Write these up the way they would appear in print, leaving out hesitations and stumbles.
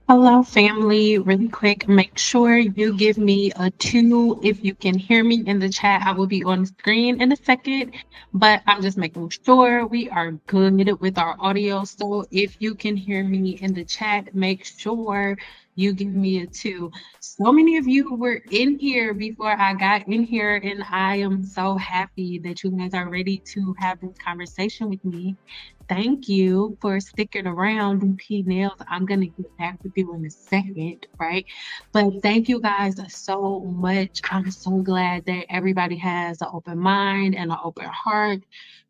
Hello, family. Really quick, make sure you give me a two if you can hear me in the chat. I will be on the screen in a second, but I'm just making sure we are good with our audio. So if you can hear me in the chat, make sure you give me a two. So many of you were in here before I got in here, and I am so happy that you guys are ready to have this conversation with me. Thank you for sticking around, DP Nails. I'm gonna get back with you in a second, right? But thank you guys so much. I'm so glad that everybody has an open mind and an open heart,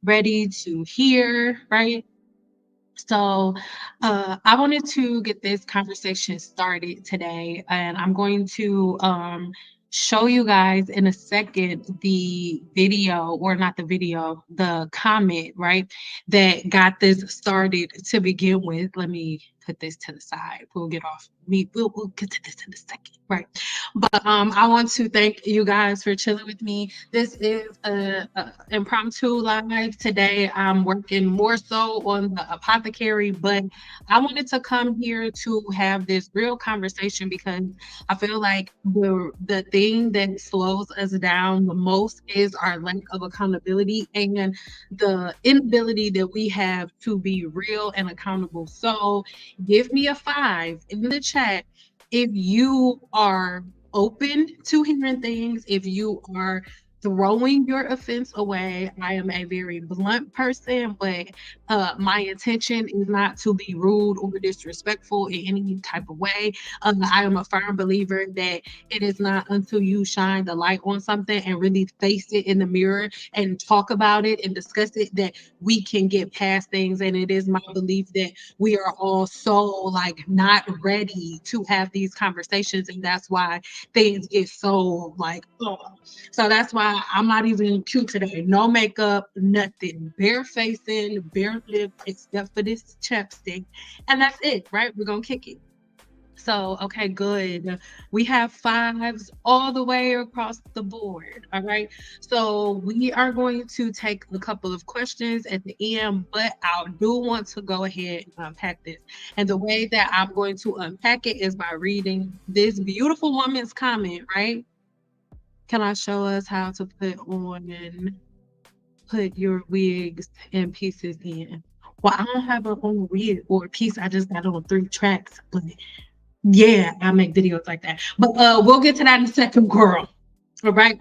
ready to hear, right? So, I wanted to get this conversation started today, and I'm going to show you guys in a second the video, or not the video, the comment, right, that got this started to begin with. Let me put this to the side. We'll get off. We'll get to this in a second, right? But I want to thank you guys for chilling with me. This is a impromptu live today. I'm working more so on the apothecary, but I wanted to come here to have this real conversation because I feel like the thing that slows us down the most is our lack of accountability and the inability that we have to be real and accountable. So give me a five in the chat if you are open to hearing things, if you are throwing your offense away. I am a very blunt person, but my intention is not to be rude or disrespectful in any type of way. I am a firm believer that it is not until you shine the light on something and really face it in the mirror and talk about it and discuss it that we can get past things. And it is my belief that we are all so like not ready to have these conversations, and that's why things get so like, oh. So that's why I'm not even cute today. No makeup, nothing. Bare facing, bare lip, except for this chapstick. And that's it, right? We're gonna kick it. So, okay, good. We have fives all the way across the board. All right. So, we are going to take a couple of questions at the end, but I do want to go ahead and unpack this. And the way that I'm going to unpack it is by reading this beautiful woman's comment, right? Can I show us how to put your wigs and pieces in? Well, I don't have a whole wig or a piece. I just got on three tracks, but yeah, I make videos like that. But we'll get to that in a second, girl. All right.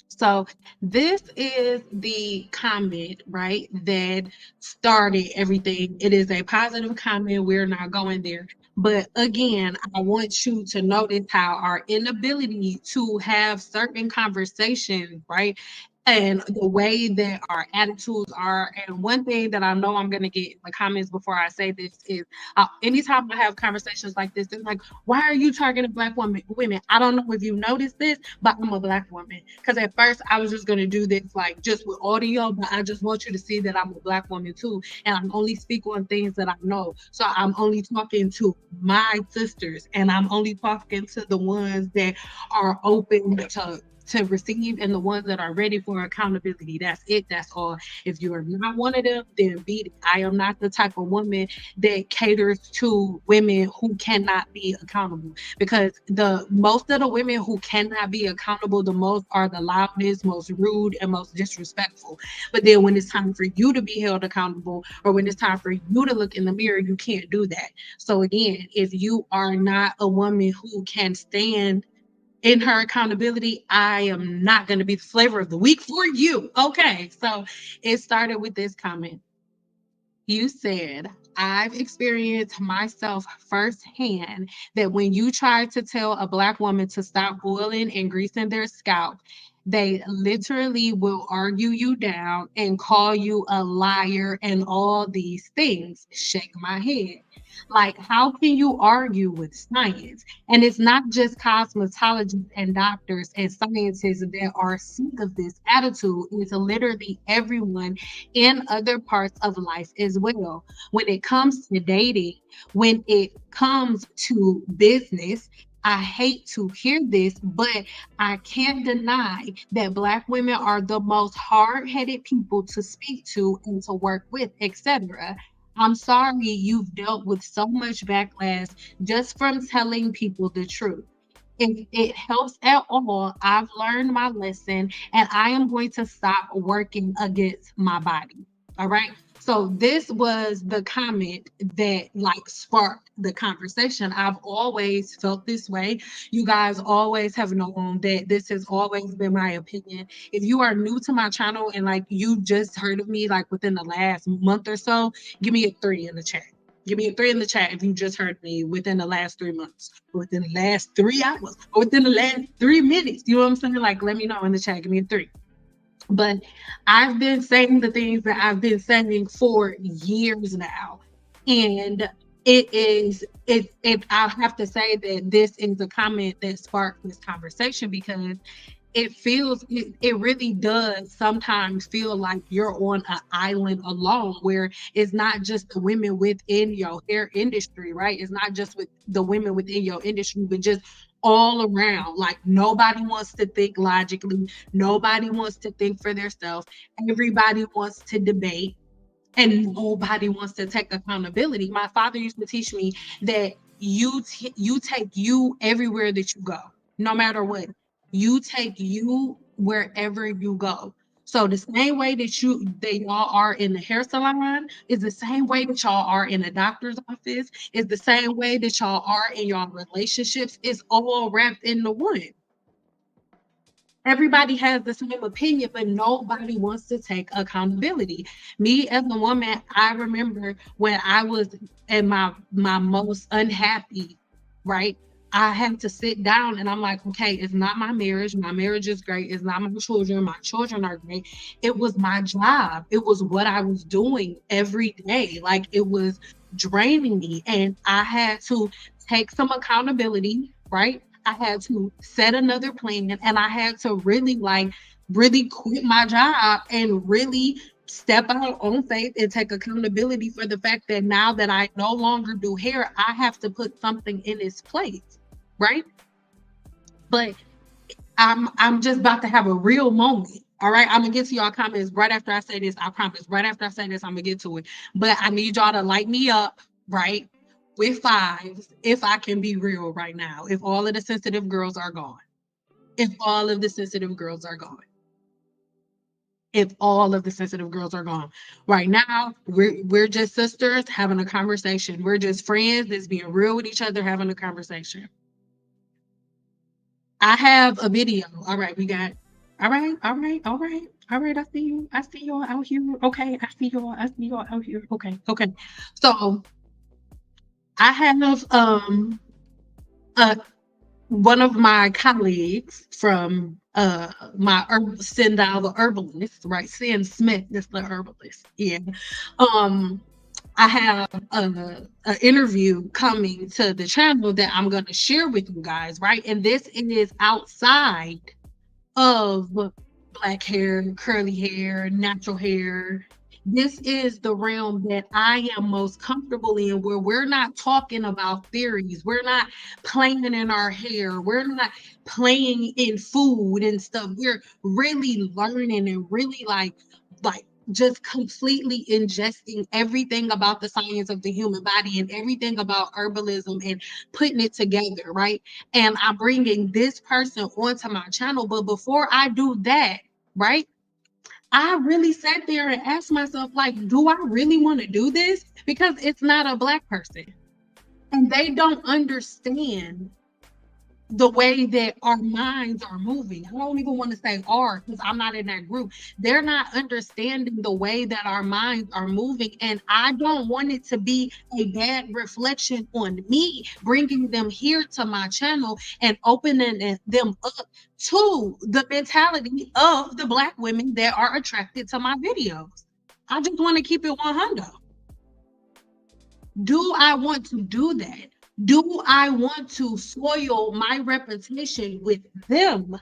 So this is the comment, right, that started everything. It is a positive comment. We're not going there. But again, I want you to notice how our inability to have certain conversations, right? And the way that our attitudes are. And one thing that I know I'm going to get in the comments before I say this is anytime I have conversations like this, it's like, why are you targeting Black women? I don't know if you noticed this, but I'm a Black woman. Because at first I was just going to do this like just with audio, but I just want you to see that I'm a Black woman too. And I'm only speak on things that I know. So I'm only talking to my sisters, and I'm only talking to the ones that are open to receive and the ones that are ready for accountability. That's it. That's all. If you're not one of them, then beat it. I am not the type of woman that caters to women who cannot be accountable, because the most of the women who cannot be accountable the most are the loudest, most rude, and most disrespectful. But then when it's time for you to be held accountable, or when it's time for you to look in the mirror, you can't do that. So again, if you are not a woman who can stand in her accountability, I am not going to be the flavor of the week for you. Okay, so it started with this comment. You said, I've experienced myself firsthand that when you try to tell a Black woman to stop oiling and greasing their scalp, they literally will argue you down and call you a liar and all these things. Shake my head. Like, how can you argue with science? And it's not just cosmetologists and doctors and scientists that are sick of this attitude. It's literally everyone in other parts of life as well. When it comes to dating, when it comes to business, I hate to hear this, but I can't deny that Black women are the most hard headed people to speak to and to work with, etc. I'm sorry you've dealt with so much backlash just from telling people the truth. If it helps at all, I've learned my lesson and I am going to stop working against my body. All right. So this was the comment that like sparked the conversation. I've always felt this way. You guys always have known that this has always been my opinion. If you are new to my channel and like you just heard of me like within the last month or so, give me a 3 in the chat. Give me a 3 in the chat if you just heard me within the last 3 months, within the last 3 hours, or within the last 3 minutes. You know what I'm saying? Like, let me know in the chat. Give me a 3. But I've been saying the things that I've been saying for years now. And I have to say that this is a comment that sparked this conversation because it really does sometimes feel like you're on an island alone, where it's not just the women within your hair industry, right? It's not just with the women within your industry, but just all around. Like, nobody wants to think logically, nobody wants to think for themselves, everybody wants to debate, and nobody wants to take accountability. My father used to teach me that you take you everywhere that you go, no matter what. You take you wherever you go. So the same way that y'all are in the hair salon is the same way that y'all are in the doctor's office, is the same way that y'all are in your relationships. It's all wrapped into one. Everybody has the same opinion, but nobody wants to take accountability. Me as a woman, I remember when I was in my most unhappy, right? I had to sit down and I'm like, okay, it's not my marriage. My marriage is great. It's not my children. My children are great. It was my job. It was what I was doing every day. Like, it was draining me. And I had to take some accountability, right? I had to set another plan and I had to really quit my job and really step out on faith and take accountability for the fact that now that I no longer do hair, I have to put something in its place, right? But I'm just about to have a real moment. All right, I'm gonna get to y'all comments right after I say this. I promise. Right after I say this, I'm gonna get to it. But I need y'all to light me up, right? With fives, if I can be real right now. If all of the sensitive girls are gone. If all of the sensitive girls are gone. If all of the sensitive girls are gone. Right now, we're just sisters having a conversation. We're just friends that's being real with each other, having a conversation. I have a video. All right, we got. All right, all right, all right, all right. I see you. I see y'all out here. Okay, I see y'all. I see y'all out here. Okay, okay. So I have uh one of my colleagues from my Sendal the herbalist, right? Sin Smith is the herbalist. Yeah. Um I have a interview coming to the channel that I'm going to share with you guys, right? And this is outside of black hair, curly hair, natural hair. This is the realm that I am most comfortable in, where we're not talking about theories. We're not playing in our hair. We're not playing in food and stuff. We're really learning and really like just completely ingesting everything about the science of the human body and everything about herbalism and putting it together, right? And I'm bringing this person onto my channel. But before I do that, right, I really sat there and asked myself, like, do I really want to do this? Because it's not a black person and they don't understand the way that our minds are moving. I don't even want to say "are" because I'm not in that group. They're not understanding the way that our minds are moving. And I don't want it to be a bad reflection on me, bringing them here to my channel and opening them up to the mentality of the black women that are attracted to my videos. I just want to keep it 100. Do I want to do that? Do I want to soil my reputation with them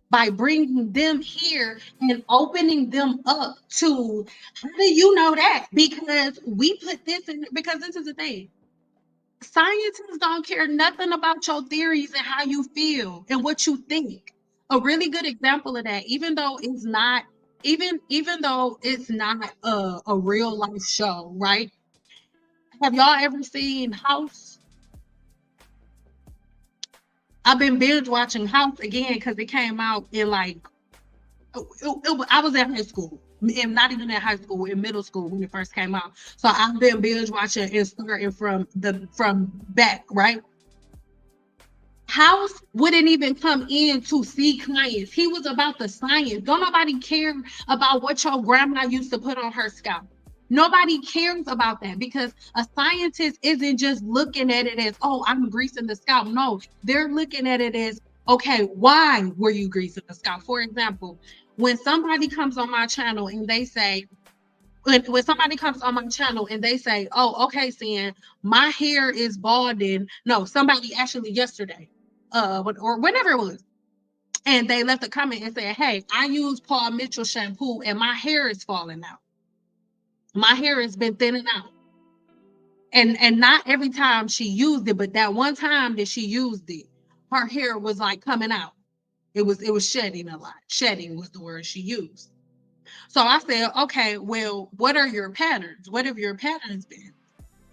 by bringing them here and opening them up to, how do you know that? Because we put this in, because this is the thing. Scientists don't care nothing about your theories and how you feel and what you think. A really good example of that, even though it's not a real life show, right? Have y'all ever seen House? I've been binge watching House again because it came out in like I was in high school, and not even in high school, in middle school when it first came out. So I've been binge watching and starting from back, right? House wouldn't even come in to see clients. He was about the science. Don't nobody care about what your grandma used to put on her scalp. Nobody cares about that because a scientist isn't just looking at it as, oh, I'm greasing the scalp. No, they're looking at it as, okay, why were you greasing the scalp? For example, when somebody comes on my channel and they say, when somebody comes on my channel and they say, oh, okay, Sin, my hair is balding. No, somebody actually yesterday, or whenever it was, and they left a comment and said, hey, I use Paul Mitchell shampoo and my hair is falling out. My hair has been thinning out. And not every time she used it, but that one time that she used it, her hair was like coming out. It was shedding a lot. Shedding was the word she used. So I said, okay, well, what are your patterns? What have your patterns been?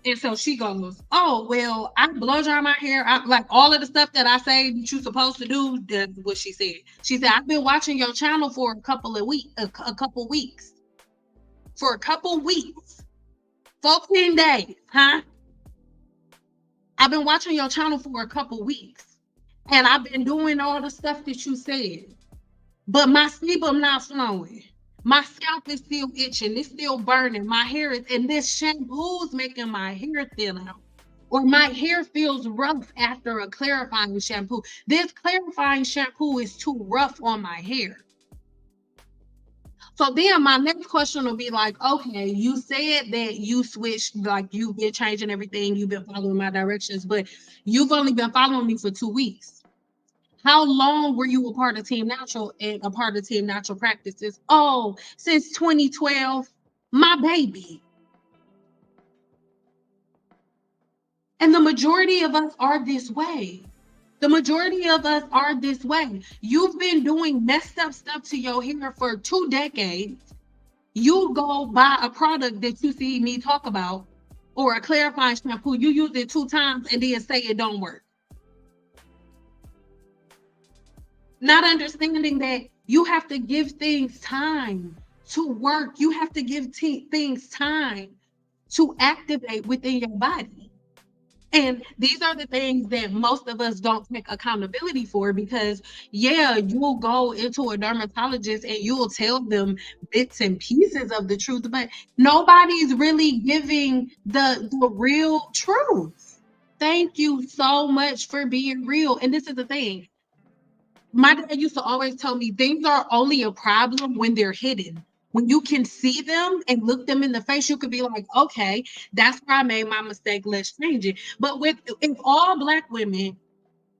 And so she goes, oh, well, I blow dry my hair. Like all of the stuff that I say that you're supposed to do, that's what she said. She said, I've been watching your channel for a couple weeks. For a couple weeks. 14 days, huh? I've been watching your channel for a couple weeks. And I've been doing all the stuff that you said. But my sebum not flowing. My scalp is still itching. It's still burning. My hair is, and this shampoo's making my hair thin out. Or my hair feels rough after a clarifying shampoo. This clarifying shampoo is too rough on my hair. So then my next question will be like, okay, you said that you switched, like you've been changing everything, you've been following my directions, but you've only been following me for 2 weeks. How long were you a part of Team Natural and a part of Team Natural Practices? Oh, since 2012, my baby. And the majority of us are this way. The majority of us are this way. You've been doing messed up stuff to your hair for 2 decades. You go buy a product that you see me talk about, or a clarifying shampoo, you use it 2 times and then say it don't work. Not understanding that you have to give things time to work. You have to give things time to activate within your body. And these are the things that most of us don't take accountability for because, yeah, you'll go into a dermatologist and you'll tell them bits and pieces of the truth, but nobody's really giving the real truth. Thank you so much for being real. And this is the thing. My dad used to always tell me things are only a problem when they're hidden. When you can see them and look them in the face, you could be like, okay, that's where I made my mistake. Let's change it. But if all Black women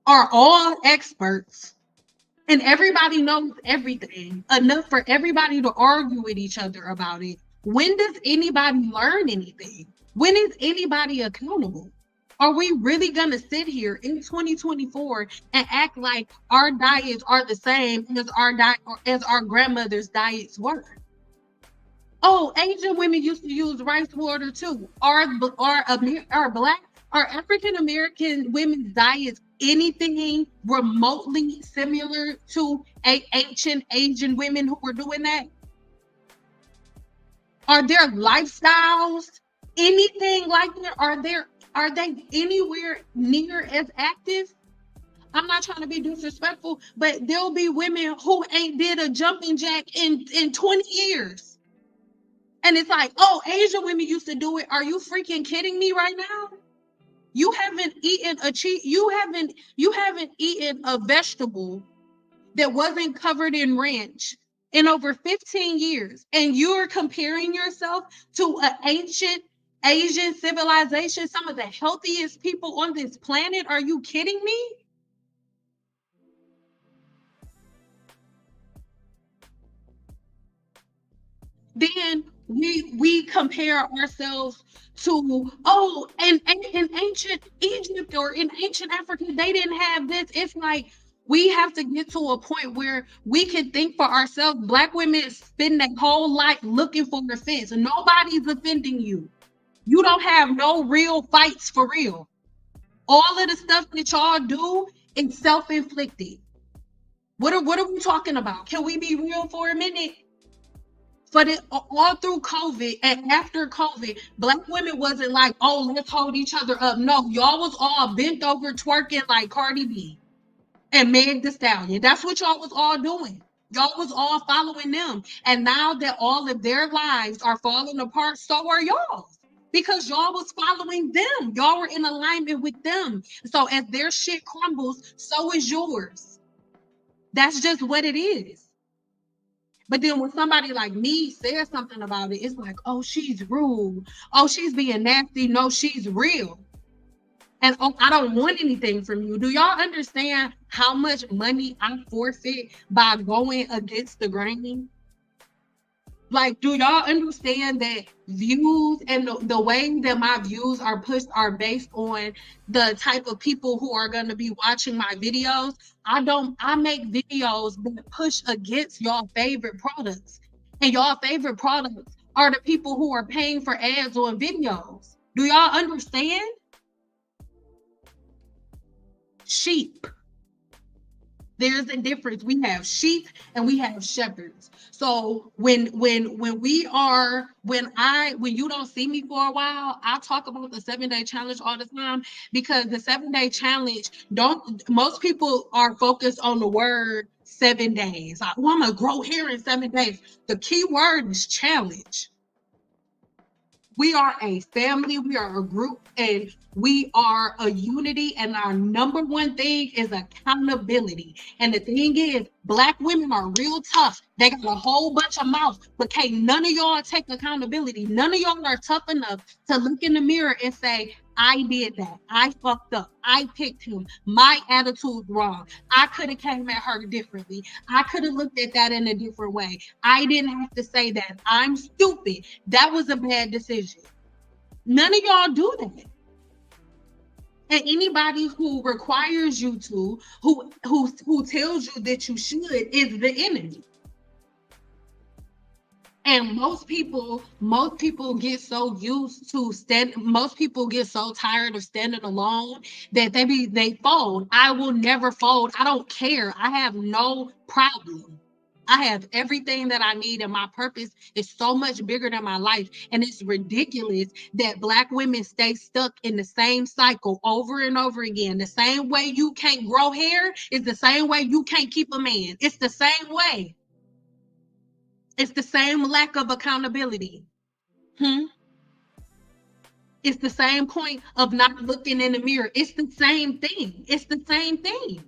are all experts and everybody knows everything enough for everybody to argue with each other about it, when does anybody learn anything? When is anybody accountable? Are we really going to sit here in 2024 and act like our diets are the same as our grandmother's diets were? Oh, Asian women used to use rice water too. Are African American women's diets anything remotely similar to ancient Asian women who were doing that? Are their lifestyles anything like that? Are they anywhere near as active? I'm not trying to be disrespectful, but there'll be women who ain't did a jumping jack in 20 years. And it's like, oh, Asian women used to do it. Are you freaking kidding me right now? You haven't eaten you haven't eaten a vegetable that wasn't covered in ranch in over 15 years. And you're comparing yourself to an ancient Asian civilization, some of the healthiest people on this planet. Are you kidding me? Then we compare ourselves to, oh, and in ancient Egypt or in ancient Africa, they didn't have this. It's like we have to get to a point where we can think for ourselves. Black women spend their whole life looking for offense. Nobody's offending you. You don't have no real fights for real. All of the stuff that y'all do is self-inflicted. What are we talking about? Can we be real for a minute? For the all through COVID and after COVID, Black women wasn't like, oh, let's hold each other up. No, y'all was all bent over twerking like Cardi B and Meg Thee Stallion. That's what y'all was all doing. Y'all was all following them. And now that all of their lives are falling apart, so are y'all. Because y'all was following them. Y'all were in alignment with them. So as their shit crumbles, so is yours. That's just what it is. But then when somebody like me says something about it, it's like, oh, she's rude. Oh, she's being nasty. No, she's real. And oh, I don't want anything from you. Do y'all understand how much money I forfeit by going against the grain? Like, do y'all understand that views and the way that my views are pushed are based on the type of people who are going to be watching my videos? I make videos that push against y'all favorite products. And y'all favorite products are the people who are paying for ads on videos. Do y'all understand? Sheep. There's a difference. We have sheep and we have shepherds. So when you don't see me for a while, I talk about the 7-day challenge all the time, because the 7-day challenge, don't most people are focused on the word 7 days. Like, oh, I'm gonna grow hair in 7 days. The key word is challenge. We are a family, we are a group, and we are a unity. And our number one thing is accountability. And the thing is, Black women are real tough. They got a whole bunch of mouth, but can't none of y'all take accountability. None of y'all are tough enough to look in the mirror and say, I did that. I fucked up. I picked him. My attitude's wrong. I could have came at her differently. I could have looked at that in a different way. I didn't have to say that. I'm stupid. That was a bad decision. None of y'all do that. And anybody who requires you to, who tells you that you should, is the enemy. And most people get so used to most people get so tired of standing alone that they fold. I will never fold. I don't care. I have no problem. I have everything that I need, and my purpose is so much bigger than my life. And it's ridiculous that Black women stay stuck in the same cycle over and over again. The same way you can't grow hair is the same way you can't keep a man. It's the same way. It's the same lack of accountability. It's the same point of not looking in the mirror. It's the same thing. It's the same thing.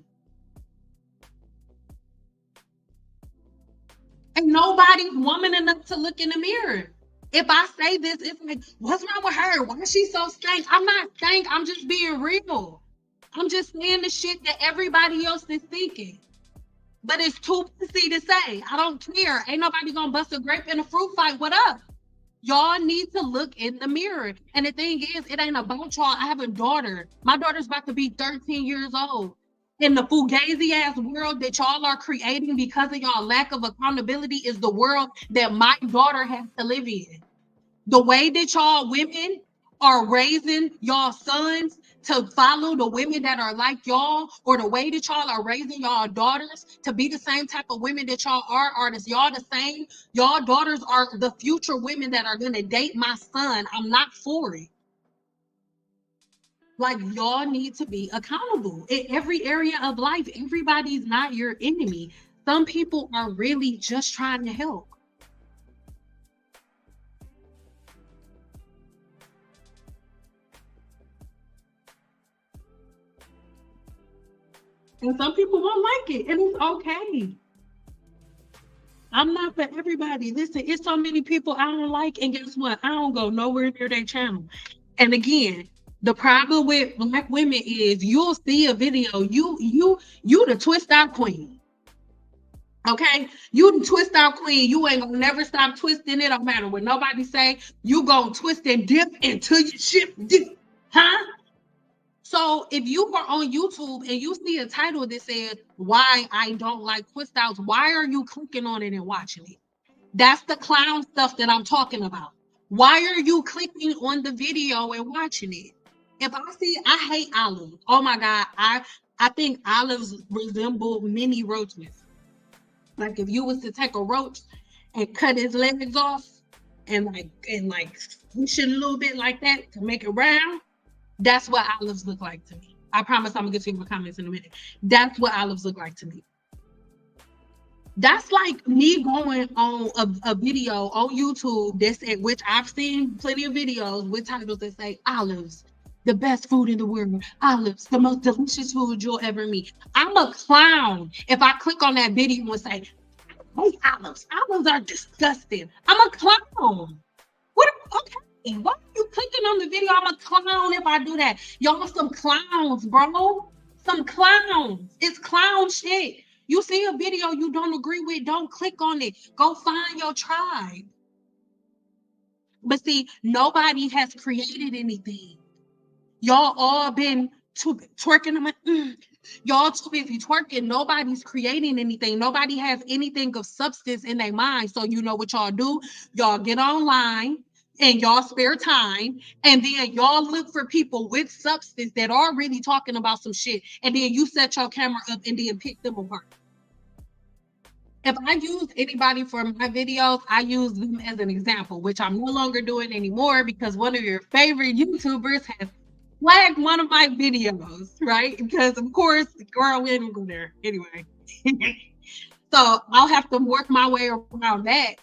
And nobody's woman enough to look in the mirror. If I say this, it's like, what's wrong with her? Why is she so stank? I'm not stank. I'm just being real. I'm just saying the shit that everybody else is thinking. But it's too pussy to say. I don't care. Ain't nobody gonna bust a grape in a fruit fight. What up? Y'all need to look in the mirror. And the thing is, it ain't about y'all. I have a daughter. My daughter's about to be 13 years old. In the fugazi ass world that y'all are creating because of y'all lack of accountability is the world that my daughter has to live in. The way that y'all women are raising y'all sons to follow the women that are like y'all, or the way that y'all are raising y'all daughters to be the same type of women that y'all are y'all the same? Y'all daughters are the future women that are gonna date my son. I'm not for it. Like, y'all need to be accountable in every area of life. Everybody's not your enemy. Some people are really just trying to help. And some people won't like it, and it's okay. I'm not for everybody. Listen, it's so many people I don't like, and guess what? I don't go nowhere near their channel. And again, the problem with Black women is you'll see a video, you the twist out queen. Okay, you the twist out queen. You ain't gonna never stop twisting it. Don't matter what nobody say. You gonna twist and dip until you ship dip, huh? So if you are on YouTube and you see a title that says "Why I Don't Like Twist Outs," why are you clicking on it and watching it? That's the clown stuff that I'm talking about. Why are you clicking on the video and watching it? If I see, I hate olives. Oh my God. I think olives resemble mini roaches. Like if you was to take a roach and cut his legs off and squish it a little bit like that to make it round, that's what olives look like to me. I promise I'm gonna get to your comments in a minute. That's what olives look like to me. That's like me going on a video on YouTube that's at which I've seen plenty of videos with titles that say olives, the best food in the world, olives, the most delicious food you'll ever meet. I'm a clown if I click on that video and say, hey, olives, olives are disgusting. I'm a clown. What? Okay, why are you clicking on the video? I'm a clown if I do that. Y'all some clowns, bro. Some clowns. It's clown shit. You see a video you don't agree with, don't click on it. Go find your tribe. But see, nobody has created anything. Y'all all been twerking. Y'all too busy twerking. Nobody's creating anything. Nobody has anything of substance in their mind. So you know what y'all do? Y'all get online and y'all spare time, and then y'all look for people with substance that are really talking about some shit, and then you set your camera up and then pick them apart. If I use anybody for my videos, I use them as an example, which I'm no longer doing anymore because one of your favorite YouTubers has flagged one of my videos, right? Because of course, girl, we didn't go there anyway. So I'll have to work my way around that.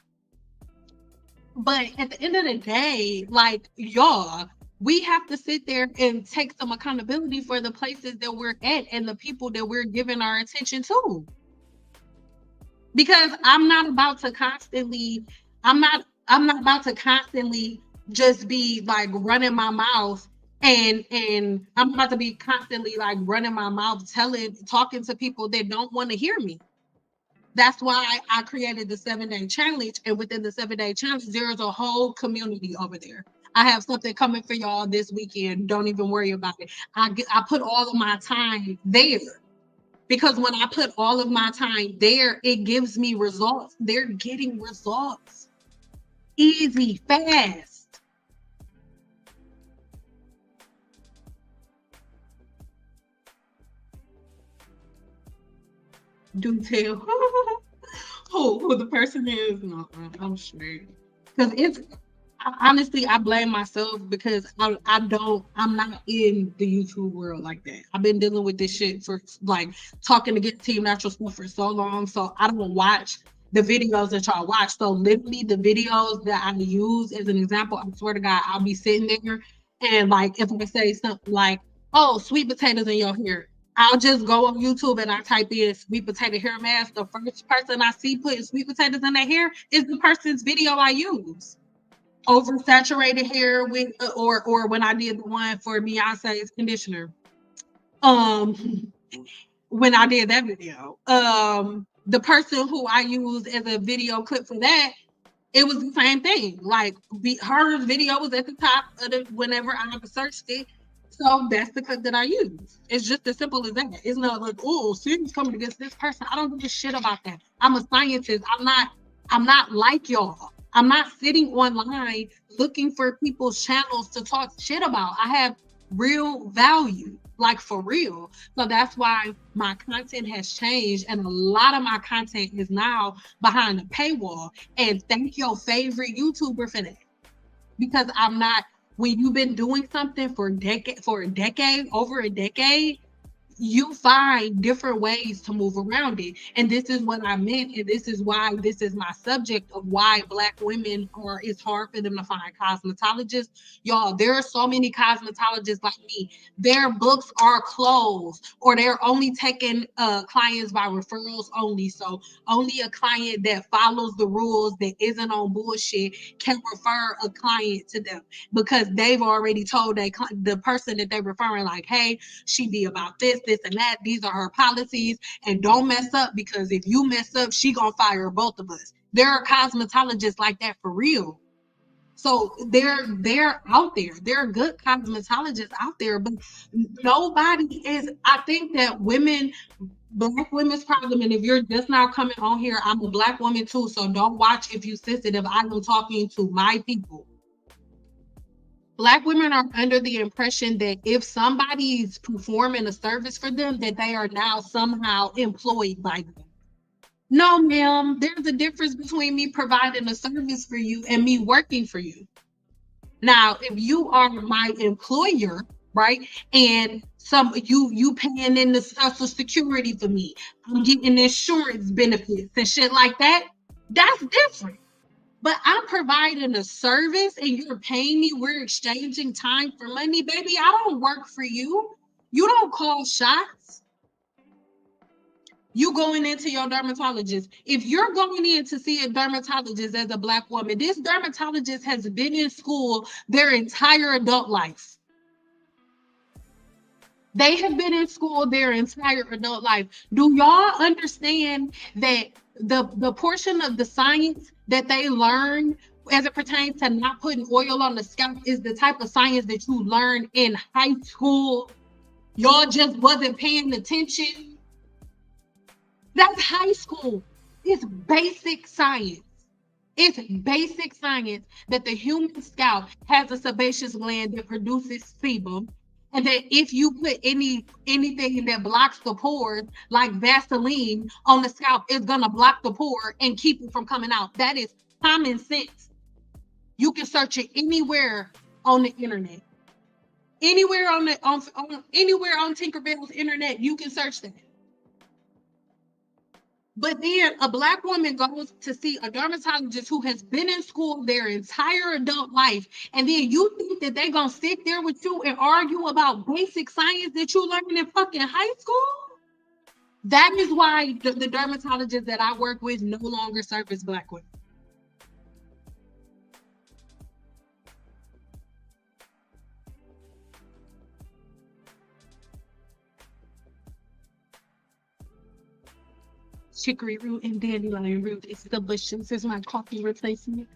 But at the end of the day, like y'all, we have to sit there and take some accountability for the places that we're at and the people that we're giving our attention to. Because I'm not about to constantly just be like running my mouth and I'm about to be constantly like running my mouth talking to people that don't want to hear me. That's why I created the 7-day challenge, and within the 7-day challenge there's a whole community over there. I have something coming for y'all this weekend. Don't even worry about it. I put all of my time there. Because when I put all of my time there, it gives me results. They're getting results. Easy, fast. Do tell who the person is. No, I'm straight. Because honestly, I blame myself because I'm not in the YouTube world like that. I've been dealing with this shit for like talking to get Team Natural stuff for so long. So I don't watch the videos that y'all watch. So literally the videos that I use as an example, I swear to God, I'll be sitting there and like if I say something like, oh, sweet potatoes in your hair, I'll just go on YouTube and I type in sweet potato hair mask. The first person I see putting sweet potatoes in their hair is the person's video I use. Oversaturated hair with or when I did the one for Beyonce's conditioner. When I did that video. The person who I used as a video clip for that, it was the same thing. Like her video was at the top of the whenever I searched it. So that's the clip that I use. It's just as simple as that. It's not like, oh, Susan's coming against this person. I don't give a shit about that. I'm a scientist. I'm not like y'all. I'm not sitting online looking for people's channels to talk shit about. I have real value, like for real. So that's why my content has changed, and a lot of my content is now behind a paywall. And thank your favorite YouTuber for that. Because I'm not, when you've been doing something for a decade, over a decade, you find different ways to move around it. And this is what I meant. And this is why this is my subject of why Black women it's hard for them to find cosmetologists. Y'all, there are so many cosmetologists like me. Their books are closed or they're only taking clients by referrals only. So only a client that follows the rules, that isn't on bullshit, can refer a client to them because they've already told the person that they're referring, like, hey, she be about this and that. These are her policies, and don't mess up because if you mess up, she gonna fire both of us. There are cosmetologists like that for real. So they're out there. There are good cosmetologists out there, but nobody is. I think that Black women's problem, and if you're just now coming on here, I'm a Black woman too, so don't watch if you sensitive. I'm talking to my people. Black women are under the impression that if somebody's performing a service for them, that they are now somehow employed by them. No, ma'am, there's a difference between me providing a service for you and me working for you. Now, if you are my employer, right, and you paying in the social security for me, I'm getting insurance benefits and shit like that, that's different. But I'm providing a service and you're paying me, we're exchanging time for money, baby. I don't work for you. You don't call shots. You going into your dermatologist. If you're going in to see a dermatologist as a Black woman, this dermatologist has been in school their entire adult life. They have been in school their entire adult life. Do y'all understand that the portion of the science that they learn as it pertains to not putting oil on the scalp is the type of science that you learn in high school? Y'all just wasn't paying attention. That's high school. It's basic science. It's basic science that the human scalp has a sebaceous gland that produces sebum, and that if you put anything that blocks the pores, like Vaseline, on the scalp, it's gonna block the pore and keep it from coming out. That is common sense. You can search it anywhere on the internet. Anywhere on anywhere on Tinkerbell's internet, you can search that. But then a Black woman goes to see a dermatologist who has been in school their entire adult life, and then you think that they're gonna sit there with you and argue about basic science that you learned in fucking high school? That is why the dermatologists that I work with no longer service Black women. Chicory root and dandelion root is delicious. It's my coffee replacement.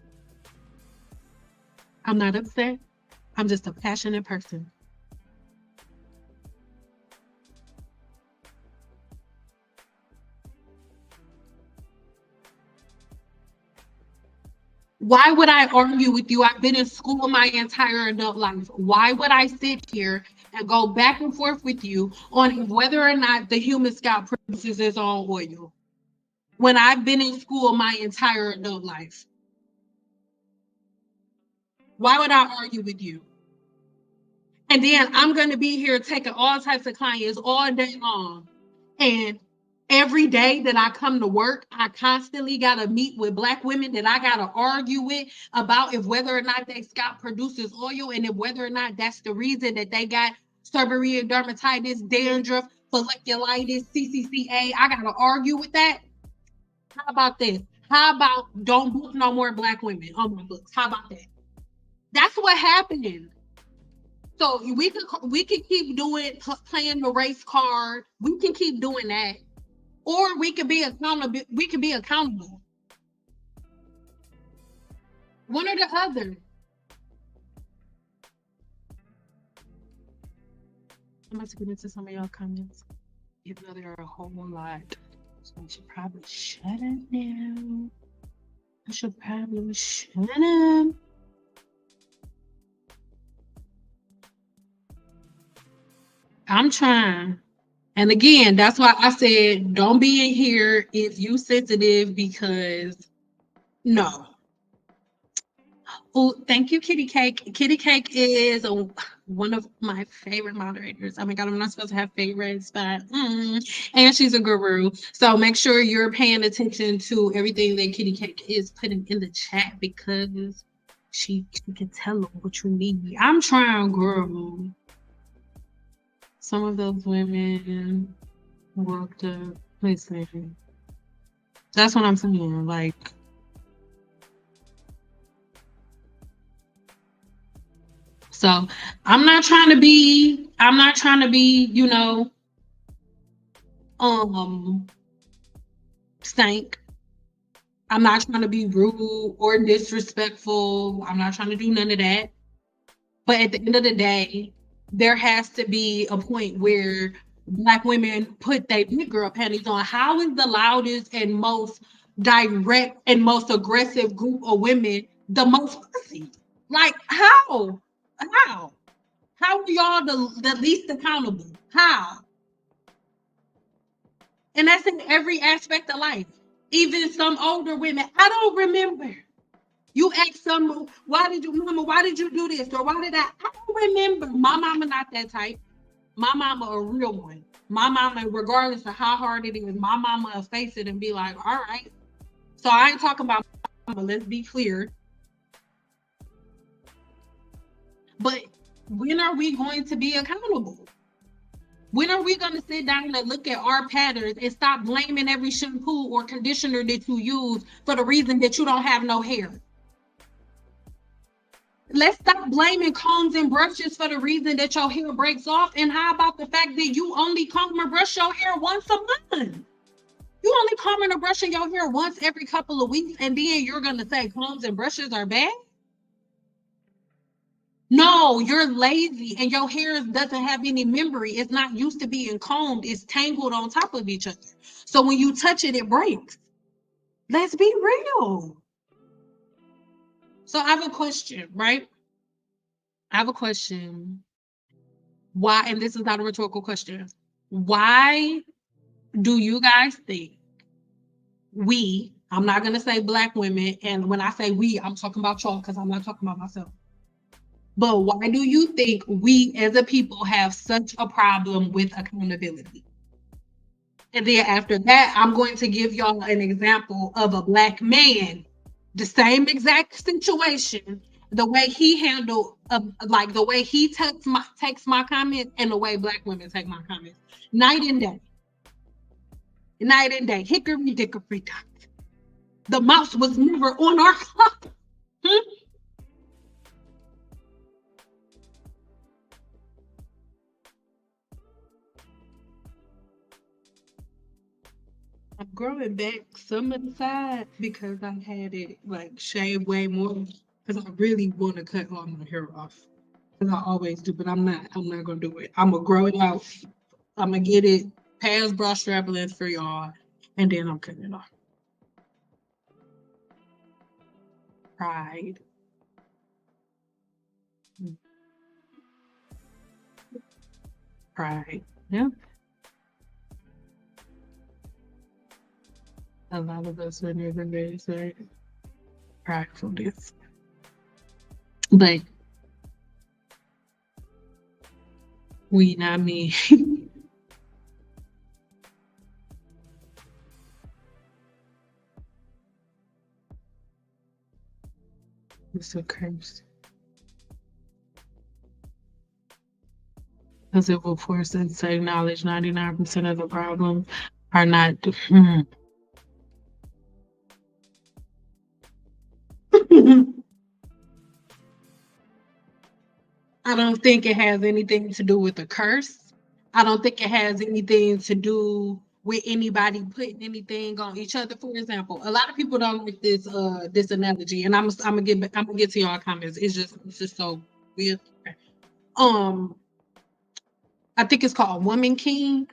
I'm not upset. I'm just a passionate person. Why would I argue with you? I've been in school my entire adult life. Why would I sit here and go back and forth with you on whether or not the human scalp produces its own oil when I've been in school my entire adult life? Why would I argue with you? And then I'm going to be here taking all types of clients all day long. And every day that I come to work, I constantly got to meet with Black women that I got to argue with about if whether or not their scalp produces oil and if whether or not that's the reason that they got seborrheic dermatitis, dandruff, folliculitis, CCCA. I got to argue with that. How about this? How about don't book no more Black women on my books? How about that? That's what happened. So we can keep doing playing the race card. We can keep doing that, or we can be accountable. We can be accountable. One or the other. I'm about to get into some of y'all comments. Even though there are a whole lot, so I should probably shut up now. I should probably shut up. I'm trying. And again, that's why I said don't be in here if you sensitive, because no. Oh, thank you, Kitty Cake. Kitty Cake is one of my favorite moderators. Oh my God, I'm not supposed to have favorites, but and she's a guru. So make sure you're paying attention to everything that Kitty Cake is putting in the chat, because she can tell them what you need. I'm trying, girl. Some of those women walked up. Listen, that's what I'm saying. Like, so I'm not trying to be, you know, stank. I'm not trying to be rude or disrespectful. I'm not trying to do none of that. But at the end of the day, there has to be a point where Black women put their big girl panties on. How is the loudest and most direct and most aggressive group of women the most pussy? Like, how? How? How are y'all the least accountable? How? And that's in every aspect of life. Even some older women. I don't remember. You ask some, why did you, mama, why did you do this? Or why did I don't remember. My mama not that type. My mama a real one. My mama, regardless of how hard it is, my mama will face it and be like, all right. So I ain't talking about mama, let's be clear. But when are we going to be accountable? When are we going to sit down and look at our patterns and stop blaming every shampoo or conditioner that you use for the reason that you don't have no hair? Let's stop blaming combs and brushes for the reason that your hair breaks off. And how about the fact that you only comb or brush your hair once a month? You only combing or brushing your hair once every couple of weeks, and then you're going to say combs and brushes are bad? No, you're lazy and your hair doesn't have any memory. It's not used to being combed. It's tangled on top of each other. So when you touch it, it breaks. Let's be real. So I have a question, right? I have a question. Why, and this is not a rhetorical question. Why do you guys think I'm not going to say black women, and when I say we, I'm talking about y'all because I'm not talking about myself. But why do you think we as a people have such a problem with accountability? And then after that, I'm going to give y'all an example of a black man, the same exact situation, the way he handled, like the way he takes my comments and the way black women take my comments. Night and day. Night and day. Hickory dickory dock. The mouse was never on our clock. Hmm? I'm growing back some of the side because I had it like shaved way more because I really want to cut all my hair off. Because I always do, but I'm not. I'm not gonna do it. I'm gonna grow it out. I'm gonna get it past brush strap length for y'all, and then I'm cutting it off. Pride. Pride. Yeah. A lot of us are never very sorry. Pridefulness. But we not me. It's a curse. Because it will force us to acknowledge 99% of the problems are not. I don't think it has anything to do with a curse. I don't think it has anything to do with anybody putting anything on each other. For example, a lot of people don't like this analogy, and I'm gonna get to y'all comments. It's just so weird. Um, I think it's called Woman King,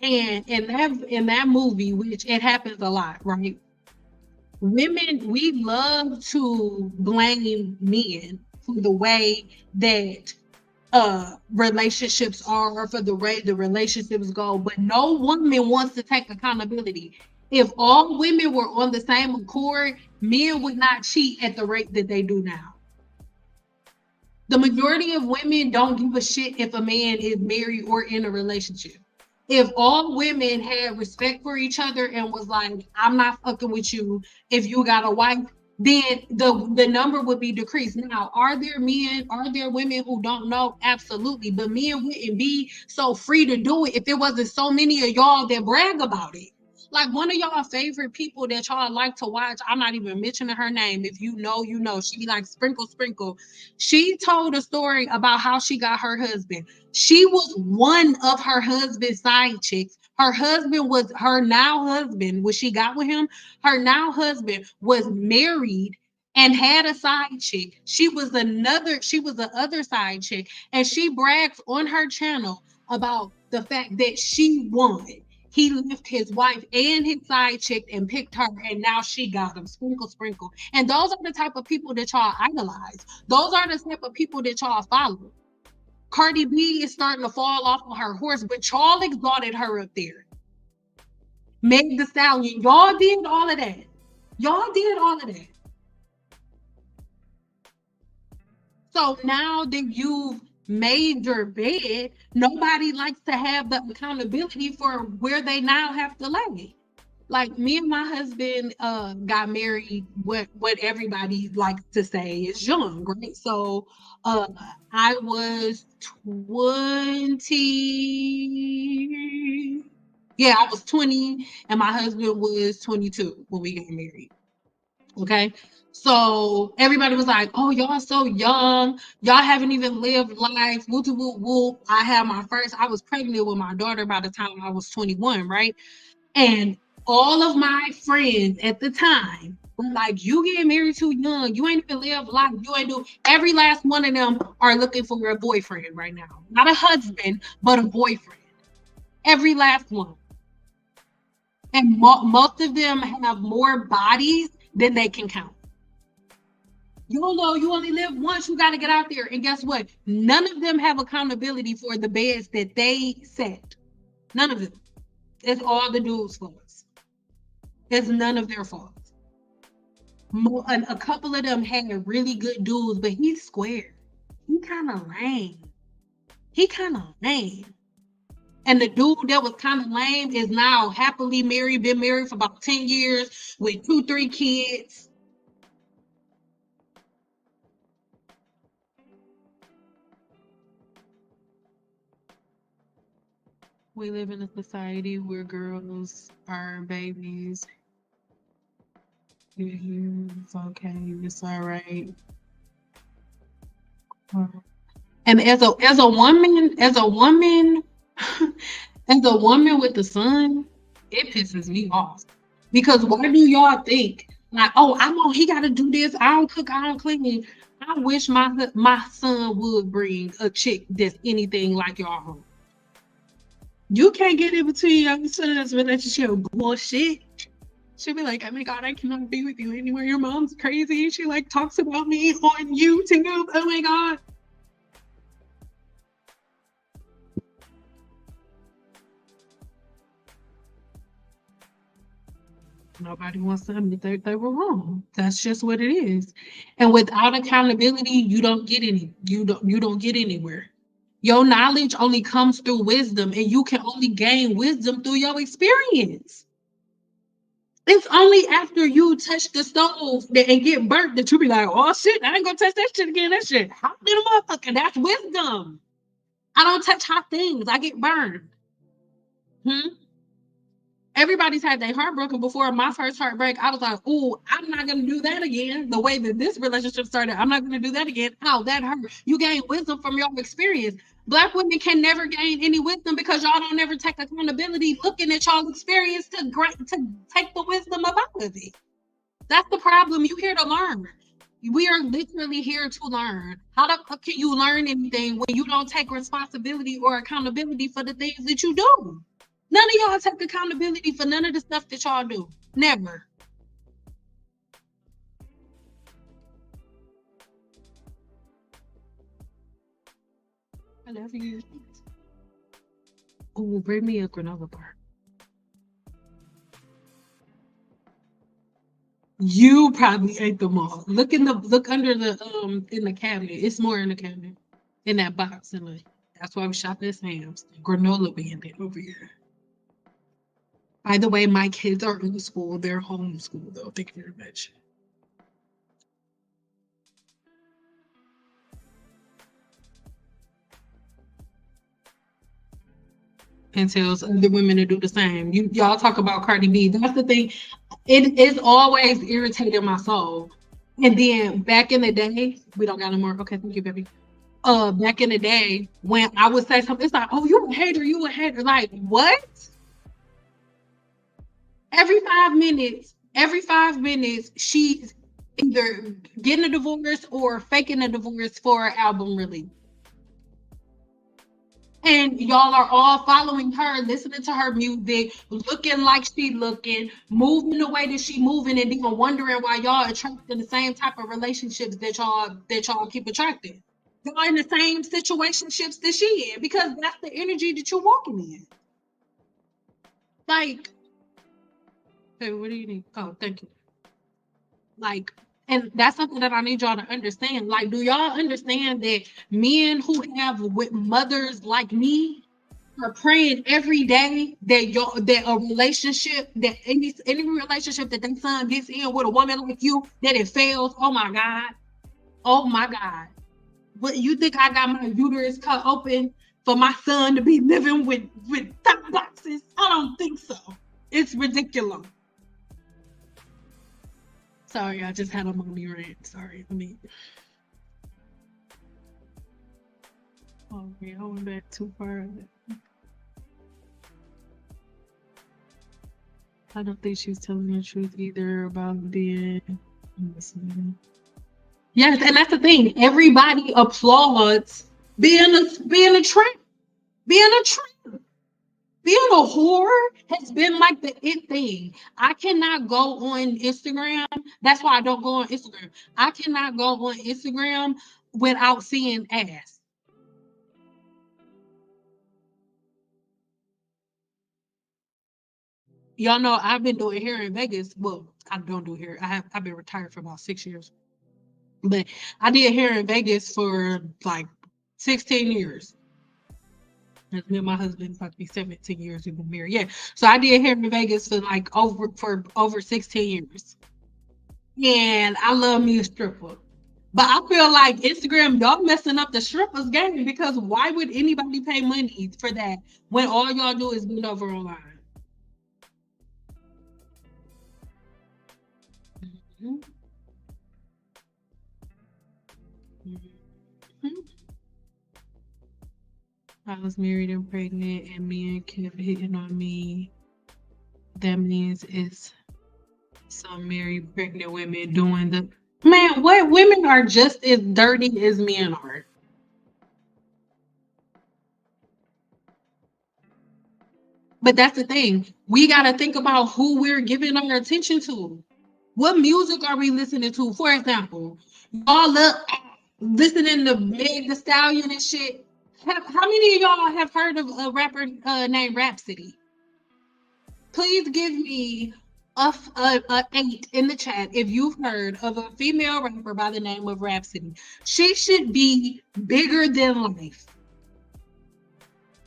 and in that movie, which it happens a lot, right? Women, we love to blame men for the way that relationships are or for the way the relationships go, but no woman wants to take accountability. If all women were on the same accord, men would not cheat at the rate that they do now. The majority of women don't give a shit if a man is married or in a relationship. If all women had respect for each other and was like, I'm not fucking with you if you got a wife, then the number would be decreased. Now, are there women who don't know? Absolutely. But men wouldn't be so free to do it if there wasn't so many of y'all that brag about it. Like one of y'all favorite people that y'all like to watch, I'm not even mentioning her name. If you know, you know. She like sprinkle, sprinkle. She told a story about how she got her husband. She was one of her husband's side chicks. Her husband was her now husband, when she got with him. Her now husband was married and had a side chick. She was the other side chick. And she brags on her channel about the fact that she won. He left his wife and his side chick and picked her, and now she got him. Sprinkle, sprinkle. And those are the type of people that y'all idolize. Those are the type of people that y'all follow. Cardi B is starting to fall off of her horse, but y'all exalted her up there. Meg the Stallion, y'all did all of that. Y'all did all of that. So now that you've made your bed, nobody likes to have the accountability for where they now have to lay. Like me and my husband got married what everybody likes to say is young, right? So I was 20. Yeah, I was 20 and my husband was 22 when we got married. Okay. So everybody was like, oh, y'all so young. Y'all haven't even lived life. Whoop, whoop, whoop. I had my first, I was pregnant with my daughter by the time I was 21, right? And all of my friends at the time were like, you get married too young. You ain't even lived life. You ain't do. Every last one of them are looking for a boyfriend right now. Not a husband, but a boyfriend. Every last one. And most of them have more bodies than they can count. You know, you only live once. You got to get out there. And guess what? None of them have accountability for the beds that they set. None of them. It's all the dudes' faults. It's none of their faults. A couple of them had really good dudes, but he's square. He kind of lame. And the dude that was kind of lame is now happily married, been married for about 10 years with 2-3 kids. We live in a society where girls are babies. It's okay. It's all right. And as a woman, as a woman with a son, it pisses me off. Because why do y'all think like, oh, he got to do this? I don't cook, I don't clean. I wish my son would bring a chick that's anything like y'all home. You can't get in between your son's relationship bullshit. She'll be like, oh my God, I cannot be with you anymore. Your mom's crazy. She like talks about me on YouTube. Oh my God. Nobody wants to admit they were wrong. That's just what it is. And without accountability, you don't get anywhere. Your knowledge only comes through wisdom, and you can only gain wisdom through your experience. It's only after you touch the stove and get burnt that you be like, oh shit, I ain't gonna touch that shit again. That shit hot in a motherfucker. That's wisdom. I don't touch hot things. I get burned. Everybody's had their heart broken before. My first heartbreak, I was like, oh, I'm not going to do that again. The way that this relationship started, I'm not going to do that again. Ow, that hurt. You gain wisdom from your experience. Black women can never gain any wisdom because y'all don't ever take accountability looking at y'all experience to take the wisdom out of it. That's the problem. You're here to learn. We are literally here to learn. How the fuck can you learn anything when you don't take responsibility or accountability for the things that you do? None of y'all take accountability for none of the stuff that y'all do. Never. I love you. Oh, bring me a granola bar. You probably ate them all. Look under the in the cabinet. It's more in the cabinet. In that box. That's why we shop at Sam's. Granola bandit over here. By the way, my kids are in school. They're homeschooled though. Thank you very much. And tells other women to do the same. Y'all talk about Cardi B. That's the thing. It is always irritating my soul. And then back in the day, we don't got no more. Okay, thank you, baby. Back in the day, when I would say something, it's like, oh, you a hater. Like, what? Every 5 minutes, she's either getting a divorce or faking a divorce for an album release. And y'all are all following her, listening to her music, looking like she looking, moving the way that she moving, and even wondering why y'all attracting the same type of relationships that y'all keep attracting. Y'all in the same situationships that she in because that's the energy that you're walking in. Like, hey, what do you need? Oh, thank you. Like, and that's something that I need y'all to understand. Like, do y'all understand that men who have with mothers like me are praying every day that a relationship, that any relationship that their son gets in with a woman like you, that it fails? Oh my God. Oh my God. What you think I got my uterus cut open for my son to be living with top boxes? I don't think so. It's ridiculous. Sorry, I just had a mommy rant. Sorry, let me. Oh, yeah, I went back too far. I don't think she's telling the truth either about being. Yes, and that's the thing. Everybody applauds being a tramp, being a tramp, being a whore has been like the it thing. I cannot go on Instagram. That's why I don't go on Instagram. I cannot go on Instagram without seeing ass. Y'all know I've been doing hair in Vegas. Well, I don't do hair. I've been retired for about 6 years. But I did hair in Vegas for like 16 years. Me and my husband about to be 17 years we've been married. Yeah. So I did hair in Vegas for over 16 years. And I love me a stripper. But I feel like Instagram, y'all messing up the strippers game because why would anybody pay money for that when all y'all do is bend over online? Mhm. Mhm. I was married and pregnant, and men kept hitting on me. That means it's some married pregnant women doing the man. What women are just as dirty as men are. But that's the thing. We got to think about who we're giving our attention to. What music are we listening to? For example, y'all listening to Meg the Stallion and shit. How many of y'all have heard of a rapper named Rhapsody? Please give me a 8 in the chat if you've heard of a female rapper by the name of Rhapsody. She should be bigger than life.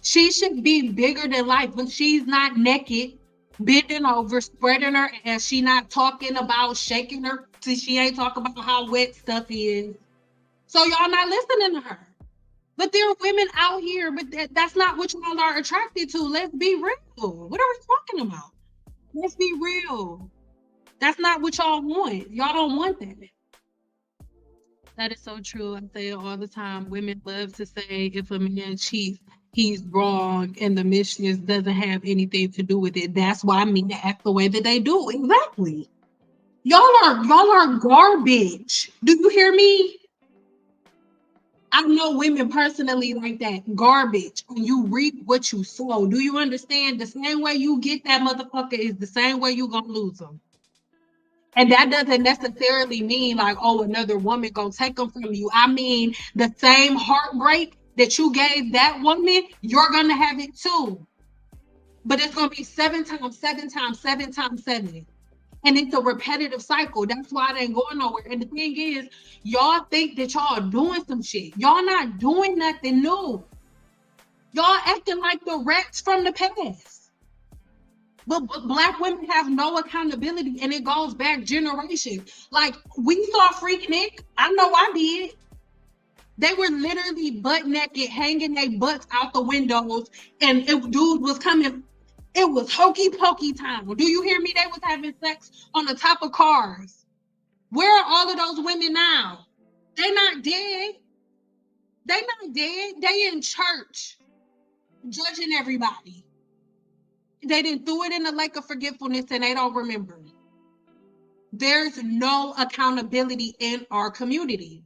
She should be bigger than life, but she's not naked, bending over, spreading her ass. She not talking about shaking her. She ain't talking about how wet stuff is. So y'all not listening to her. But there are women out here, but that's not what y'all are attracted to. Let's be real. What are we talking about? Let's be real. That's not what y'all want. Y'all don't want that. That is so true. I say it all the time. Women love to say if a man cheats, he's wrong, and the mistress doesn't have anything to do with it. That's why men act the way that they do. Exactly. Y'all are garbage. Do you hear me? I know women personally like that. Garbage. And you reap what you sow. Do you understand? The same way you get that motherfucker is the same way you gonna lose them. And that doesn't necessarily mean like, oh, another woman gonna take them from you. I mean, the same heartbreak that you gave that woman, you're gonna have it too. But it's gonna be 7 times, 7 times, 7 times 7. And it's a repetitive cycle. That's why it ain't going nowhere. And the thing is, y'all think that y'all are doing some shit. Y'all not doing nothing new. Y'all acting like the rats from the past. But black women have no accountability, and it goes back generations. Like we saw Freak Nick. I know I did. They were literally butt naked, hanging their butts out the windows, and if dude was coming, it was hokey pokey time. Do you hear me? They was having sex on the top of cars. Where are all of those women now? They not dead. They not dead. They in church, judging everybody. They didn't throw it in the lake of forgetfulness, and they don't remember. There's no accountability in our community.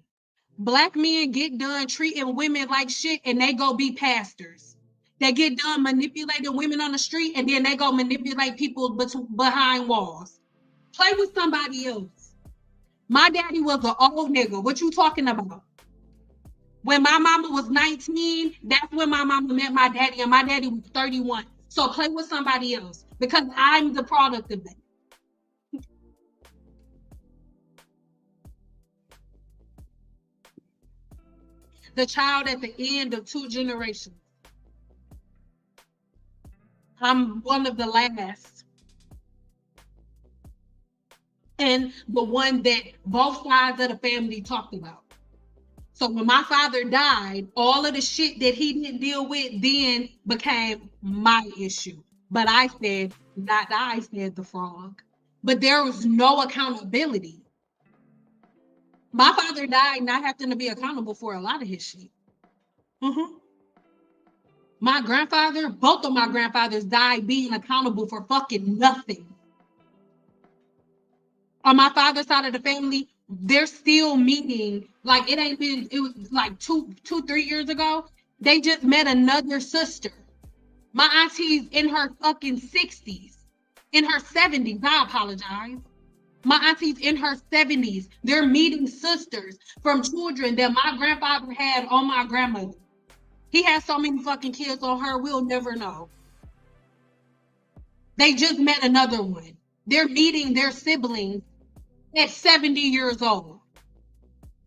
Black men get done treating women like shit and they go be pastors. They get done manipulating women on the street, and then they go manipulate people behind walls. Play with somebody else. My daddy was an old nigga. What you talking about? When my mama was 19, that's when my mama met my daddy, and my daddy was 31. So play with somebody else because I'm the product of that. The child at the end of two generations. I'm one of the last. And the one that both sides of the family talked about. So when my father died, all of the shit that he didn't deal with then became my issue. But I said, not I said the frog. But there was no accountability. My father died not having to be accountable for a lot of his shit. Mm-hmm. My grandfather, both of my grandfathers died being accountable for fucking nothing. On my father's side of the family, they're still meeting. Like it was like 3 years ago. They just met another sister. My auntie's in her fucking 60s, in her 70s. I apologize. My auntie's in her 70s. They're meeting sisters from children that my grandfather had on my grandmother. He has so many fucking kids on her, we'll never know. They just met another one. They're meeting their siblings at 70 years old.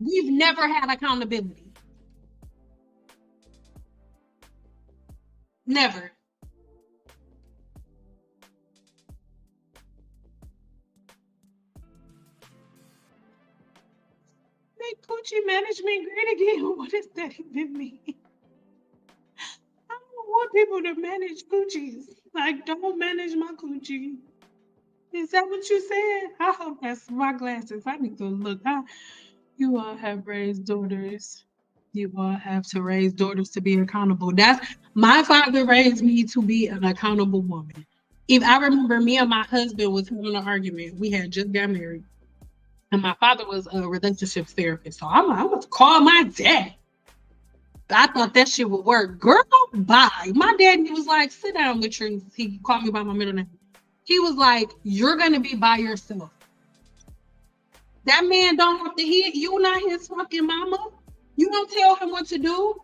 We've never had accountability. Never. Make coochie management great again. What does that even mean? I don't want people to manage coochies. Like, don't manage my coochie. Is that what you said? I hope that's my glasses. I need to look. You all have raised daughters. You all have to raise daughters to be accountable. That's my father raised me to be an accountable woman. If I remember, me and my husband was having an argument. We had just got married, and my father was a relationship therapist. So I'm gonna call my dad. I thought that shit would work. Girl, bye. My daddy was like, sit down, Latrice. He called me by my middle name. He was like, you're gonna be by yourself. That man don't have to hear you, not his fucking mama. You don't tell him what to do.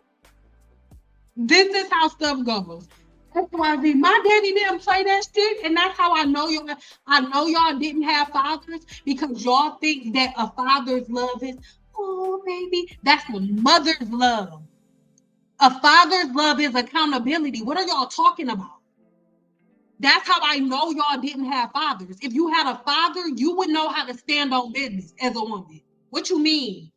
This is how stuff goes. That's why my daddy didn't play that shit, and that's how I know y'all. I know y'all didn't have fathers because y'all think that a father's love is, oh baby, that's a mother's love. A father's love is accountability. What are y'all talking about? That's how I know y'all didn't have fathers. If you had a father, you would know how to stand on business as a woman. What you mean?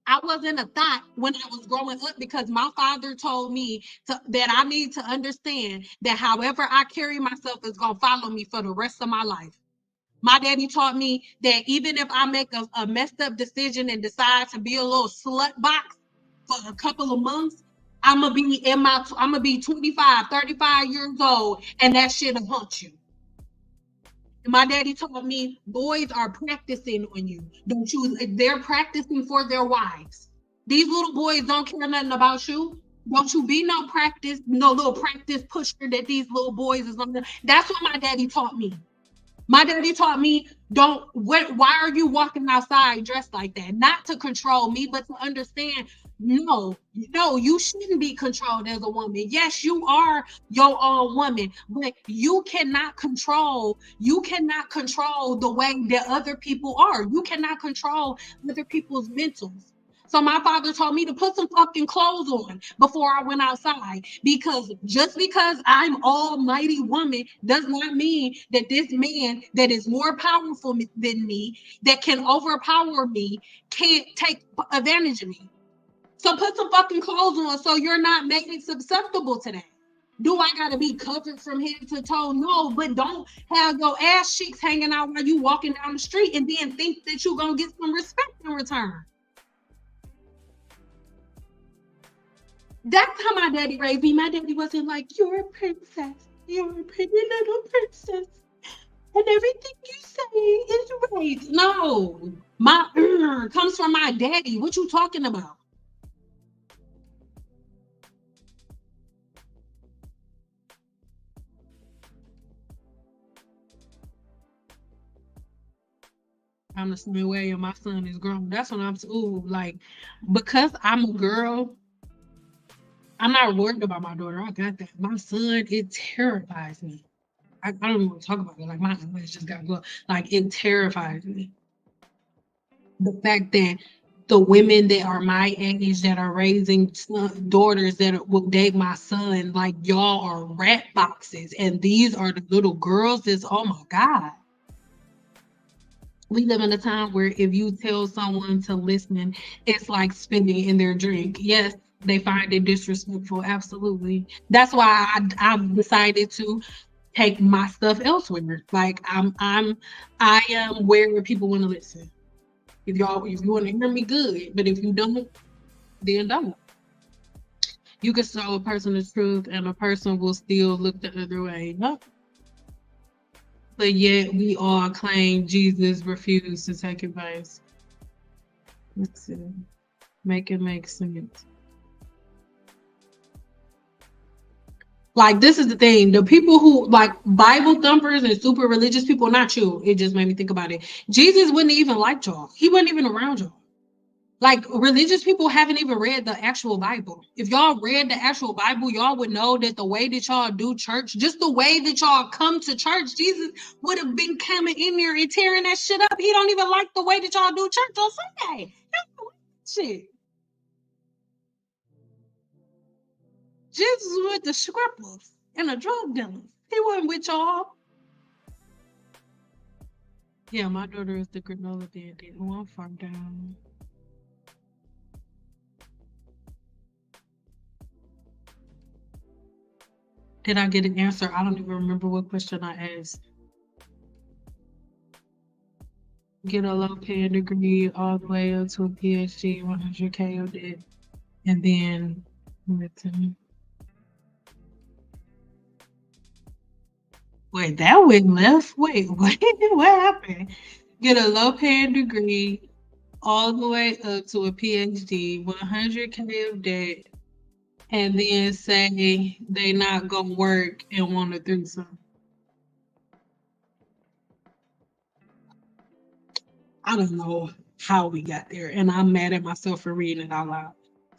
I wasn't a thought when I was growing up because my father told me that I need to understand that however I carry myself is going to follow me for the rest of my life. My daddy taught me that even if I make a messed up decision and decide to be a little slut box for a couple of months, I'm gonna be 25, 35 years old, and that shit'll haunt you. My daddy taught me boys are practicing on you. Don't you? They're practicing for their wives. These little boys don't care nothing about you. Don't you be no little practice pusher that these little boys is on. That's what my daddy taught me. My daddy taught me, why are you walking outside dressed like that? Not to control me, but to understand, no, you shouldn't be controlled as a woman. Yes, you are your own woman, but you cannot control the way that other people are. You cannot control other people's mentals. So my father told me to put some fucking clothes on before I went outside, because just because I'm almighty woman does not mean that this man that is more powerful than me, that can overpower me, can't take advantage of me. So put some fucking clothes on so you're not making susceptible to that. Do I gotta be covered from head to toe? No, but don't have your ass cheeks hanging out while you walking down the street and then think that you're gonna get some respect in return. That's how my daddy raised me. My daddy wasn't like, you're a princess. You're a pretty little princess. And everything you say is right. No. My comes from my daddy. What you talking about? I'm the same way, and my son is grown. That's when I'm ooh, like, because I'm a girl, I'm not worried about my daughter. I got that. My son, it terrifies me. I don't even want to talk about it. Like my eyes just got glow. Like it terrifies me. The fact that the women that are my age that are raising daughters that will date my son, like y'all are rat boxes, and these are the little girls. Is oh my god. We live in a time where if you tell someone to listen, it's like spitting in their drink. Yes, they find it disrespectful. Absolutely. That's why I've decided to take my stuff elsewhere. Like I am where people want to listen. If you want to hear me, good. But if you don't, then don't. You can show a person the truth, and a person will still look the other way. No. But yet we all claim Jesus refused to take advice. Let's see. Make it make sense. Like this is the thing. The people who like Bible thumpers and super religious people, not you. It just made me think about it. Jesus wouldn't even like y'all. He wasn't even around y'all. Like religious people haven't even read the actual Bible. If y'all read the actual Bible, y'all would know that the way that y'all do church, just the way that y'all come to church, Jesus would have been coming in there and tearing that shit up. He don't even like the way that y'all do church on Sunday. Shit. Jesus was with the scribblers and the drug dealers. He wasn't with y'all. Yeah, my daughter is the granola bandit. Oh, I'm far down. Did I get an answer? I don't even remember what question I asked. Get a low paying degree all the way up to a PhD, 100K of debt, and then wait, that went left. Wait, what happened? Get a low paying degree all the way up to a PhD, 100K of debt, and then say they not gonna work and want to do something. I don't know how we got there, and I'm mad at myself for reading it out loud.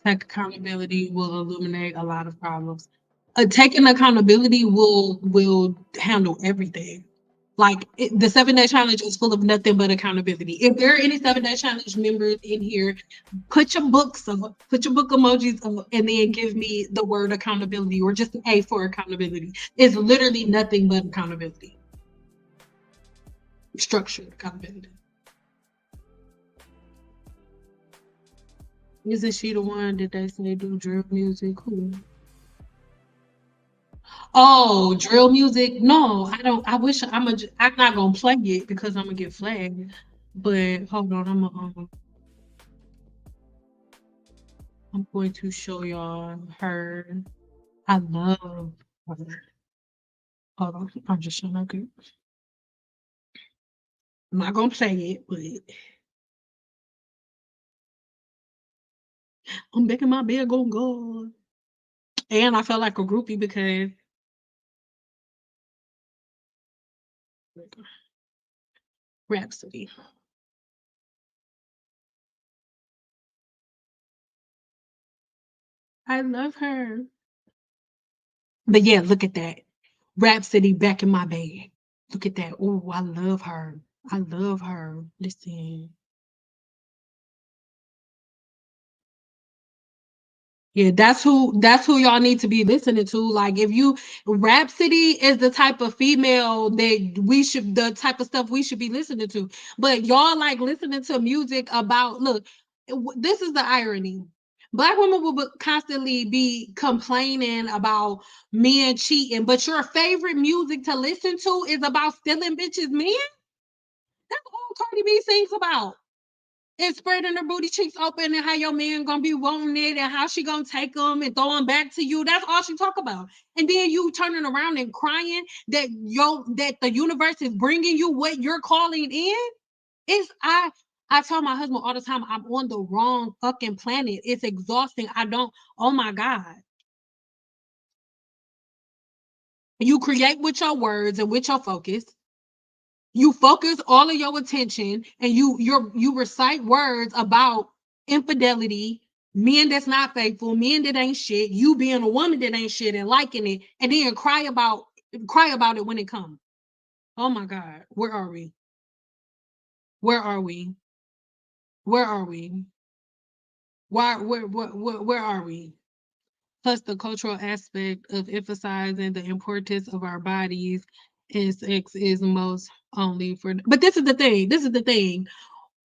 Take accountability will illuminate a lot of problems. Taking accountability will handle everything. Like the 7 day challenge is full of nothing but accountability. If there are any 7 day challenge members in here, put your books up, put your book emojis up, and then give me the word accountability or just A for accountability. It's literally nothing but accountability. Structured accountability. Isn't she the one that they say do drill music? Who? Oh, drill music? No, I don't. I wish I'm not gonna play it because I'm gonna get flagged. But hold on, I'm going to show y'all her. I love her. Hold on, I'm just showing her. I'm not gonna play it, but I'm back in my bed going go. And I felt like a groupie because Rhapsody. I love her. But yeah, look at that. Rhapsody back in my bed. Look at that. Oh, I love her. I love her. Listen. Yeah, that's who y'all need to be listening to. Like if you Rhapsody is the type of female that the type of stuff we should be listening to. But y'all like listening to music about look, this is the irony. Black women will constantly be complaining about men cheating, but your favorite music to listen to is about stealing bitches men. That's all Cardi B sings about and spreading her booty cheeks open and how your man gonna be wanting it and how she gonna take them and throw them back to you. That's all she talk about. And then you turning around and crying that the universe is bringing you what you're calling in. It's I tell my husband all the time I'm on the wrong fucking planet. It's exhausting. I don't. Oh my god. You create with your words and with your focus. You focus all of your attention and you recite words about infidelity, men that's not faithful, men that ain't shit, you being a woman that ain't shit and liking it, and then cry about it when it comes. Oh my God, where are we? Where are we? Where are we? Why where are we? Plus the cultural aspect of emphasizing the importance of our bodies and sex is most only for, but this is the thing. This is the thing.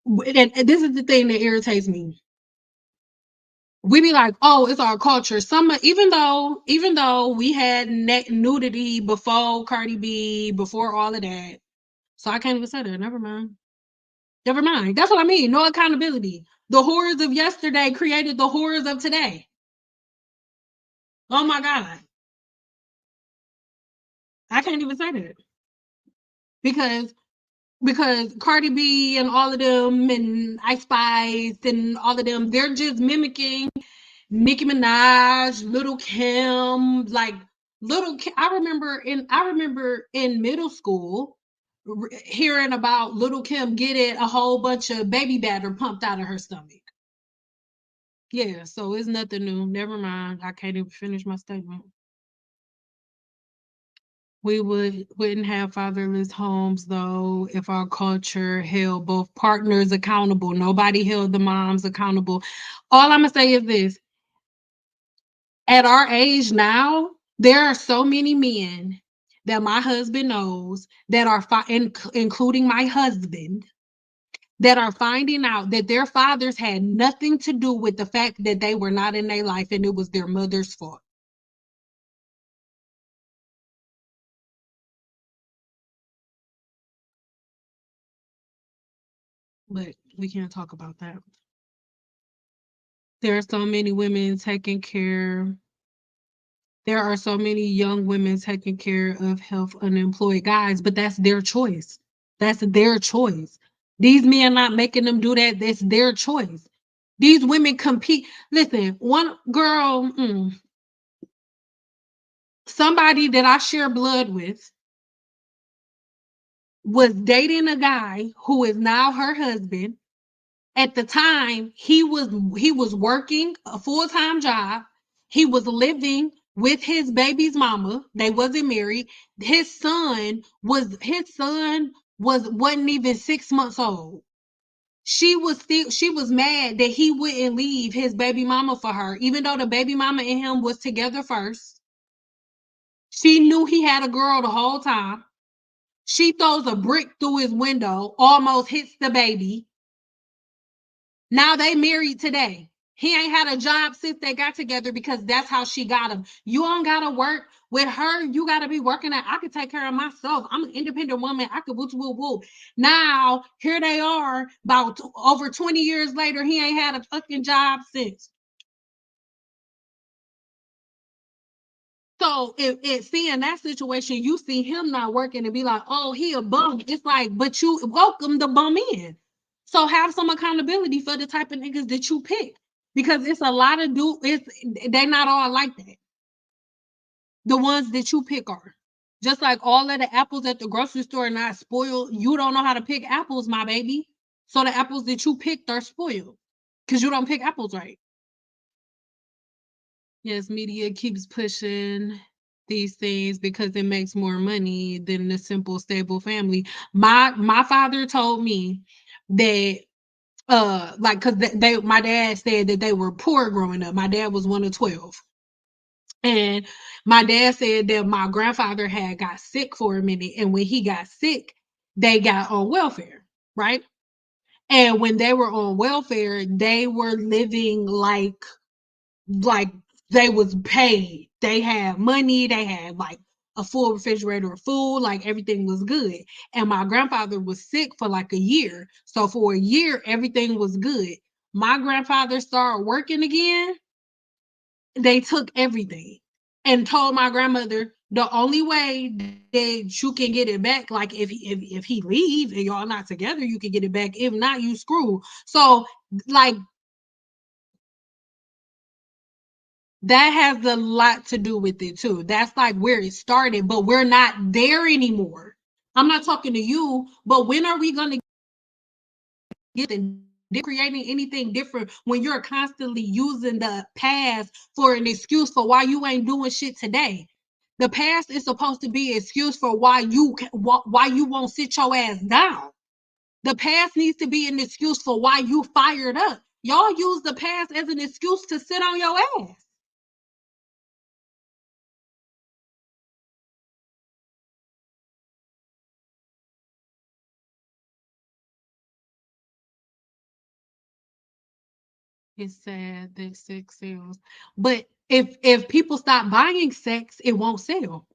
And this is the thing that irritates me. We be like, oh, it's our culture. Even though we had nudity before Cardi B, before all of that. So I can't even say that. Never mind. Never mind. That's what I mean. No accountability. The horrors of yesterday created the horrors of today. Oh my God. I can't even say that. Because Cardi B and all of them and Ice Spice and all of them, they're just mimicking Nicki Minaj, Little Kim, like Little Kim. I remember in middle school hearing about Little Kim getting a whole bunch of baby batter pumped out of her stomach. Yeah, so it's nothing new. Never mind. I can't even finish my statement. We wouldn't have fatherless homes though if our culture held both partners accountable. Nobody held the moms accountable. All I'm gonna say is this: at our age now, there are so many men that my husband knows that are including my husband, that are finding out that their fathers had nothing to do with the fact that they were not in their life and it was their mother's fault. But we can't talk about that. There are so many women taking care There are so many young women taking care of health unemployed guys, but that's their choice. That's their choice. These men not making them do that. That's their choice. These women compete. Listen, one girl, somebody that I share blood with, was dating a guy who is now her husband. At the time, he was working a full-time job. He was living with his baby's mama. They wasn't married. His son was wasn't even 6 months old. She was mad that he wouldn't leave his baby mama for her, even though the baby mama and him was together first. She knew he had a girl the whole time. She throws a brick through his window, almost hits the baby. Now they married today. He ain't had a job since they got together because that's how she got him. You don't gotta work with her. You gotta be working at. I could take care of myself. I'm an independent woman. I could woo woo woo. Now here they are, about over 20 years later. He ain't had a fucking job since. So if seeing that situation, you see him not working and be like, oh, he a bum. It's like, but you welcome the bum in. So have some accountability for the type of niggas that you pick. Because it's a lot of they not all like that. The ones that you pick are. Just like all of the apples at the grocery store are not spoiled. You don't know how to pick apples, my baby. So the apples that you picked are spoiled. Because you don't pick apples right. Yes, media keeps pushing these things because it makes more money than the simple stable family. My father told me that like because they my dad said that they were poor growing up. My dad was one of 12. And my dad said that my grandfather had got sick for a minute, and when he got sick, they got on welfare, right? And when they were on welfare, they were living like they was paid. They had money, they had like a full refrigerator of food, like everything was good. And my grandfather was sick for like a year. So for a year, everything was good. My grandfather started working again. They took everything and told my grandmother the only way that you can get it back, like if he leave and y'all not together, you can get it back. If not, you screw. So like that has a lot to do with it too. That's like where it started, but we're not there anymore. I'm not talking to you, but when are we gonna get and creating anything different when you're constantly using the past for an excuse for why you ain't doing shit today? The past is supposed to be an excuse for why you won't sit your ass down. The past needs to be an excuse for why you fired up. Y'all use the past as an excuse to sit on your ass. It's sad that sex sells. But if people stop buying sex, it won't sell.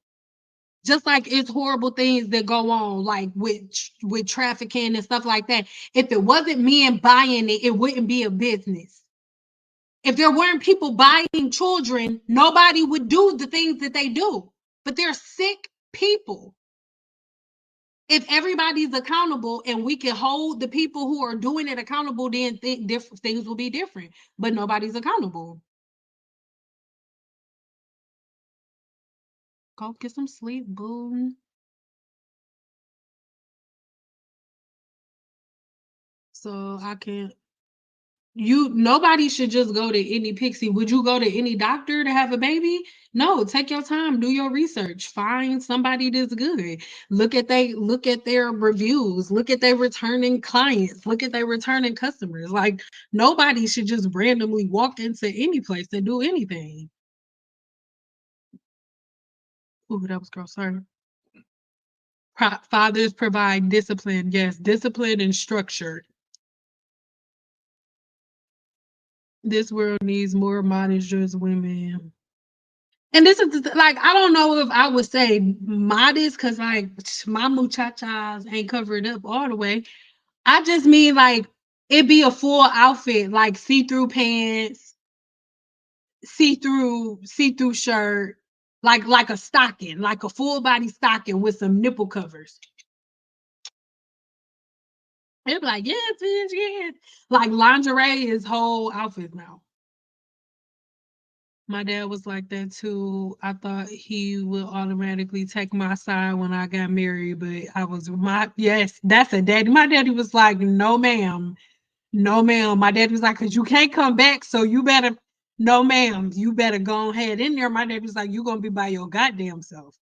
Just like it's horrible things that go on, like with trafficking and stuff like that. If it wasn't men buying it, it wouldn't be a business. If there weren't people buying children, nobody would do the things that they do. But they're sick people. If everybody's accountable and we can hold the people who are doing it accountable, then things will be different. But nobody's accountable. Go get some sleep, boo. So I can nobody should just go to any pixie. Would you go to any doctor to have a baby? No, take your time, do your research, find somebody that's good. Look at their reviews, look at their returning clients, look at their returning customers. Like nobody should just randomly walk into any place and do anything. Ooh, that was gross. Sorry. Fathers provide discipline. Yes, discipline and structure. This world needs more modest women. And this is like, I don't know if I would say modest because like my muchachas ain't covered up all the way. I just mean like it be a full outfit, like see-through pants, see-through shirt, like a stocking, like a full body stocking with some nipple covers. It's like, yes, bitch, yes. Like lingerie is whole outfits now. My dad was like that too. I thought he would automatically take my side when I got married, but I was yes, that's a daddy. My daddy was like, no, ma'am. No, ma'am. My daddy was like, because you can't come back, so you better, no, ma'am, you better go ahead in there. My daddy was like, you're gonna be by your goddamn self.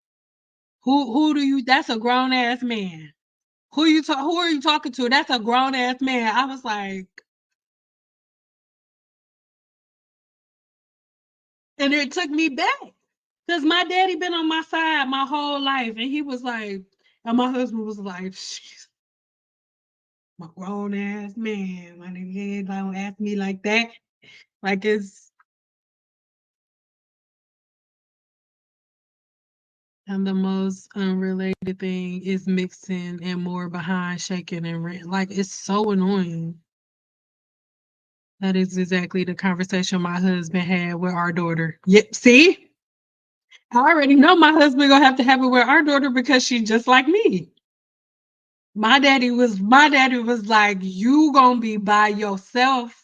Who do you that's a grown ass man. Who are you talking to? That's a grown ass man. I was like, and it took me back. Because my daddy been on my side my whole life. And he was like, and my husband was like, she's my grown ass man. My nigga don't ask me like that. Like it's and the most unrelated thing is mixing and more behind shaking and like it's so annoying. That is exactly the conversation my husband had with our daughter. Yep, see? I already know my husband gonna have to have it with our daughter because she's just like me. My daddy was like, you gonna be by yourself.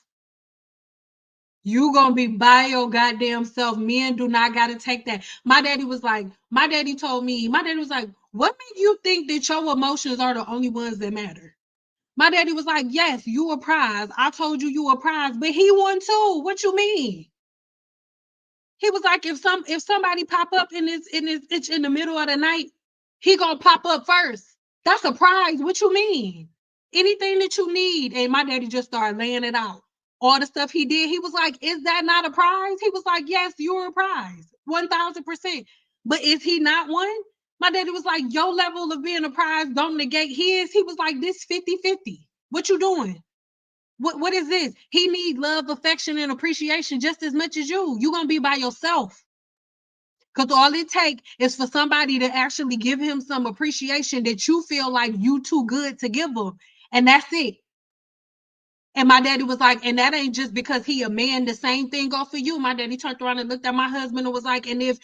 You gonna be by your goddamn self. Men do not gotta take that. My daddy told me, my daddy was like, what make you think that your emotions are the only ones that matter? My daddy was like, yes, you a prize. I told you a prize, but he won too. What you mean? He was like, if somebody pop up in the middle of the night, he gonna pop up first. That's a prize. What you mean? Anything that you need. And my daddy just started laying it out. All the stuff he did, he was like, is that not a prize? He was like, yes, you're a prize. 1000%. But is he not one? My daddy was like, your level of being a prize don't negate his. He was like, this 50-50. What you doing? What is this? He need love, affection, and appreciation just as much as you. You gonna be by yourself. Because all it takes is for somebody to actually give him some appreciation that you feel like you too good to give him. And that's it. And my daddy was like, and that ain't just because he a man, the same thing go for you. My daddy turned around and looked at my husband and was like, and if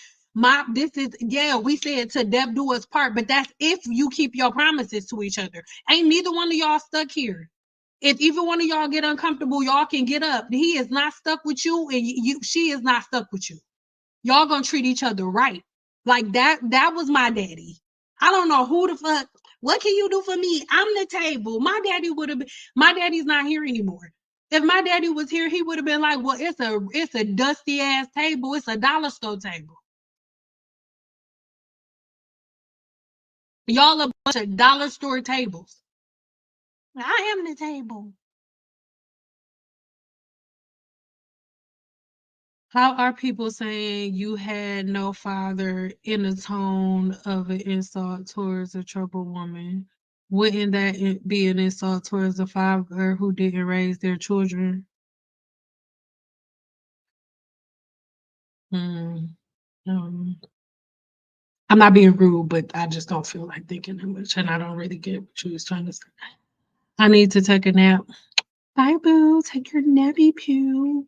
this is, yeah, we said to death do us part, but that's if you keep your promises to each other. Ain't neither one of y'all stuck here. If either one of y'all get uncomfortable, y'all can get up. He is not stuck with you, and she is not stuck with you. Y'all gonna treat each other right. Like that was my daddy. I don't know who the fuck What can you do for me? I'm the table. My daddy's not here anymore. If my daddy was here, he would have been like, well, it's a dusty ass table. It's a dollar store table. Y'all a bunch of dollar store tables. I am the table. How are people saying you had no father in the tone of an insult towards a troubled woman? Wouldn't that be an insult towards a father who didn't raise their children? Hmm. Um, I'm not being rude, but I just don't feel like thinking that much, and I don't really get what you was trying to say. I need to take a nap. Bye, boo. Take your nappy poo.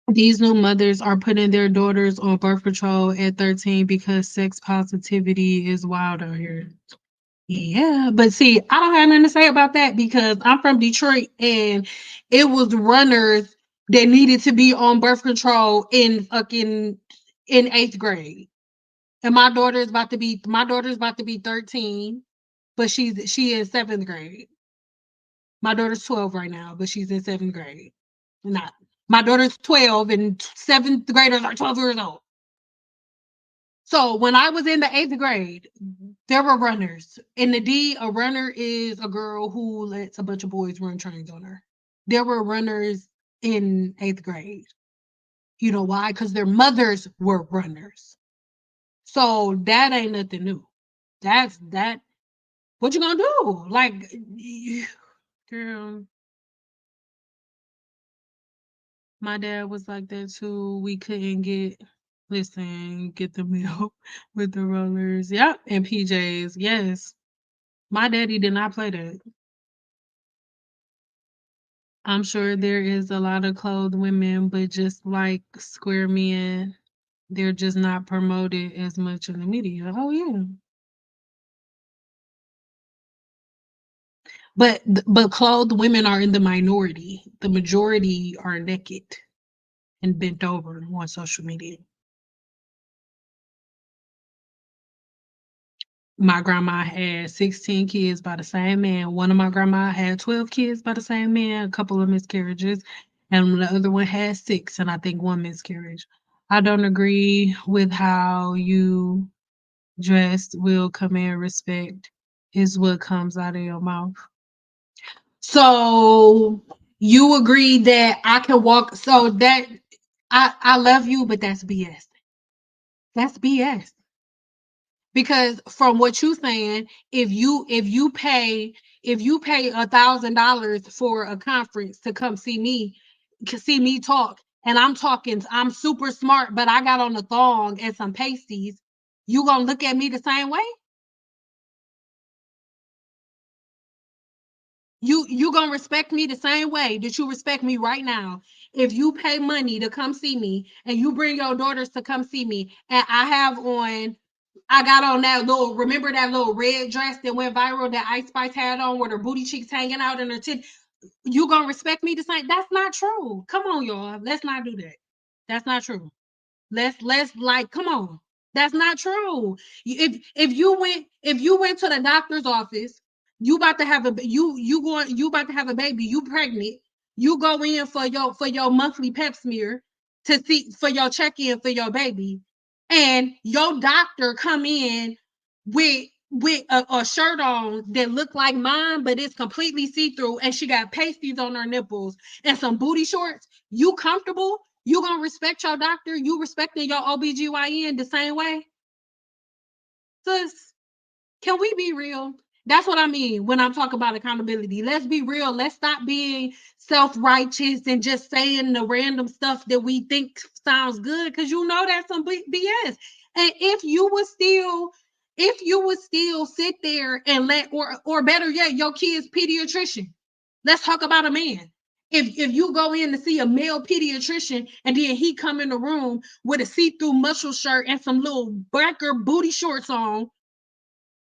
These new mothers are putting their daughters on birth control at 13 because sex positivity is wild out here. Yeah, but see, I don't have nothing to say about that because I'm from Detroit and it was runners that needed to be on birth control in 8th grade. And my daughter's about to be 13, but she in 7th grade. My daughter's 12 right now, but she's in 7th grade. Not my daughter's 12 and 7th graders are 12 years old. So when I was in the 8th grade, there were runners. In the D, a runner is a girl who lets a bunch of boys run trains on her. There were runners in 8th grade. You know why? Because their mothers were runners. So that ain't nothing new. That's that. What you gonna do? Like, girl, my dad was like that too. We couldn't get the meal with the rollers. Yep, and PJs. Yes. My daddy did not play that. I'm sure there is a lot of clothed women, but just like square men, they're just not promoted as much in the media. Oh yeah. But clothed women are in the minority. The majority are naked and bent over on social media. My grandma had 16 kids by the same man. One of my grandma had 12 kids by the same man, a couple of miscarriages, and the other one had 6, and I think one miscarriage. I don't agree with how you dressed. Will command respect is what comes out of your mouth. So you agree that I can walk so that I love you, but that's BS. That's BS. Because from what you saying, if you pay $1,000 for a conference to come see me talk, and I'm super smart, but I got on a thong and some pasties, you gonna look at me the same way? You gonna respect me the same way that you respect me right now. If you pay money to come see me and you bring your daughters to come see me, and I got on that little, remember that little red dress that went viral that Ice Spice had on with her booty cheeks hanging out in her tit? You gonna respect me the same? That's not true. Come on, y'all. Let's not do that. That's not true. Let's like, come on. That's not true. If you went to the doctor's office, you about to have a baby, you pregnant, you go in for your monthly pep smear to see for your check-in for your baby, and your doctor come in with a shirt on that look like mine, but it's completely see-through, and she got pasties on her nipples and some booty shorts. You comfortable? You gonna respect your doctor? You respecting your OBGYN the same way? Sis, can we be real? That's what I mean when I'm talking about accountability. Let's be real. Let's stop being self-righteous and just saying the random stuff that we think sounds good, because you know that's some BS. And if you would still sit there and or better yet, your kid's pediatrician. Let's talk about a man. If you go in to see a male pediatrician and then he come in the room with a see-through muscle shirt and some little biker booty shorts on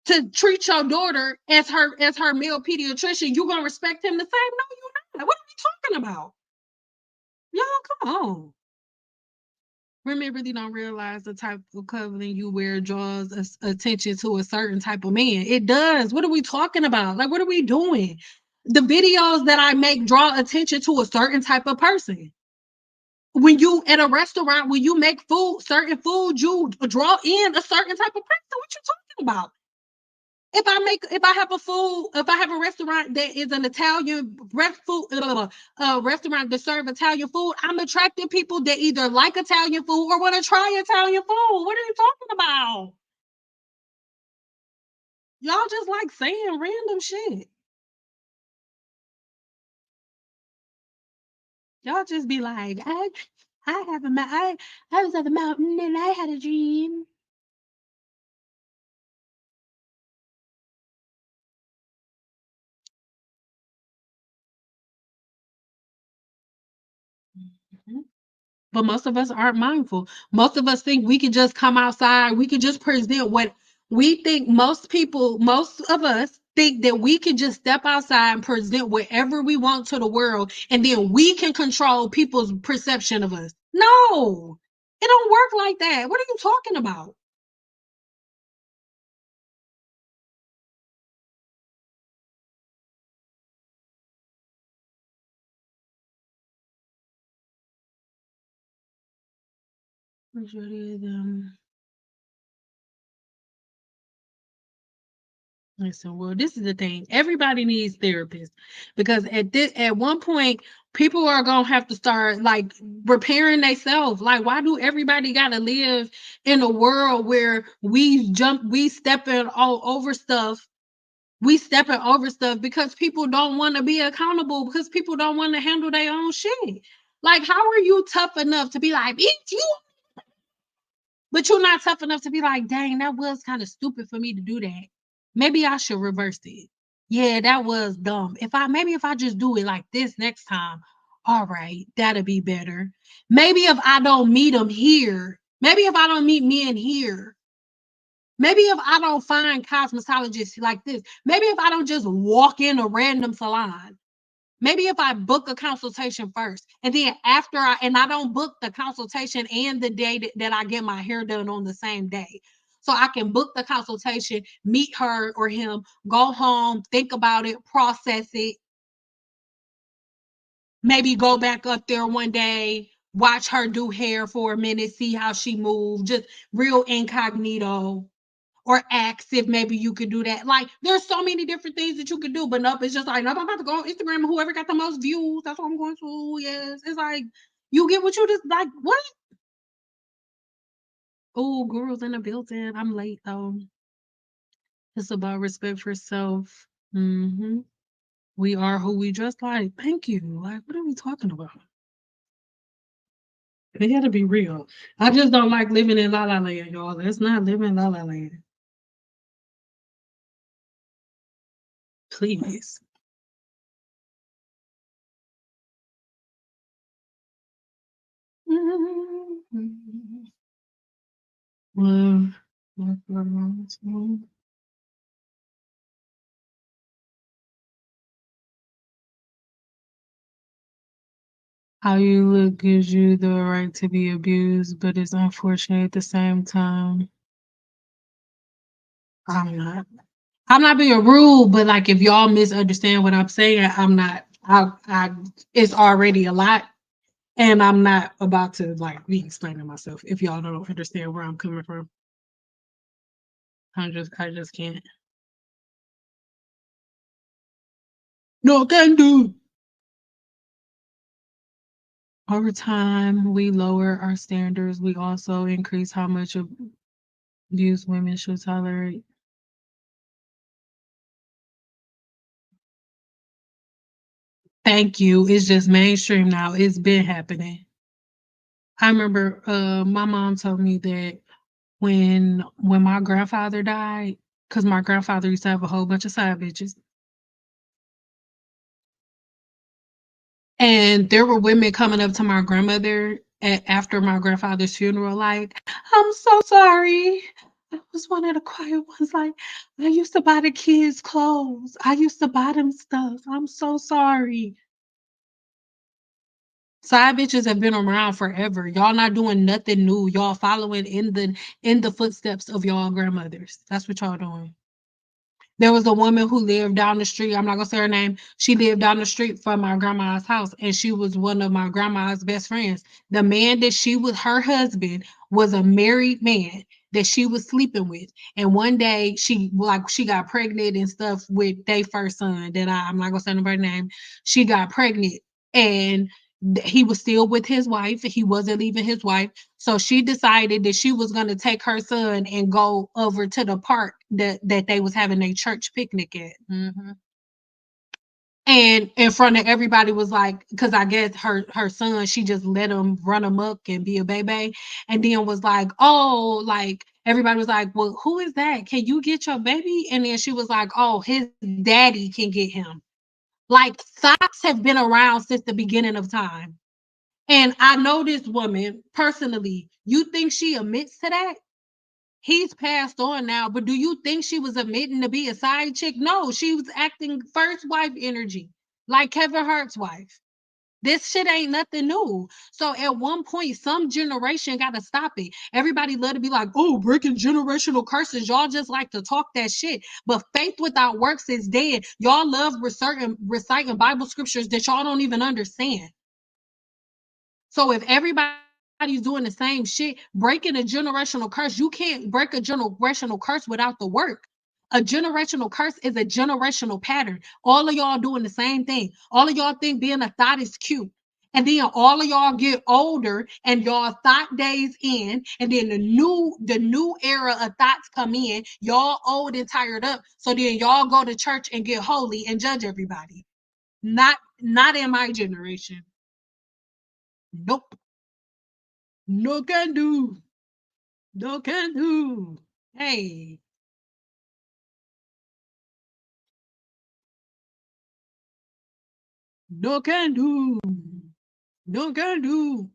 to treat your daughter as her male pediatrician, you gonna respect him the same? No, you're not. What are we talking about? Y'all, come on. Women really don't realize the type of clothing you wear draws attention to a certain type of man. It does. What are we talking about? Like, what are we doing? The videos that I make draw attention to a certain type of person. When you at a restaurant, when you make food, certain food, you draw in a certain type of person. What you talking about? If I have a restaurant that is an Italian restaurant that serve Italian food, I'm attracting people that either like Italian food or want to try Italian food. What are you talking about? Y'all just like saying random shit. Y'all just be like, I have a I was at the mountain and I had a dream. Mhm. But most of us aren't mindful. Most of us think we can just come outside, we can just present what we think. Most of us think that we can just step outside and present whatever we want to the world, and then we can control people's perception of us. No, it don't work like that. What are you talking about? Majority of them. Listen, well, this is the thing. Everybody needs therapists because at one point, people are gonna have to start like repairing themselves. Like, why do everybody gotta live in a world where we stepping all over stuff? We stepping over stuff because people don't want to be accountable, because people don't want to handle their own shit. Like, how are you tough enough to be like, it's you, but you're not tough enough to be like, dang, that was kind of stupid for me to do that. Maybe I should reverse it. Yeah, that was dumb. If I just do it like this next time, all right, that'll be better. Maybe if I don't meet them here, maybe if I don't meet men here, maybe if I don't find cosmetologists like this, maybe if I don't just walk in a random salon, maybe if I book a consultation first, and then I don't book the consultation and the day that I get my hair done on the same day. So I can book the consultation, meet her or him, go home, think about it, process it, maybe go back up there one day, watch her do hair for a minute, see how she moves, just real incognito, or ask if maybe you could do that. Like, there's so many different things that you could do, but nope, it's just like, nope, I'm about to go on Instagram and whoever got the most views, that's what I'm going to. Yes, it's like you get what you just like. What? Oh, girls in the building. I'm late though. It's about respect for self. Hmm. We are who we dress like. Thank you. Like, what are we talking about? They got to be real. I just don't like living in La La Land, y'all. Let's not live in La La Land, please. Love, love, love. How you look gives you the right to be abused, but it's unfortunate at the same time. I'm not. I'm not being rude, but like if y'all misunderstand what I'm saying, I'm not. I it's already a lot, and I'm not about to like be explaining myself if y'all don't understand where I'm coming from. I just can't. No, can do. Over time, we lower our standards. We also increase how much abuse women should tolerate. Thank you. It's just mainstream now. It's been happening. I remember my mom told me that when my grandfather died, because my grandfather used to have a whole bunch of side bitches, and there were women coming up to my grandmother after my grandfather's funeral, like, "I'm so sorry. I was one of the quiet ones. Like, I used to buy the kids clothes. I used to buy them stuff. I'm so sorry." Side bitches have been around forever. Y'all not doing nothing new. Y'all following in the footsteps of y'all grandmothers. That's what y'all doing. There was a woman who lived down the street. I'm not gonna say her name. She lived down the street from my grandma's house, and she was one of my grandma's best friends. The man that she was, her husband, was a married man that she was sleeping with. And one day she got pregnant and stuff with their first son that I'm not gonna say nobody's name. She got pregnant and he was still with his wife. He wasn't leaving his wife. So she decided that she was going to take her son and go over to the park that they was having a church picnic at. And in front of everybody was like, because I guess her son, she just let him run amok and be a baby. And then was like, oh, like everybody was like, well, who is that? Can you get your baby? And then she was like, oh, his daddy can get him. Like socks have been around since the beginning of time. And I know this woman personally. You think she admits to that? He's passed on now, but do you think she was admitting to be a side chick? No, she was acting first wife energy, like Kevin Hart's wife. This shit ain't nothing new. So at one point, some generation got to stop it. Everybody love to be like, oh, breaking generational curses. Y'all just like to talk that shit. But faith without works is dead. Y'all love reciting Bible scriptures that y'all don't even understand. So if everybody's doing the same shit, breaking a generational curse, you can't break a generational curse without the work. A generational curse is a generational pattern. All of y'all doing the same thing. All of y'all think being a thought is cute. And then all of y'all get older and y'all thought days in, and then the new era of thoughts come in. Y'all old and tired up. So then y'all go to church and get holy and judge everybody. Not in my generation. Nope. No can do. No can do. Hey, no can do. No can do.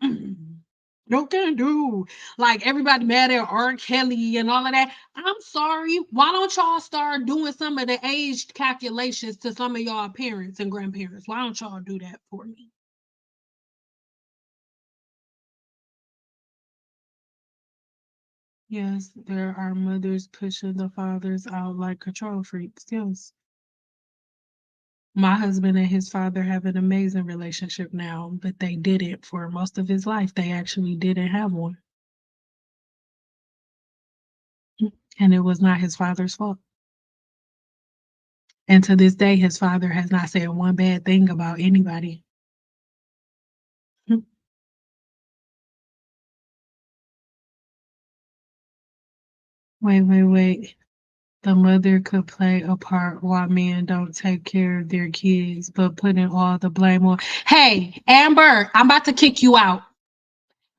No can do. Like everybody mad at R. Kelly and all of that. I'm sorry. Why don't y'all start doing some of the age calculations to some of y'all parents and grandparents? Why don't y'all do that for me? Yes, there are mothers pushing the fathers out like control freaks. Yes. My husband and his father have an amazing relationship now, but they didn't for most of his life. They actually didn't have one. And it was not his father's fault. And to this day, his father has not said one bad thing about anybody. Wait. The mother could play a part while men don't take care of their kids, but putting all the blame on. Hey, Amber, I'm about to kick you out.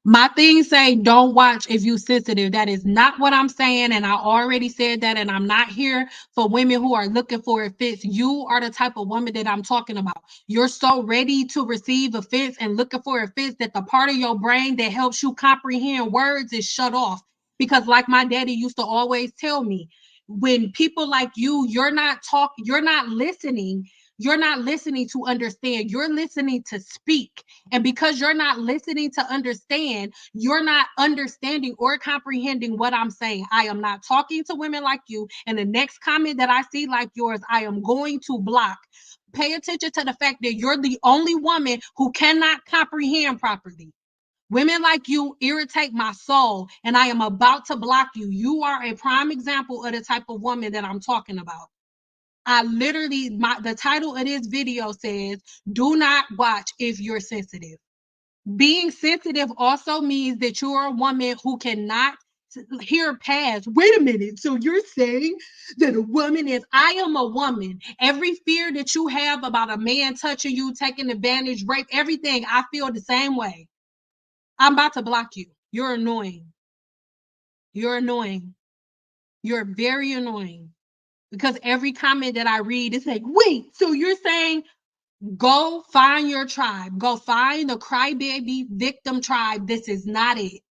My thing say don't watch if you sensitive. That is not what I'm saying, and I already said that, and I'm not here for women who are looking for offense. You are the type of woman that I'm talking about. You're so ready to receive offense and looking for offense that the part of your brain that helps you comprehend words is shut off. Because, like my daddy used to always tell me, when people like you're not talking, you're not listening to understand, you're listening to speak. And because you're not listening to understand, you're not understanding or comprehending what I'm saying. I am not talking to women like you. And the next comment that I see like yours, I am going to block. Pay attention to the fact that you're the only woman who cannot comprehend properly. Women like you irritate my soul, and I am about to block you. You are a prime example of the type of woman that I'm talking about. I literally, the title of this video says, do not watch if you're sensitive. Being sensitive also means that you're a woman who cannot hear past. Wait a minute. So you're saying that a woman is, I am a woman. Every fear that you have about a man touching you, taking advantage, rape, everything, I feel the same way. I'm about to block you. You're annoying. You're annoying. You're very annoying. Because every comment that I read is like, wait, so you're saying go find your tribe. Go find the crybaby victim tribe. This is not it.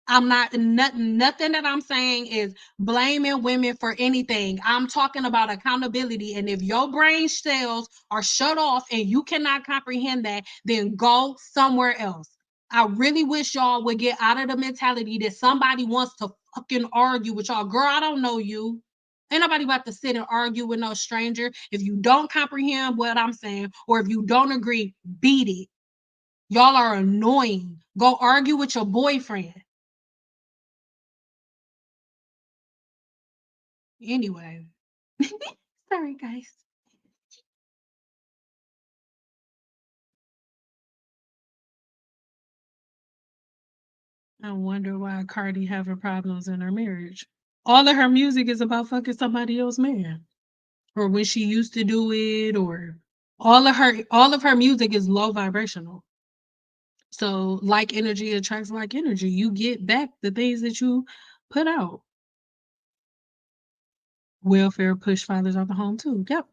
I'm not nothing that I'm saying is blaming women for anything. I'm talking about accountability. And if your brain cells are shut off and you cannot comprehend that, then go somewhere else. I really wish y'all would get out of the mentality that somebody wants to fucking argue with y'all. Girl, I don't know you. Ain't nobody about to sit and argue with no stranger. If you don't comprehend what I'm saying, or if you don't agree, beat it. Y'all are annoying. Go argue with your boyfriend. Anyway, sorry guys. I wonder why Cardi having problems in her marriage. All of her music is about fucking somebody else man. Or when she used to do it, or all of her music is low vibrational. So like energy attracts like energy. You get back the things that you put out. Welfare push fathers out the home too. Yep.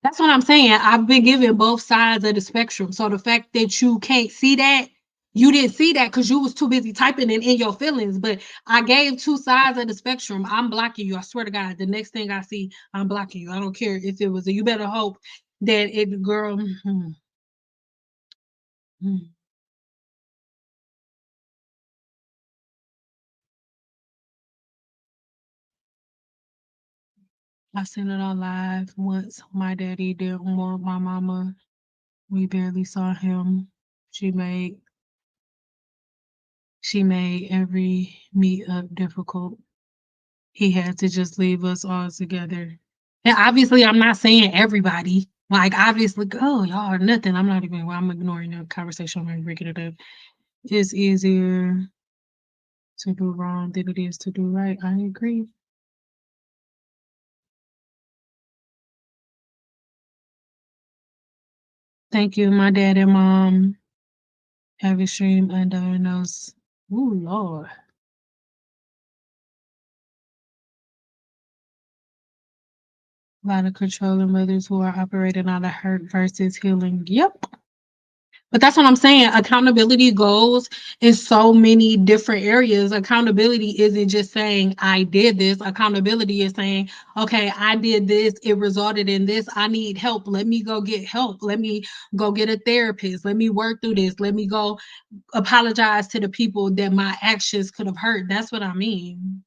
That's what I'm saying. I've been given both sides of the spectrum. So the fact that you can't see that, you didn't see that because you was too busy typing it in your feelings. But I gave two sides of the spectrum. I'm blocking you. I swear to God. The next thing I see, I'm blocking you. I don't care if it was you better hope that it girl. I seen it on live once. My daddy didn't want my mama. We barely saw him. She made she made every meetup difficult. He had to just leave us all together. And obviously, I'm not saying everybody. Like, obviously, oh, y'all are nothing. I'm not even, well, I'm ignoring the conversation. I'm breaking it up. It's easier to do wrong than it is to do right. I agree. Thank you. My dad and mom have extreme undiagnosed. Ooh, Lord. A lot of controlling mothers who are operating out of hurt versus healing. Yep. But that's what I'm saying. Accountability goes in so many different areas. Accountability isn't just saying, I did this. Accountability is saying, okay, I did this. It resulted in this. I need help. Let me go get help. Let me go get a therapist. Let me work through this. Let me go apologize to the people that my actions could have hurt. That's what I mean.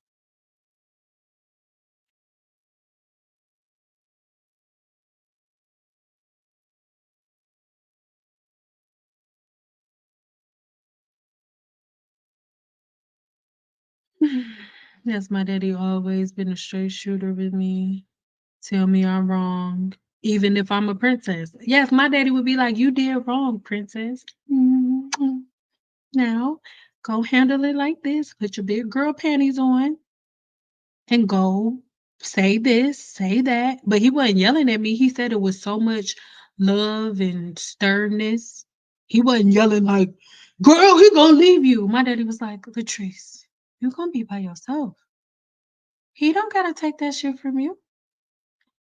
Yes, my daddy always been a straight shooter with me. Tell me I'm wrong, even if I'm a princess. Yes, my daddy would be like, "You did wrong, princess. Now, go handle it like this. Put your big girl panties on and go say this, say that." But he wasn't yelling at me. He said it was so much love and sternness. He wasn't yelling like, "Girl, he gonna leave you." My daddy was like, "Latrice, you gonna be by yourself. He don't gotta take that shit from you.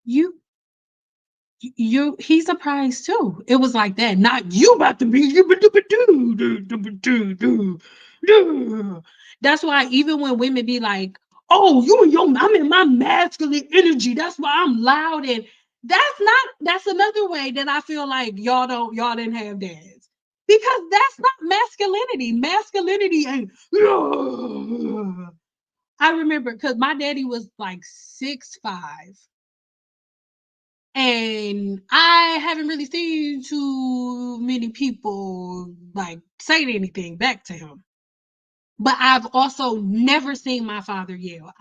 You you he's surprised too. It was like that. Not you about to be. That's why even when women be like, "Oh, you and your I'm in my masculine energy. That's why I'm loud." And that's another way that I feel like y'all didn't have dads. Because that's not masculinity. Masculinity ain't I remember because my daddy was like 6'5". And I haven't really seen too many people like say anything back to him. But I've also never seen my father yell.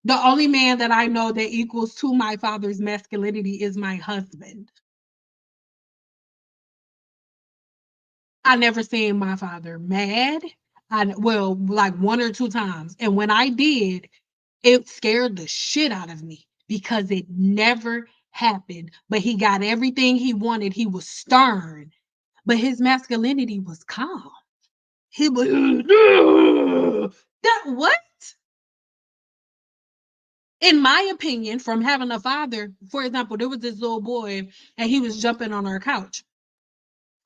The only man that I know that equals to my father's masculinity is my husband. I never seen my father mad. Well, like one or two times. And when I did, it scared the shit out of me because it never happened. But he got everything he wanted. He was stern, but his masculinity was calm. He was that what? In my opinion, from having a father, for example, there was this little boy and he was jumping on our couch.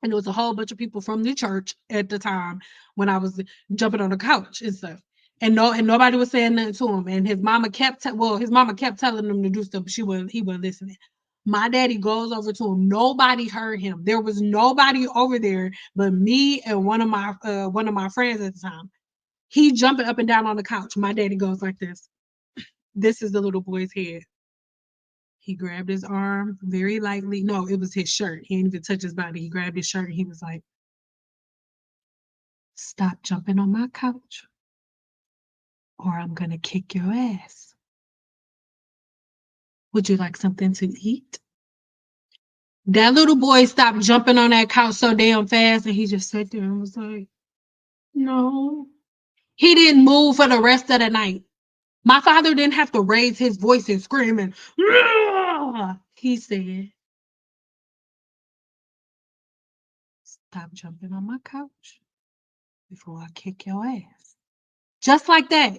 And there was a whole bunch of people from the church at the time when I was jumping on the couch and stuff. And nobody was saying nothing to him. And his mama his mama kept telling him to do stuff, but he wasn't listening. My daddy goes over to him. Nobody heard him. There was nobody over there but me and one of my friends at the time. He jumping up and down on the couch. My daddy goes like this. This is the little boy's head. He grabbed his arm very lightly. No, it was his shirt. He didn't even touch his body. He grabbed his shirt and he was like, "Stop jumping on my couch or I'm gonna kick your ass. Would you like something to eat?" That little boy stopped jumping on that couch so damn fast and he just sat there and was like, "No." He didn't move for the rest of the night. My father didn't have to raise his voice and scream and he said, "Stop jumping on my couch before I kick your ass." Just like that.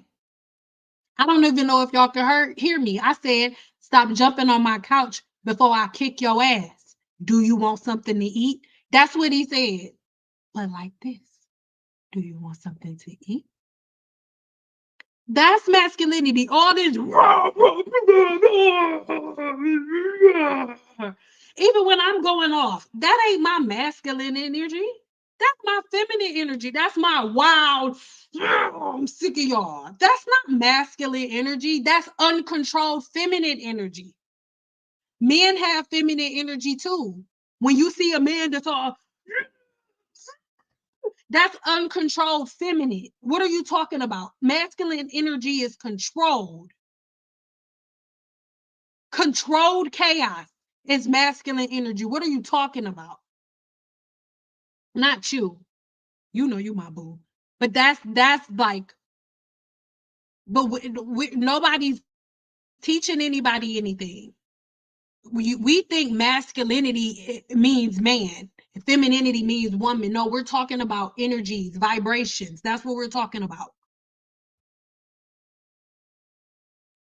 I don't even know if y'all can hear me. I said, "Stop jumping on my couch before I kick your ass. Do you want something to eat?" That's what he said. But like this, "Do you want something to eat?" That's masculinity. All this. Even when I'm going off, that ain't my masculine energy. That's my feminine energy. That's my wild. I'm sick of y'all. That's not masculine energy. That's uncontrolled feminine energy. Men have feminine energy too. When you see a man that's all, that's uncontrolled feminine. What are you talking about? Masculine energy is controlled. Controlled chaos is masculine energy. What are you talking about? Not you. You know you my boo. But that's like, but nobody's teaching anybody anything. We think masculinity means man, femininity means woman. No, we're talking about energies, vibrations. That's what we're talking about.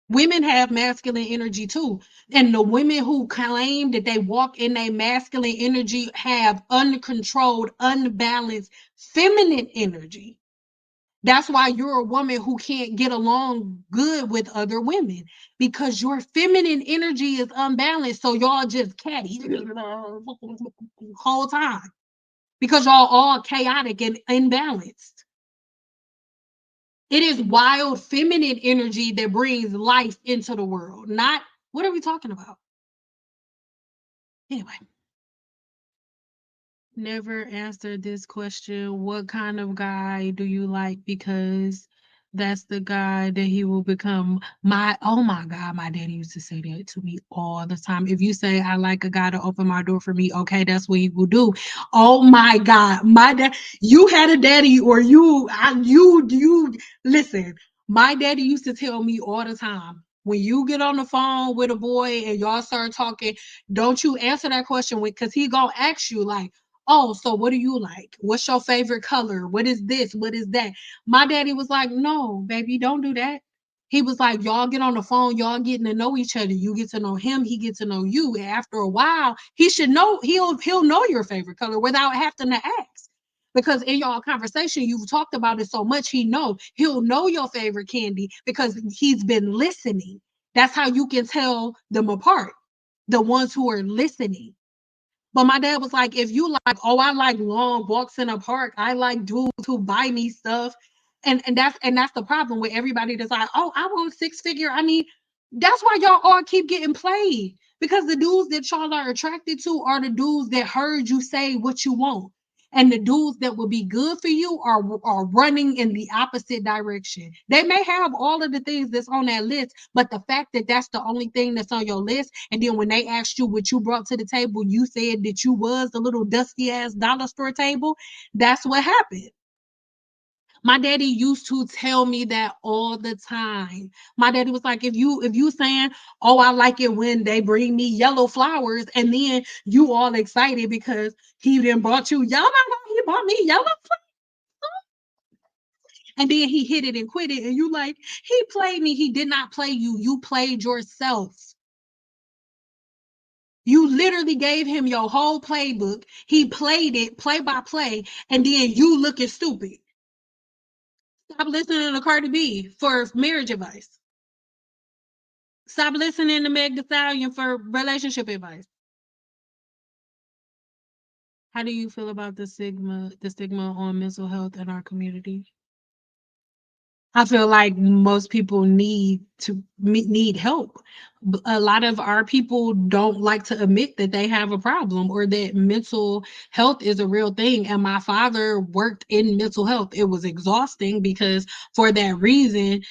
Women have masculine energy too. And the women who claim that they walk in a masculine energy have uncontrolled, unbalanced feminine energy. That's why you're a woman who can't get along good with other women because your feminine energy is unbalanced. So y'all just catty the whole time because y'all all chaotic and imbalanced. It is wild feminine energy that brings life into the world. Not what are we talking about? Anyway, never answered this question. What kind of guy do you like? Because that's the guy that he will become. Oh my God, my daddy used to say that to me all the time. If you say, "I like a guy to open my door for me," okay, that's what he will do. Oh my God, my dad, you had a daddy or you listen, my daddy used to tell me all the time, when you get on the phone with a boy and y'all start talking, don't you answer that question because he gonna ask you like, "Oh, so what do you like? What's your favorite color? What is this? What is that?" My daddy was like, "No, baby, don't do that." He was like, "Y'all get on the phone, y'all getting to know each other. You get to know him, he gets to know you. And after a while, he should know, he'll know your favorite color without having to ask. Because in y'all conversation, you've talked about it so much, he'll know your favorite candy because he's been listening. That's how you can tell them apart, the ones who are listening." But my dad was like, "If you like, oh, I like long walks in a park. I like dudes who buy me stuff." And that's the problem with everybody that's like, "Oh, I want six figure." I mean, that's why y'all all keep getting played. Because the dudes that y'all are attracted to are the dudes that heard you say what you want. And the dudes that will be good for you are running in the opposite direction. They may have all of the things that's on that list, but the fact that that's the only thing that's on your list, and then when they asked you what you brought to the table, you said that you was the little dusty ass dollar store table. That's what happened. My daddy used to tell me that all the time. My daddy was like, if you saying, "Oh, I like it when they bring me yellow flowers," and then you all excited because he then brought you yellow, he bought me yellow flowers, and then he hit it and quit it, and you like, "He played me." He did not play you. You played yourself. You literally gave him your whole playbook. He played it play by play, and then you looking stupid. Stop listening to Cardi B for marriage advice. Stop listening to Meg Thee Stallion for relationship advice. How do you feel about the stigma on mental health in our community? I feel like most people need help. A lot of our people don't like to admit that they have a problem or that mental health is a real thing. And my father worked in mental health. It was exhausting because for that reason,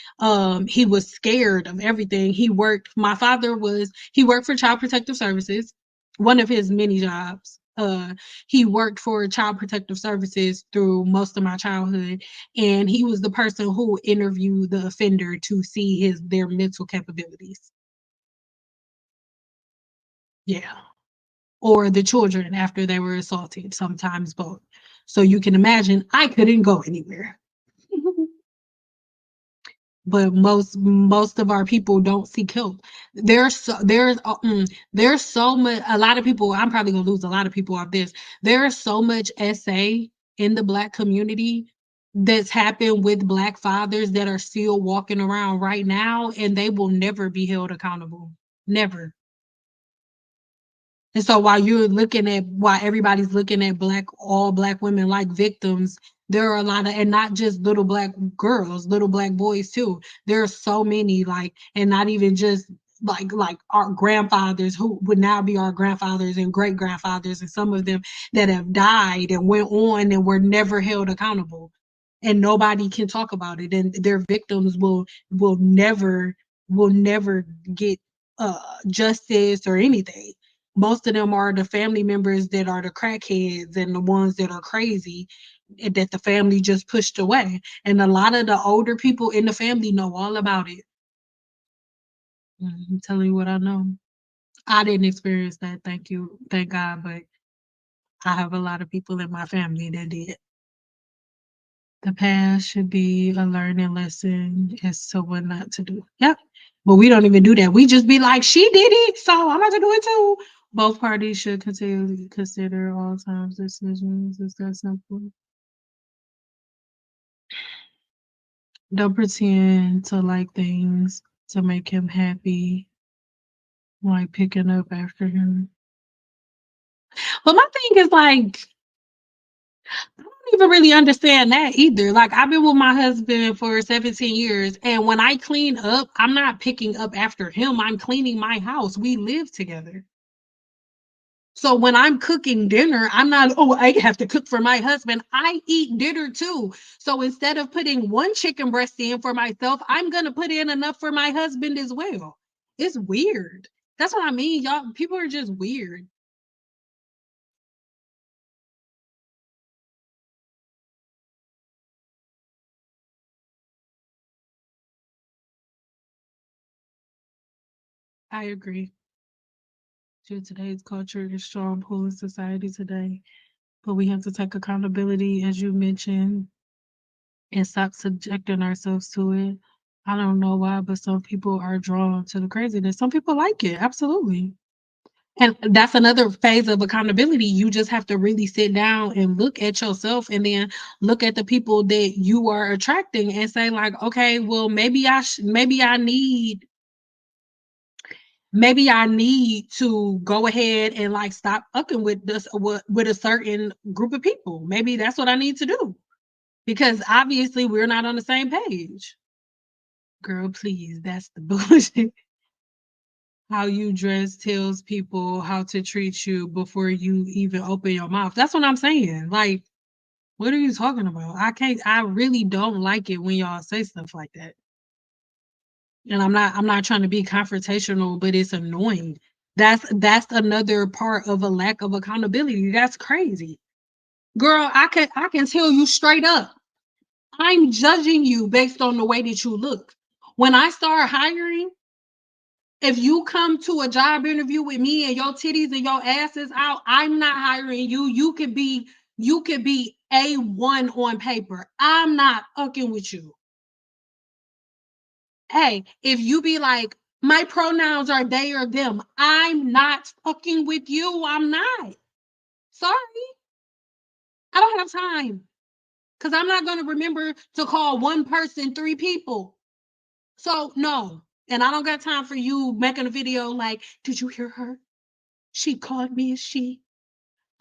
he was scared of everything. He worked for Child Protective Services, one of his many jobs. He worked for Child Protective Services through most of my childhood, and he was the person who interviewed the offender to see their mental capabilities. Yeah. Or the children after they were assaulted, sometimes both. So you can imagine I couldn't go anywhere. But most of our people don't seek help. There's so much. A lot of people. I'm probably gonna lose a lot of people off this. There is so much SA in the Black community that's happened with Black fathers that are still walking around right now, and they will never be held accountable. Never. And so while everybody's looking at all Black women like victims, there are a lot of, and not just little Black girls, little Black boys too. There are so many, like, and not even just like our grandfathers who would now be our grandfathers and great grandfathers, and some of them that have died and went on and were never held accountable. And nobody can talk about it. And their victims will never will never get justice or anything. Most of them are the family members that are the crackheads and the ones that are crazy that the family just pushed away. And a lot of the older people in the family know all about it. I'm telling you what I know. I didn't experience that, thank you, thank God, but I have a lot of people in my family that did. The past should be a learning lesson as to what not to do. Yep. But we don't even do that. We just be like, she did it, so I'm about to do it too. Both parties should continually consider all times decisions. It's that simple. Don't pretend to like things to make him happy, like picking up after him. But my thing is like, I don't even really understand that either. Like, I've been with my husband for 17 years, and when I clean up, I'm not picking up after him. I'm cleaning my house. We live together. So when I'm cooking dinner, I'm not, oh, I have to cook for my husband. I eat dinner too. So instead of putting one chicken breast in for myself, I'm going to put in enough for my husband as well. It's weird. That's what I mean. Y'all, people are just weird. I agree. Today's culture is strong pull in society today, but we have to take accountability, as you mentioned, and stop subjecting ourselves to it. I don't know why, but some people are drawn to the craziness. Some people like it, absolutely. And that's another phase of accountability. You just have to really sit down and look at yourself and then look at the people that you are attracting and say like, okay, well, maybe I need to go ahead and like stop fucking with with a certain group of people. Maybe that's what I need to do because obviously we're not on the same page. Girl, please, that's the bullshit. How you dress tells people how to treat you before you even open your mouth. That's what I'm saying. Like, what are you talking about? I really don't like it when y'all say stuff like that. And I'm not trying to be confrontational, but it's annoying. That's another part of a lack of accountability. That's crazy. Girl, I can tell you straight up. I'm judging you based on the way that you look. When I start hiring, if you come to a job interview with me and your titties and your ass is out, I'm not hiring you. You could be A1 on paper. I'm not fucking with you. Hey, if you be like, My pronouns are they or them. I'm not fucking with you. I'm not. Sorry. I don't have time. Because I'm not going to remember to call one person 3 people. So, no. And I don't got time for you making a video like, did you hear her? She called me a she.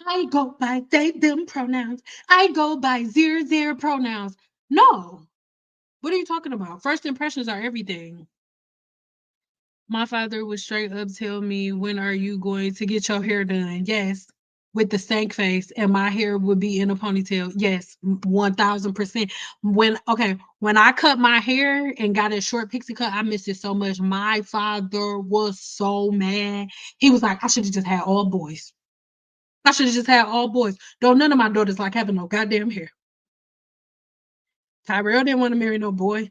I go by they, them pronouns. I go by their pronouns. No. What are you talking about? First impressions are everything. My father would straight up tell me, when are you going to get your hair done? Yes. With the stank face, and my hair would be in a ponytail. Yes, 1000%. When I cut my hair and got a short pixie cut, I missed it so much. My father was so mad. He was like, I should have just had all boys. I should have just had all boys. Don't none of my daughters like having no goddamn hair. Tyrell didn't want to marry no boy.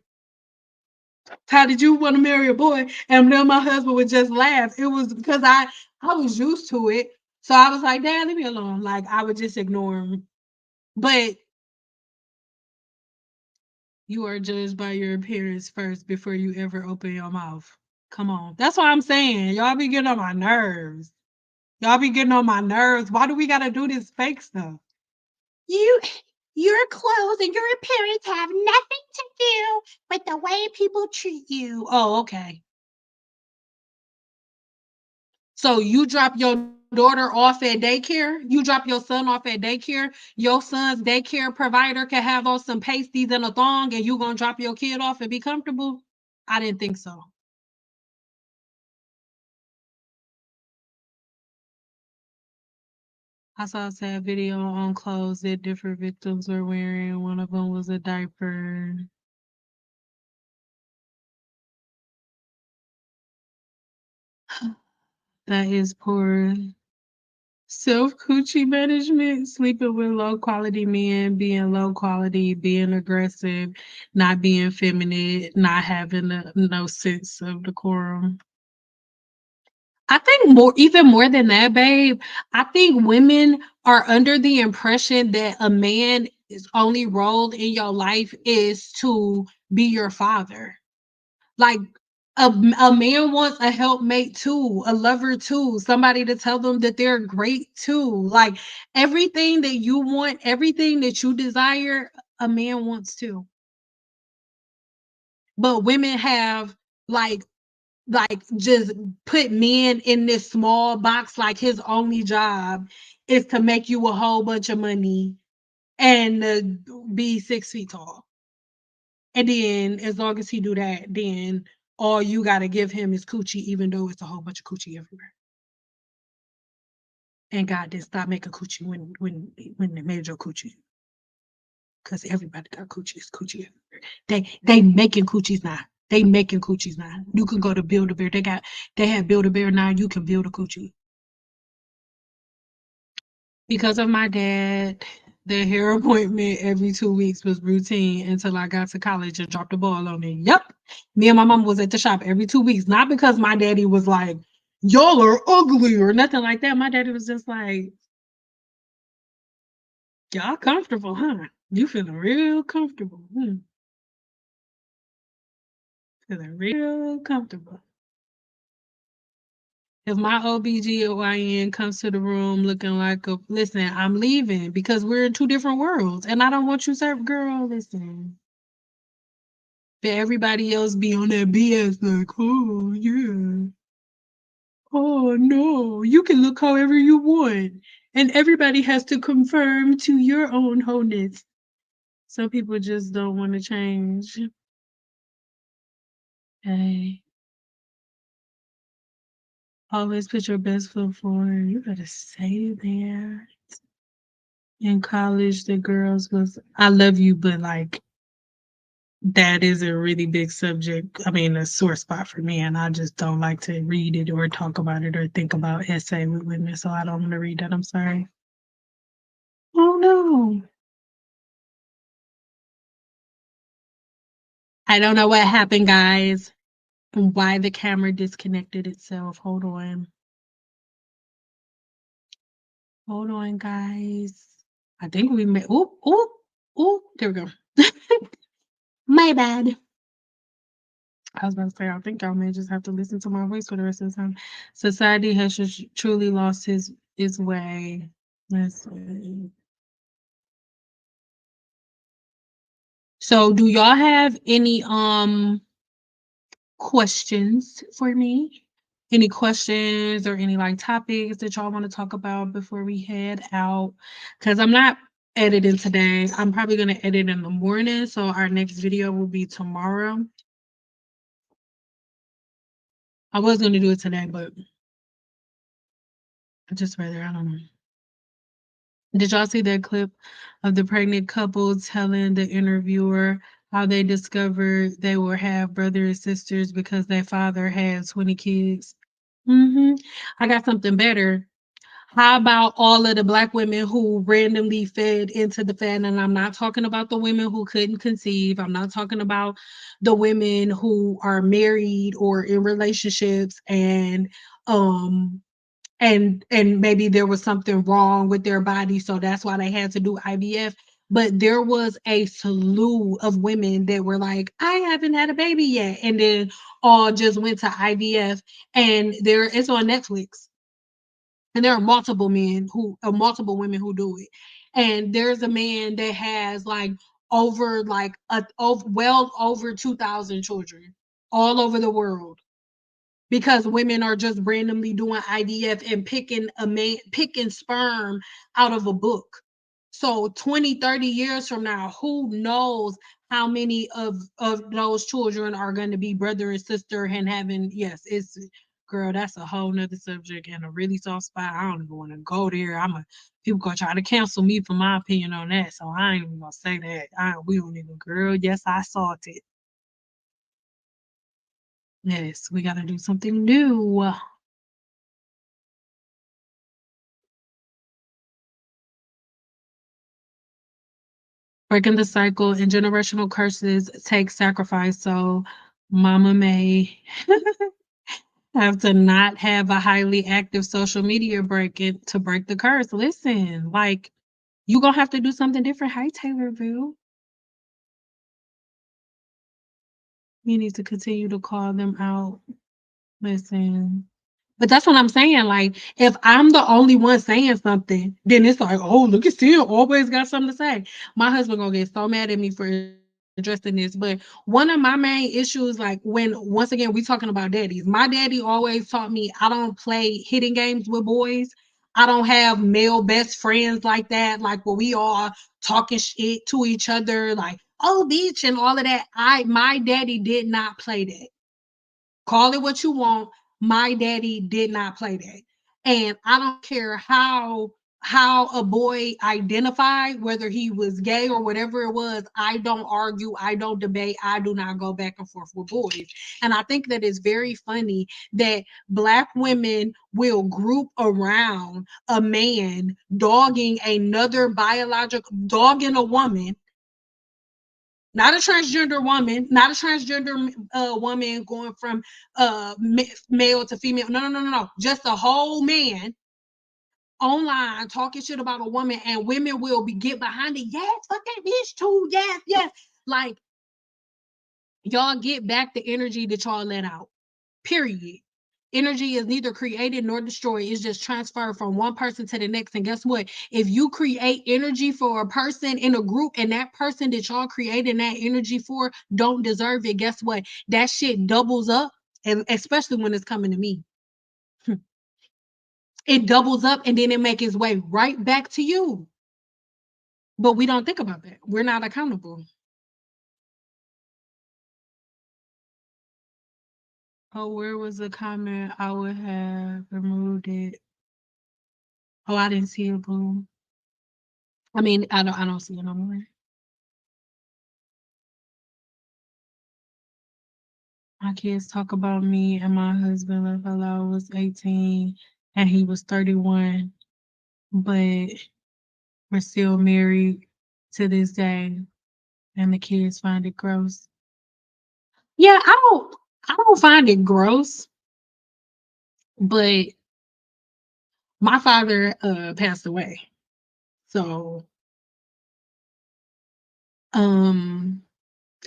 How did you want to marry a boy? And then my husband would just laugh. It was because I was used to it. So I was like, Dad, leave me alone. Like I would just ignore him. But you are judged by your appearance first before you ever open your mouth. Come on. That's what I'm saying. Y'all be getting on my nerves. Y'all be getting on my nerves. Why do we gotta do this fake stuff? You your clothes and your appearance have nothing to do with the way people treat you. Oh, okay. So you drop your daughter off at daycare, you drop your son off at daycare, your son's daycare provider can have on some pasties and a thong, and you gonna drop your kid off and be comfortable? I didn't think so. I saw a sad video on clothes that different victims were wearing. One of them was a diaper. That is poor self coochie management, sleeping with low quality men, being low quality, being aggressive, not being feminine, not having no sense of decorum. I think even more than that, babe, I think women are under the impression that a man is only role in your life is to be your father. Like a man wants a helpmate too, a lover too, somebody to tell them that they're great too. Like everything that you want, everything that you desire, a man wants too. But women have like just put men in this small box like his only job is to make you a whole bunch of money and be 6 feet tall. And then as long as he do that, then all you gotta give him is coochie, even though it's a whole bunch of coochie everywhere. And God didn't stop making coochie when they made your coochie. Because everybody got coochie. It's coochie everywhere. They making coochies now. They making coochies now. You can go to Build a Bear. They have Build a Bear now. You can build a coochie. Because of my dad, the hair appointment every 2 weeks was routine until I got to college and dropped the ball on it. Yep. Me and my mom was at the shop every 2 weeks. Not because my daddy was like, y'all are ugly or nothing like that. My daddy was just like, y'all comfortable, huh? You feeling real comfortable. Feeling real comfortable. If my OBGYN comes to the room looking like a listen, I'm leaving because we're in two different worlds and I don't want you serve girl, listen. But everybody else be on that BS like, oh yeah. Oh no. You can look however you want. And everybody has to confirm to your own wholeness. Some people just don't want to change. Hey. Always put your best foot forward. You better say that. In college, the girls was, I love you, but like, that is a really big subject. I mean, a sore spot for me, and I just don't like to read it or talk about it or think about essay with women, so I don't want to read that. I'm sorry. Oh no. I don't know what happened, guys. Why the camera disconnected itself. Hold on. Hold on, guys. I think we made. Oh, oh, oh. There we go. My bad. I was about to say, I think y'all may just have to listen to my voice for the rest of the time. Society has just truly lost his way. Let's see. So, do y'all have any questions for me? Any questions or any like topics that y'all want to talk about before we head out? Because I'm not editing today. I'm probably gonna edit in the morning, so our next video will be tomorrow. I was gonna do it today, but I just rather I don't know. Did y'all see that clip of the pregnant couple telling the interviewer how they discovered they were half brother and sisters because their father had 20 kids? I got something better. How about all of the Black women who randomly fed into the fat? And I'm not talking about the women who couldn't conceive. I'm not talking about the women who are married or in relationships um and maybe there was something wrong with their body, so that's why they had to do IVF. But there was a slew of women that were like, I haven't had a baby yet, and then all just went to IVF, and there it's on Netflix, and there are multiple women who do it. And there's a man that has like well over 2,000 children all over the world because women are just randomly doing IVF and picking sperm out of a book. So 20, 30 years from now, who knows how many of those children are going to be brother and sister and having, yes, it's girl, that's a whole nother subject and a really soft spot. I don't even want to go there. People gonna try to cancel me for my opinion on that. So I ain't even gonna say that. We don't even girl. Yes, I saw it. Yes, we gotta do something new. Breaking the cycle and generational curses take sacrifice. So mama may have to not have a highly active social media break to break the curse. Listen, like you gonna have to do something different. Hi, Taylorville. You need to continue to call them out. Listen. But that's what I'm saying. Like, if I'm the only one saying something, then it's like, oh, look at Sia, always got something to say. My husband gonna get so mad at me for addressing this. But one of my main issues, like when once again we talking about daddies, my daddy always taught me I don't play hitting games with boys. I don't have male best friends like that, like where we all talking shit to each other, like, oh, bitch, and all of that. My daddy did not play that. Call it what you want. My daddy did not play that. And I don't care how a boy identified, whether he was gay or whatever it was, I don't argue, I don't debate, I do not go back and forth with boys. And I think that it's very funny that Black women will group around a man dogging another biological dogging a woman, not a transgender woman, not a transgender woman going from male to female. No, no, no, no, no. Just a whole man online talking shit about a woman, and women will be get behind it. Yes, fuck that bitch too. Yes, yes. Like y'all get back the energy that y'all let out. Period. Energy is neither created nor destroyed. It's just transferred from one person to the next. And guess what? If you create energy for a person in a group and that person that y'all creating that energy for don't deserve it, guess what? That shit doubles up. And especially when it's coming to me, it doubles up and then it makes its way right back to you. But we don't think about that. We're not accountable. Oh, where was the comment? I would have removed it. Oh, I didn't see it, boom. I mean, I don't see it no more. My kids talk about me and my husband like I was 18 and he was 31, but we're still married to this day and the kids find it gross. Yeah, I don't find it gross, but my father passed away. So um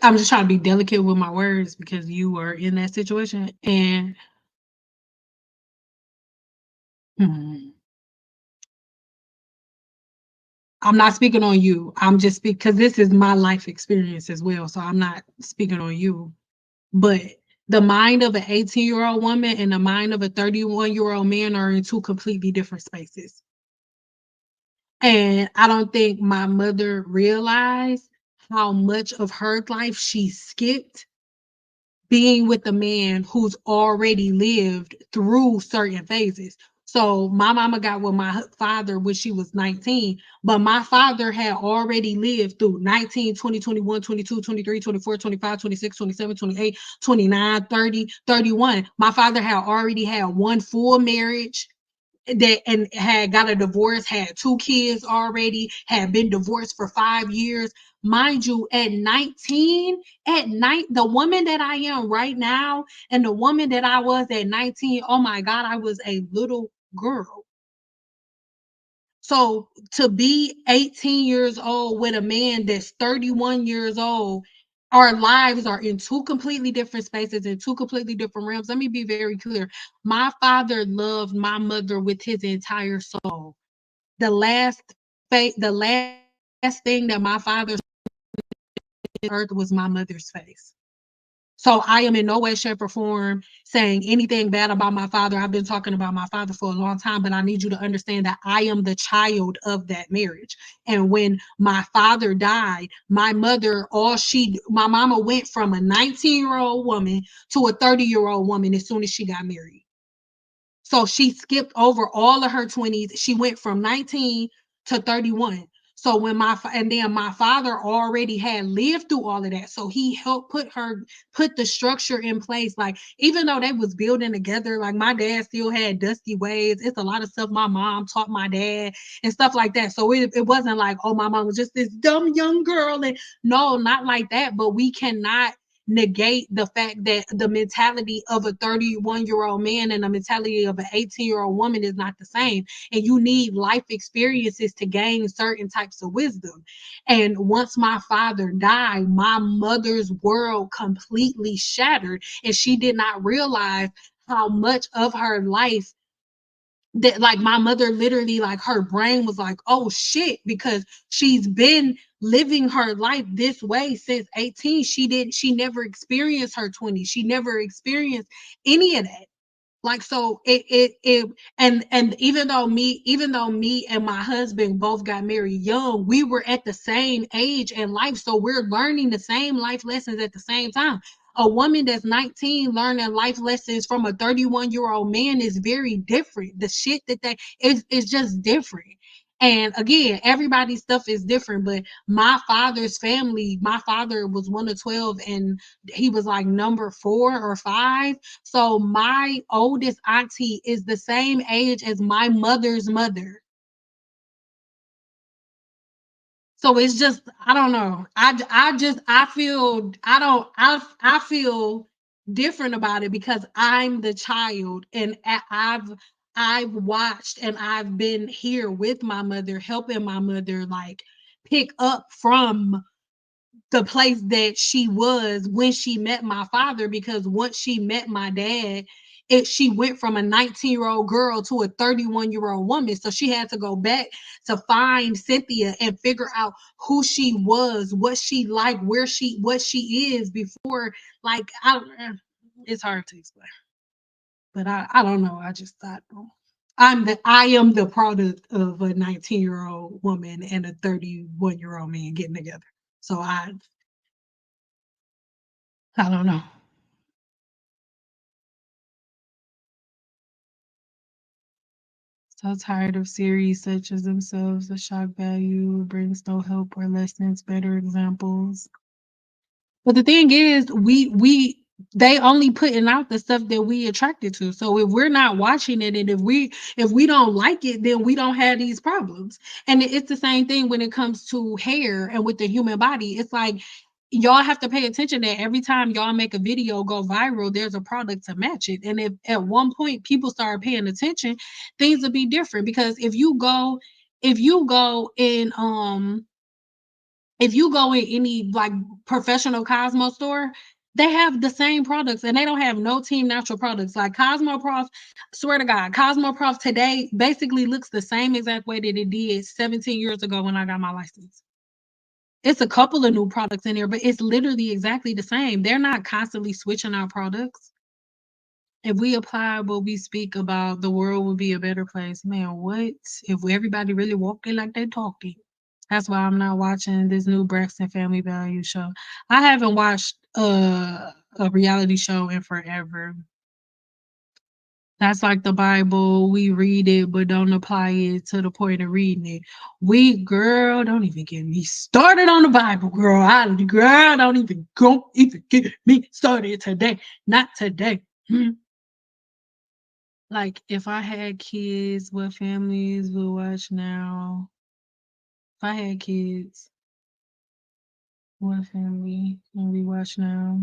I'm just trying to be delicate with my words because you are in that situation, and hmm, I'm not speaking on you. I'm just because this is my life experience as well, so I'm not speaking on you. But the mind of an 18-year-old woman and the mind of a 31-year-old man are in two completely different spaces. And I don't think my mother realized how much of her life she skipped being with a man who's already lived through certain phases. So my mama got with my father when she was 19, but my father had already lived through 19, 20, 21, 22, 23, 24, 25, 26, 27, 28, 29, 30, 31. My father had already had one full marriage that and had got a divorce, had two kids already, had been divorced for 5 years. Mind you, at 19, at night, the woman that I am right now and the woman that I was at 19, oh my God, I was a little girl. So to be 18 years old with a man that's 31 years old, our lives are in two completely different spaces in two completely different realms. Let me be very clear. My father loved my mother with his entire soul. The last the last thing that my father saw on earth was my mother's face. So I am in no way, shape, or form saying anything bad about my father. I've been talking about my father for a long time, but I need you to understand that I am the child of that marriage. And when my father died, my mother, my mama went from a 19-year-old woman to a 30-year-old woman as soon as she got married. So she skipped over all of her 20s. She went from 19 to 31. So and then my father already had lived through all of that. So he helped put the structure in place. Like, even though they was building together, like my dad still had dusty ways. It's a lot of stuff my mom taught my dad and stuff like that. So it wasn't like, oh, my mom was just this dumb young girl. And no, not like that. But we cannot negate the fact that the mentality of a 31-year-old man and the mentality of an 18-year-old woman is not the same. And you need life experiences to gain certain types of wisdom. And once my father died, my mother's world completely shattered, and she did not realize how much of her life that, like, my mother literally, like, her brain was like, oh shit, because she's been living her life this way since 18. She never experienced her 20s. She never experienced any of that. Like, so and even though me and my husband both got married young, we were at the same age in life, so we're learning the same life lessons at the same time. A woman that's 19 learning life lessons from a 31-year-old man is very different. The shit that they is just different. And again, everybody's stuff is different, but my father's family, my father was one of 12, and he was like number 4 or 5. So my oldest auntie is the same age as my mother's mother. So it's just, I don't know. I feel I feel different about it because I'm the child, and I've watched and I've been here with my mother, helping my mother like pick up from the place that she was when she met my father, because once she met my dad, she went from a 19-year-old girl to a 31-year-old woman. So she had to go back to find Cynthia and figure out who she was, what she liked, what she is before. Like, it's hard to explain, but I don't know. I just thought, I am the product of a 19-year-old woman and a 31-year-old man getting together. So I don't know. So tired of series such as themselves, the shock value brings no help or lessons, better examples. But the thing is, we they only putting out the stuff that we attracted to. So if we're not watching it, and if we don't like it, then we don't have these problems. And it's the same thing when it comes to hair and with the human body. It's like, y'all have to pay attention that every time y'all make a video go viral, there's a product to match it. And if at one point people start paying attention, things will be different. Because if you go in If you go in any like professional Cosmo store, they have the same products and they don't have no Team Natural products. Like Cosmo Prof, swear to God, Cosmo Prof today basically looks the same exact way that it did 17 years ago when I got my license. It's a couple of new products in there, but it's literally exactly the same. They're not constantly switching out products. If we apply what we speak about, the world would be a better place. Man, what if everybody really walked it like they talked it? That's why I'm not watching this new Braxton Family Value show. I haven't watched a reality show in forever. That's like the Bible. We read it, but don't apply it to the point of reading it. We, girl, don't even get me started on the Bible, girl. Girl, don't even get me started today. Not today. Like, if I had kids, what families would watch now? If I had kids, what family can we watch now?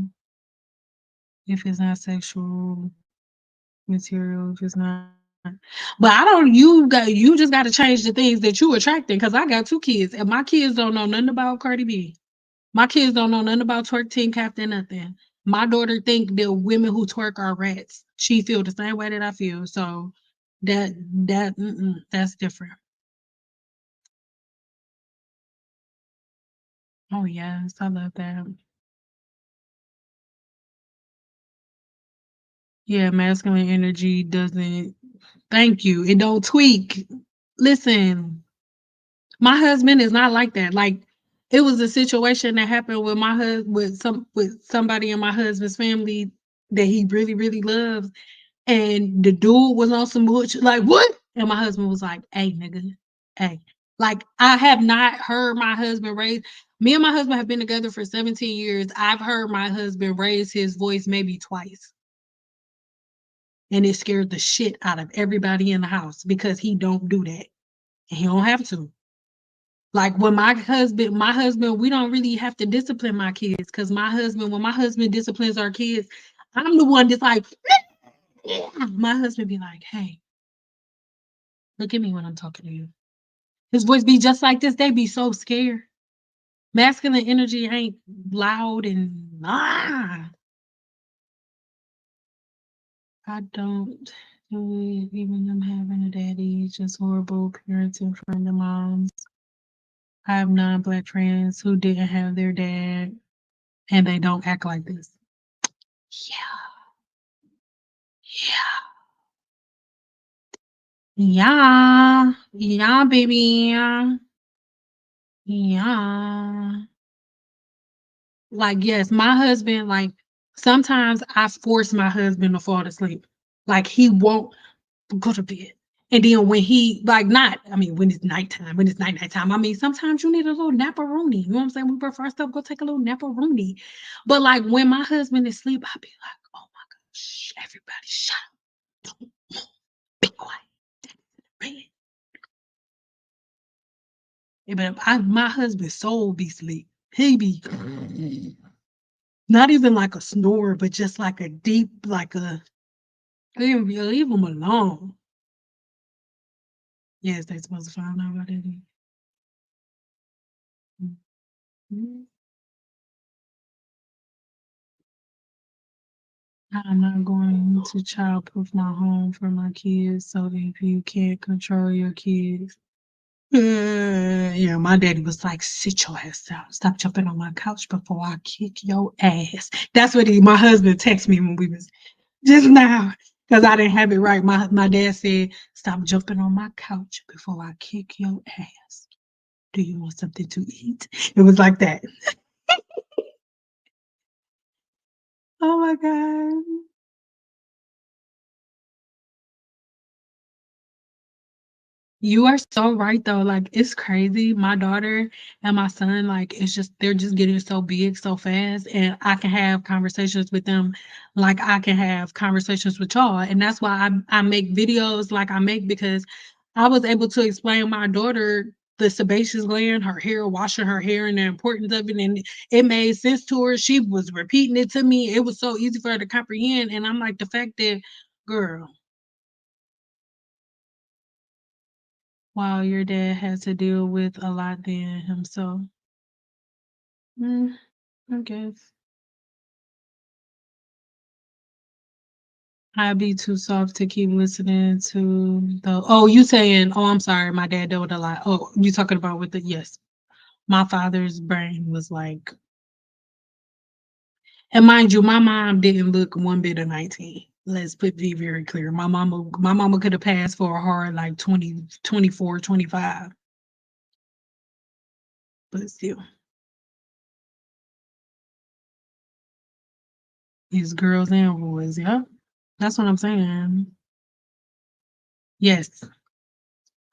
If it's not sexual material, if it's not. But I don't. You just got to change the things that you attracting. Because I got 2 kids, and my kids don't know nothing about Cardi B. My kids don't know nothing about twerk team captain, nothing. My daughter think that women who twerk are rats. She feel the same way that I feel. So that's different. Oh yes, I love that. Yeah, masculine energy doesn't. Thank you. It don't tweak. Listen, my husband is not like that. Like it was a situation that happened with my husband with somebody in my husband's family that he really really loves, and the dude was on some bullshit. Like what? And my husband was like, "Hey, nigga, hey." Like I have not heard my husband raise. Me and my husband have been together for 17 years. I've heard my husband raise his voice maybe twice. And it scared the shit out of everybody in the house because he don't do that. And he don't have to. Like when my husband, we don't really have to discipline my kids because when my husband disciplines our kids, I'm the one that's like, my husband be like, hey, look at me when I'm talking to you. His voice be just like this. They be so scared. Masculine energy ain't loud and I don't do it. Even them having a daddy, it's just horrible parenting from the moms. I have non-black friends who didn't have their dad, and they don't act like this. Yeah, yeah, yeah, yeah, baby, yeah. Like, yes, my husband. Like, sometimes I force my husband to fall asleep. Like, he won't go to bed. And then when he like not, I mean, when it's nighttime, when it's nighttime, I mean, sometimes you need a little napperoonie. You know what I'm saying? We prefer stuff, go take a little napperoonie. But like when my husband is asleep, I'll be like, oh my gosh, everybody shut up. Don't be quiet. Man. Yeah, but my husband's soul be sleep. He be not even like a snore, but just like a deep, like a leave him alone. Yes, they supposed to find out about that. Mhm. I'm not going to childproof my home for my kids. So if you can't control your kids, yeah, my daddy was like, sit your ass down. Stop jumping on my couch before I kick your ass. That's what my husband texted me when we was just now. Because I didn't have it right. My dad said, stop jumping on my couch before I kick your ass. Do you want something to eat? It was like that. Oh my God. You are so right though. Like it's crazy. My daughter and my son, like it's just they're just getting so big so fast. And I can have conversations with them like I can have conversations with y'all. And that's why I make videos like I make because I was able to explain my daughter the sebaceous gland, her hair, washing her hair and the importance of it. And it made sense to her. She was repeating it to me. It was so easy for her to comprehend. And I'm like, the fact that, girl, wow, your dad had to deal with a lot then himself. I guess. I'd be too soft to keep listening to the you saying, oh, I'm sorry, my dad dealt with a lot. Oh, you talking about with the yes. My father's brain was like, and mind you, my mom didn't look one bit of 19. Let's be very clear. My mama could have passed for a hard like 20, 24, 25. But still, these girls and boys, yeah. That's what I'm saying. Yes.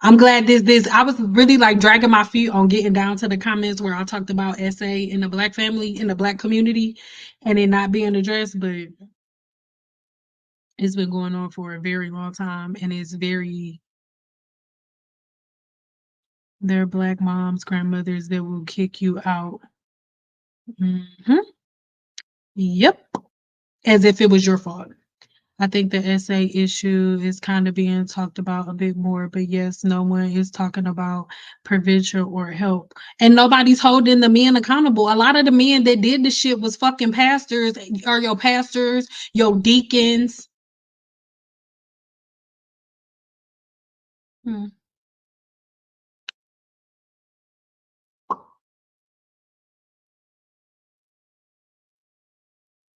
I'm glad this I was really like dragging my feet on getting down to the comments where I talked about SA in the black family, in the black community, and it not being addressed, but it's been going on for a very long time and it's very they're black moms, grandmothers that will kick you out. Hmm. Yep. As if it was your fault. I think the SA issue is kind of being talked about a bit more, but yes, no one is talking about prevention or help. And nobody's holding the men accountable. A lot of the men that did the shit was fucking pastors, or your pastors, your deacons. Hmm.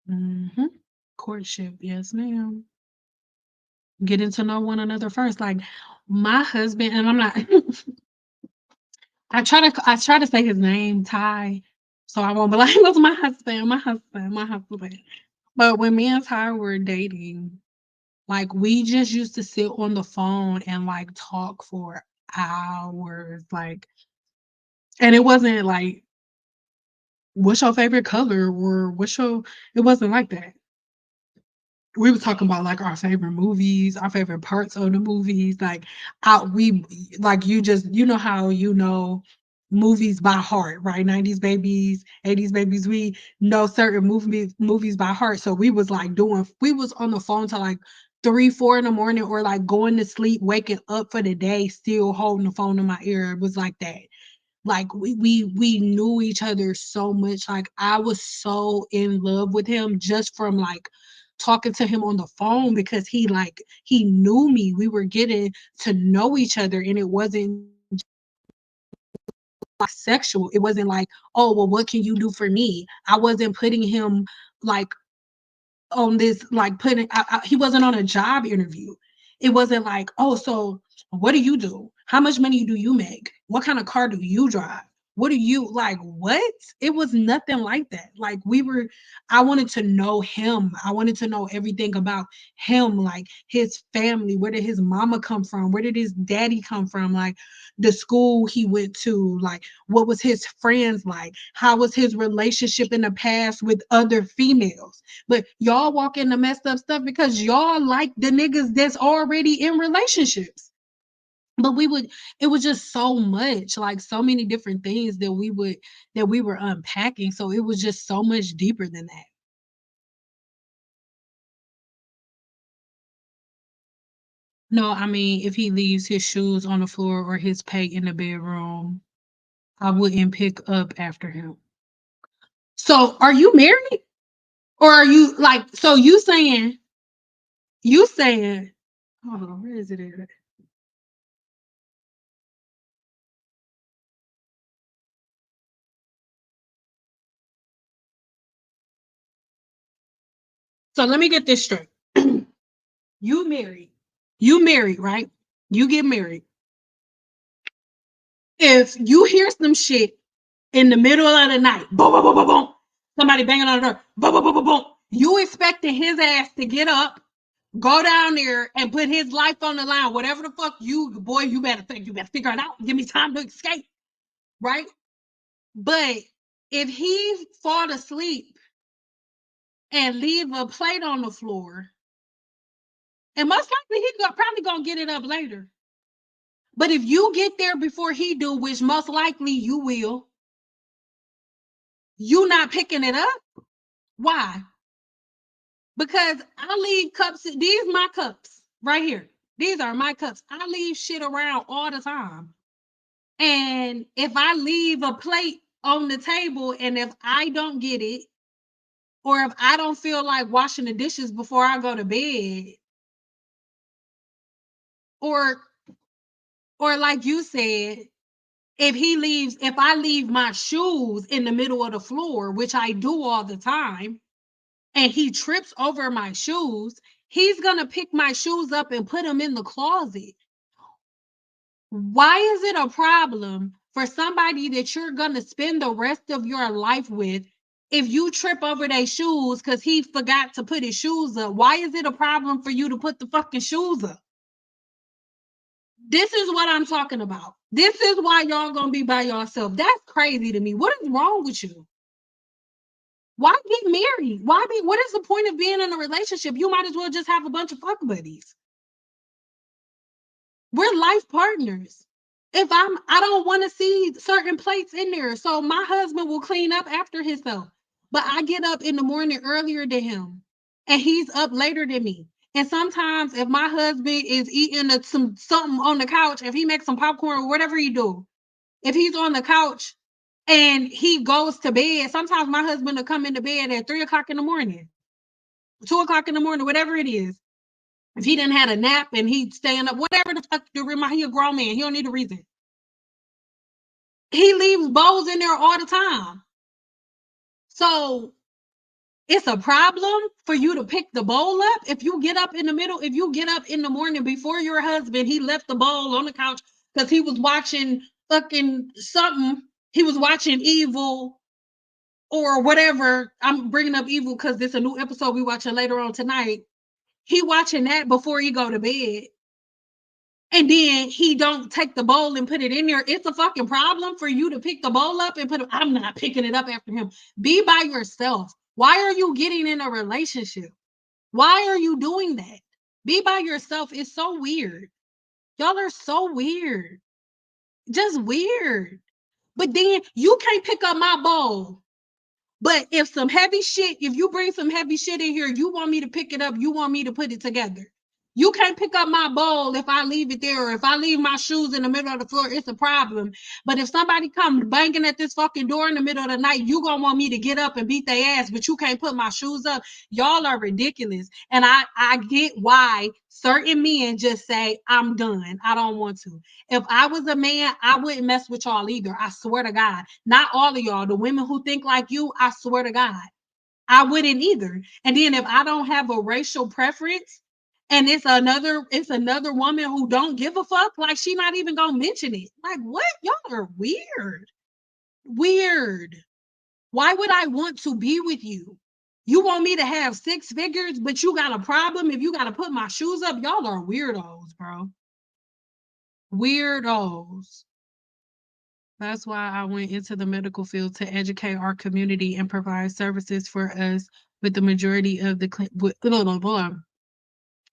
Mm-hmm. Courtship, yes, ma'am. Getting to know one another first. Like my husband, and I'm not I try to say his name, Ty, so I won't be like, what's my husband, my husband, my husband. But when me and Ty were dating, like we just used to sit on the phone and like talk for hours. Like, and it wasn't like, what's your favorite color? Or it wasn't like that. We were talking about like our favorite movies, our favorite parts of the movies. Like we like you know how movies by heart, right? 90s babies, 80s babies, we know certain movies by heart. So we was on the phone till like 3, 4 in the morning, or like going to sleep, waking up for the day, still holding the phone in my ear. It was like that. Like we knew each other so much. Like I was so in love with him just from like talking to him on the phone, because he knew me. We were getting to know each other, and it wasn't like sexual. It wasn't like, oh well, what can you do for me? I wasn't putting him like on this, like he wasn't on a job interview. It wasn't like, oh, so what do you do? How much money do you make? What kind of car do you drive? What do you like? What? It was nothing like that. Like I wanted to know him. I wanted to know everything about him, like his family. Where did his mama come from? Where did his daddy come from? Like the school he went to, like what was his friends like? How was his relationship in the past with other females? But y'all walk into messed up stuff because y'all like the niggas that's already in relationships. But it was just so much, like so many different things that we were unpacking. So it was just so much deeper than that. No, I mean, if he leaves his shoes on the floor or his pay in the bedroom, I wouldn't pick up after him. So are you married? Or are you like, so you saying, hold on, where is it at? So let me get this straight. You married. You married, right? You get married. If you hear some shit in the middle of the night, boom, boom, boom, boom, boom, somebody banging on the door, boom, boom, boom, boom, boom, you expecting his ass to get up, go down there and put his life on the line, whatever the fuck you better think, you better figure it out. Give me time to escape, right? But if he fall asleep and leave a plate on the floor, and most likely probably gonna get it up later. But if you get there before he do, which most likely you will, you not picking it up. Why? Because I leave cups. These my cups right here. These are my cups. I leave shit around all the time. And if I leave a plate on the table, and if I don't get it, or if I don't feel like washing the dishes before I go to bed, or like you said, if I leave my shoes in the middle of the floor, which I do all the time, and he trips over my shoes, he's gonna pick my shoes up and put them in the closet. Why is it a problem for somebody that you're gonna spend the rest of your life with if you trip over their shoes because he forgot to put his shoes up? Why is it a problem for you to put the fucking shoes up? This is what I'm talking about. This is why y'all gonna be by yourself. That's crazy to me. What is wrong with you? Why get married? What is the point of being in a relationship? You might as well just have a bunch of fuck buddies. We're life partners. I don't want to see certain plates in there. So my husband will clean up after himself. But I get up in the morning earlier than him, and he's up later than me. And sometimes if my husband is eating something on the couch, if he makes some popcorn or whatever he do, if he's on the couch and he goes to bed, sometimes my husband will come into bed at 3 o'clock in the morning, 2 o'clock in the morning, whatever it is. If he didn't had a nap and he's staying up, whatever the fuck, he a grown man. He don't need a reason. He leaves bowls in there all the time. So it's a problem for you to pick the bowl up. If you get up in the morning before your husband, he left the bowl on the couch because he was watching fucking something. He was watching Evil or whatever. I'm bringing up Evil because it's a new episode we watching later on tonight. He watching that before he go to bed. And then he don't take the bowl and put it in there. It's a fucking problem for you to pick the bowl up and put it. I'm not picking it up after him. Be by yourself. Why are you getting in a relationship? Why are you doing that? Be by yourself. It's so weird. Y'all are so weird. Just weird. But then you can't pick up my bowl. But if you bring some heavy shit in here, you want me to pick it up, you want me to put it together. You can't pick up my bowl if I leave it there, or if I leave my shoes in the middle of the floor, it's a problem. But if somebody comes banging at this fucking door in the middle of the night, you gonna want me to get up and beat their ass, but you can't put my shoes up. Y'all are ridiculous. And I get why certain men just say, I'm done. I don't want to. If I was a man, I wouldn't mess with y'all either. I swear to God. Not all of y'all. The women who think like you, I swear to God, I wouldn't either. And then if I don't have a racial preference and it's another woman who don't give a fuck, like she not even gonna mention it. Like, what? Y'all are weird. Weird. Why would I want to be with you? You want me to have 6 figures, but you got a problem if you got to put my shoes up? Y'all are weirdos, bro. Weirdos. That's why I went into the medical field, to educate our community and provide services for us with the majority of the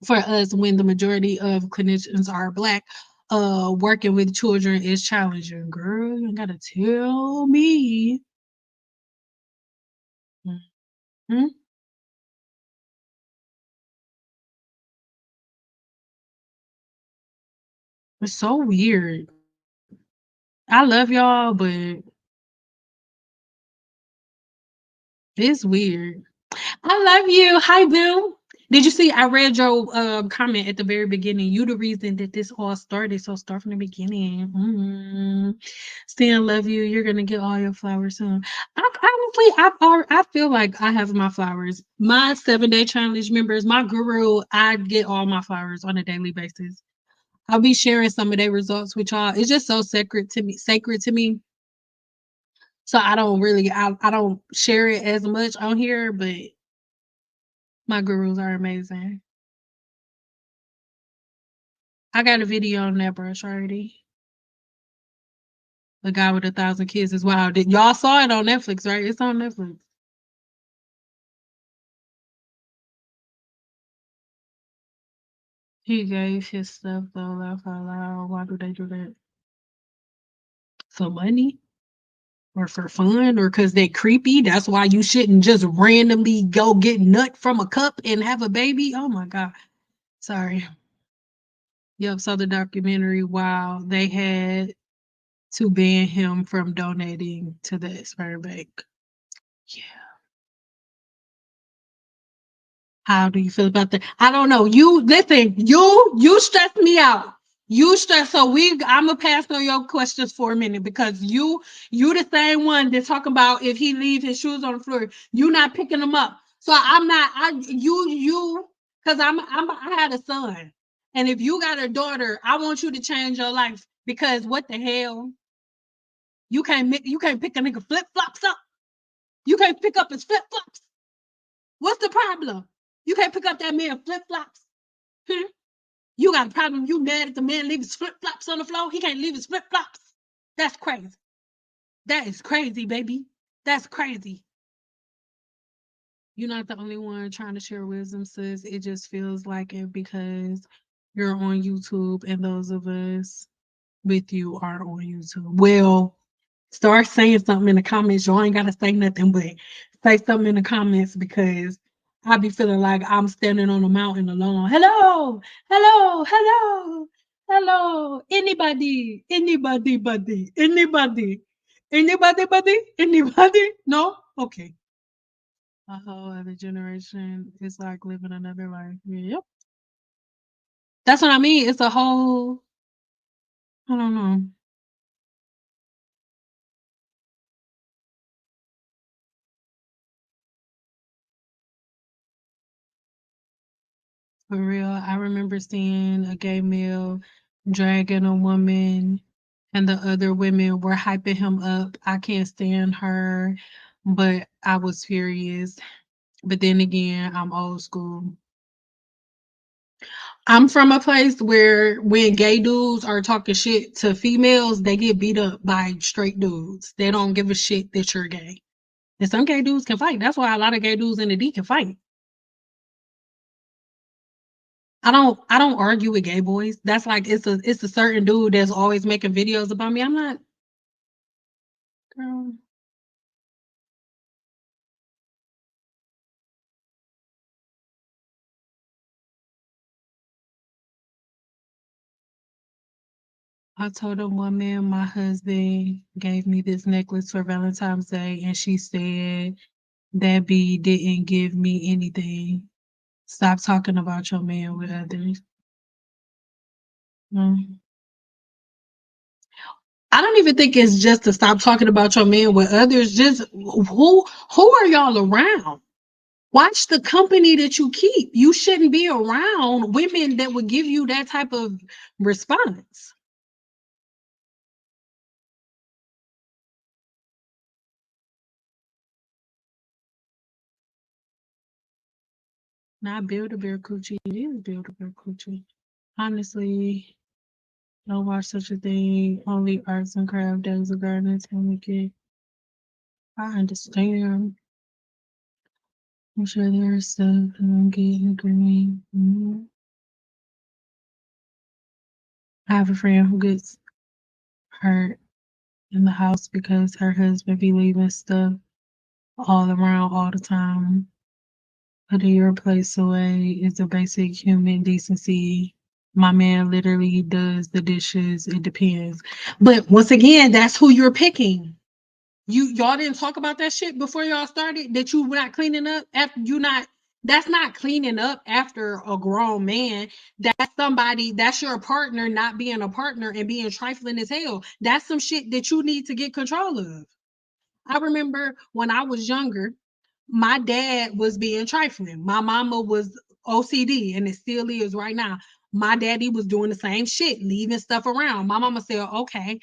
for us when the majority of clinicians are Black. Working with children is challenging. Girl, you gotta tell me. Mhm. It's so weird. I love y'all, but it's weird. I love you. Hi, Boo. Did you see? I read your comment at the very beginning. You the reason that this all started. So start from the beginning. Still love you. You're gonna get all your flowers soon. I feel like I have my flowers. My 7-day challenge members, my guru, I get all my flowers on a daily basis. I'll be sharing some of their results with y'all. It's just so sacred to me. So I don't share it as much on here, but my gurus are amazing. I got a video on that brush already. The guy with 1,000 kids is wild. Y'all saw it on Netflix, right? It's on Netflix. He gave his stuff though, laugh out loud. Why do they do that? For money? Or for fun? Or because they're creepy? That's why you shouldn't just randomly go get nut from a cup and have a baby? Oh my God. Sorry. Yep, so the documentary, wow, they had to ban him from donating to the sperm bank. Yeah. How do you feel about that? I don't know. You listen, you stress me out. You stress so I'ma pass on your questions for a minute because you the same one that's talking about if he leave his shoes on the floor, you not picking them up. So I'm not you because I had a son. And if you got a daughter, I want you to change your life because what the hell? You can't pick a nigga flip flops up. You can't pick up his flip flops. What's the problem? You can't pick up that man flip flops. Hmm? You got a problem. You mad at the man leave his flip flops on the floor? He can't leave his flip flops. That's crazy. That is crazy, baby. That's crazy. You're not the only one trying to share wisdom, sis. It just feels like it because you're on YouTube and those of us with you are on YouTube. Well, start saying something in the comments. You ain't gotta say nothing, but say something in the comments because I be feeling like I'm standing on a mountain alone. Hello, hello, hello, hello. Anybody, anybody? No? Okay. A whole other generation is like living another life. Yep. That's what I mean. It's a whole, I don't know. For real, I remember seeing a gay male dragging a woman, and the other women were hyping him up. I can't stand her, but I was furious. But then again, I'm old school. I'm from a place where when gay dudes are talking shit to females, they get beat up by straight dudes. They don't give a shit that you're gay. And some gay dudes can fight. That's why a lot of gay dudes in the D can fight. I don't argue with gay boys. That's like it's a certain dude that's always making videos about me. I'm not girl. I told a woman my husband gave me this necklace for Valentine's Day and she said that B didn't give me anything. Stop talking about your man with others. Mm. I don't even think it's just to stop talking about your man with others. Just who are y'all around? Watch the company that you keep. You shouldn't be around women that would give you that type of response. Not build a bear coochie. It is build a bear coochie. Honestly, don't watch such a thing. Only arts and craft days of gardening time we get. I understand. I'm sure there's stuff and I'm getting green. I have a friend who gets hurt in the house because her husband be leaving stuff all around all the time. Putting your place away is a basic human decency. My man literally does the dishes. It depends. But once again, that's who you're picking. Y'all didn't talk about that shit before y'all started that you were not cleaning up after you not that's not cleaning up after a grown man. That's your partner not being a partner and being trifling as hell. That's some shit that you need to get control of. I remember when I was younger, my dad was being trifling. My mama was OCD, and it still is right now. My daddy was doing the same shit, leaving stuff around. My mama said, "Okay,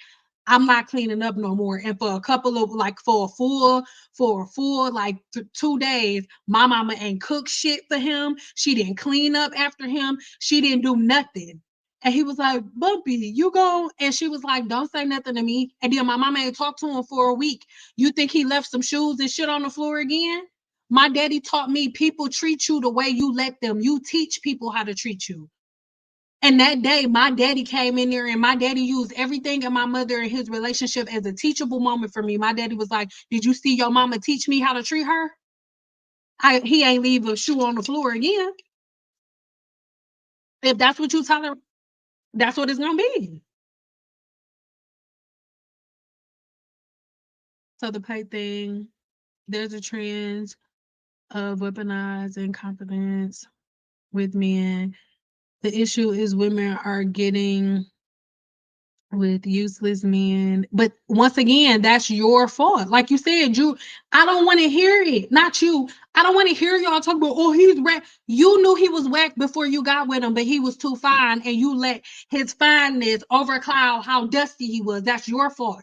I'm not cleaning up no more." And for a couple of like for a full like 2 days, my mama ain't cook shit for him. She didn't clean up after him. She didn't do nothing. And he was like, "Bumpy, you go." And she was like, "Don't say nothing to me." And then my mama ain't talked to him for a week. You think he left some shoes and shit on the floor again? My daddy taught me people treat you the way you let them. You teach people how to treat you. And that day, my daddy came in there and my daddy used everything in my mother and his relationship as a teachable moment for me. My daddy was like, "Did you see your mama teach me how to treat her? He ain't leave a shoe on the floor again. If that's what you tolerate, that's what it's gonna be." So the pay thing, there's a trend of weaponizing confidence with men. The issue is women are getting with useless men. But once again, that's your fault. Like you said, I don't want to hear it. Not you. I don't want to hear y'all talk about, oh, he's whack. You knew he was whack before you got with him, but he was too fine, and you let his fineness overcloud how dusty he was. That's your fault.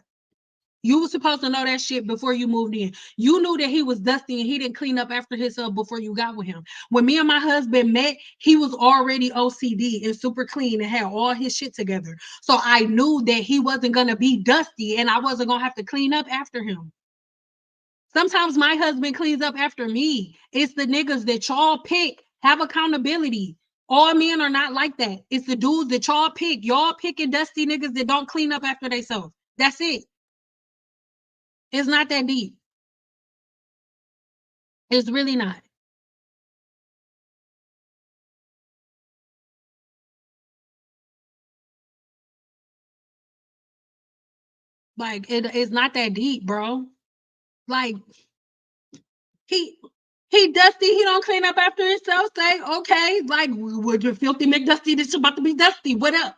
You were supposed to know that shit before you moved in. You knew that he was dusty and he didn't clean up after himself before you got with him. When me and my husband met, he was already OCD and super clean and had all his shit together. So I knew that he wasn't going to be dusty and I wasn't going to have to clean up after him. Sometimes my husband cleans up after me. It's the niggas that y'all pick. Have accountability. All men are not like that. It's the dudes that y'all pick. Y'all picking dusty niggas that don't clean up after themselves. That's it. It's not that deep. It's really not. Like it's not that deep, bro. Like he he dusty, he don't clean up after himself. Say, okay, like would you filthy McDusty that's about to be dusty? What up?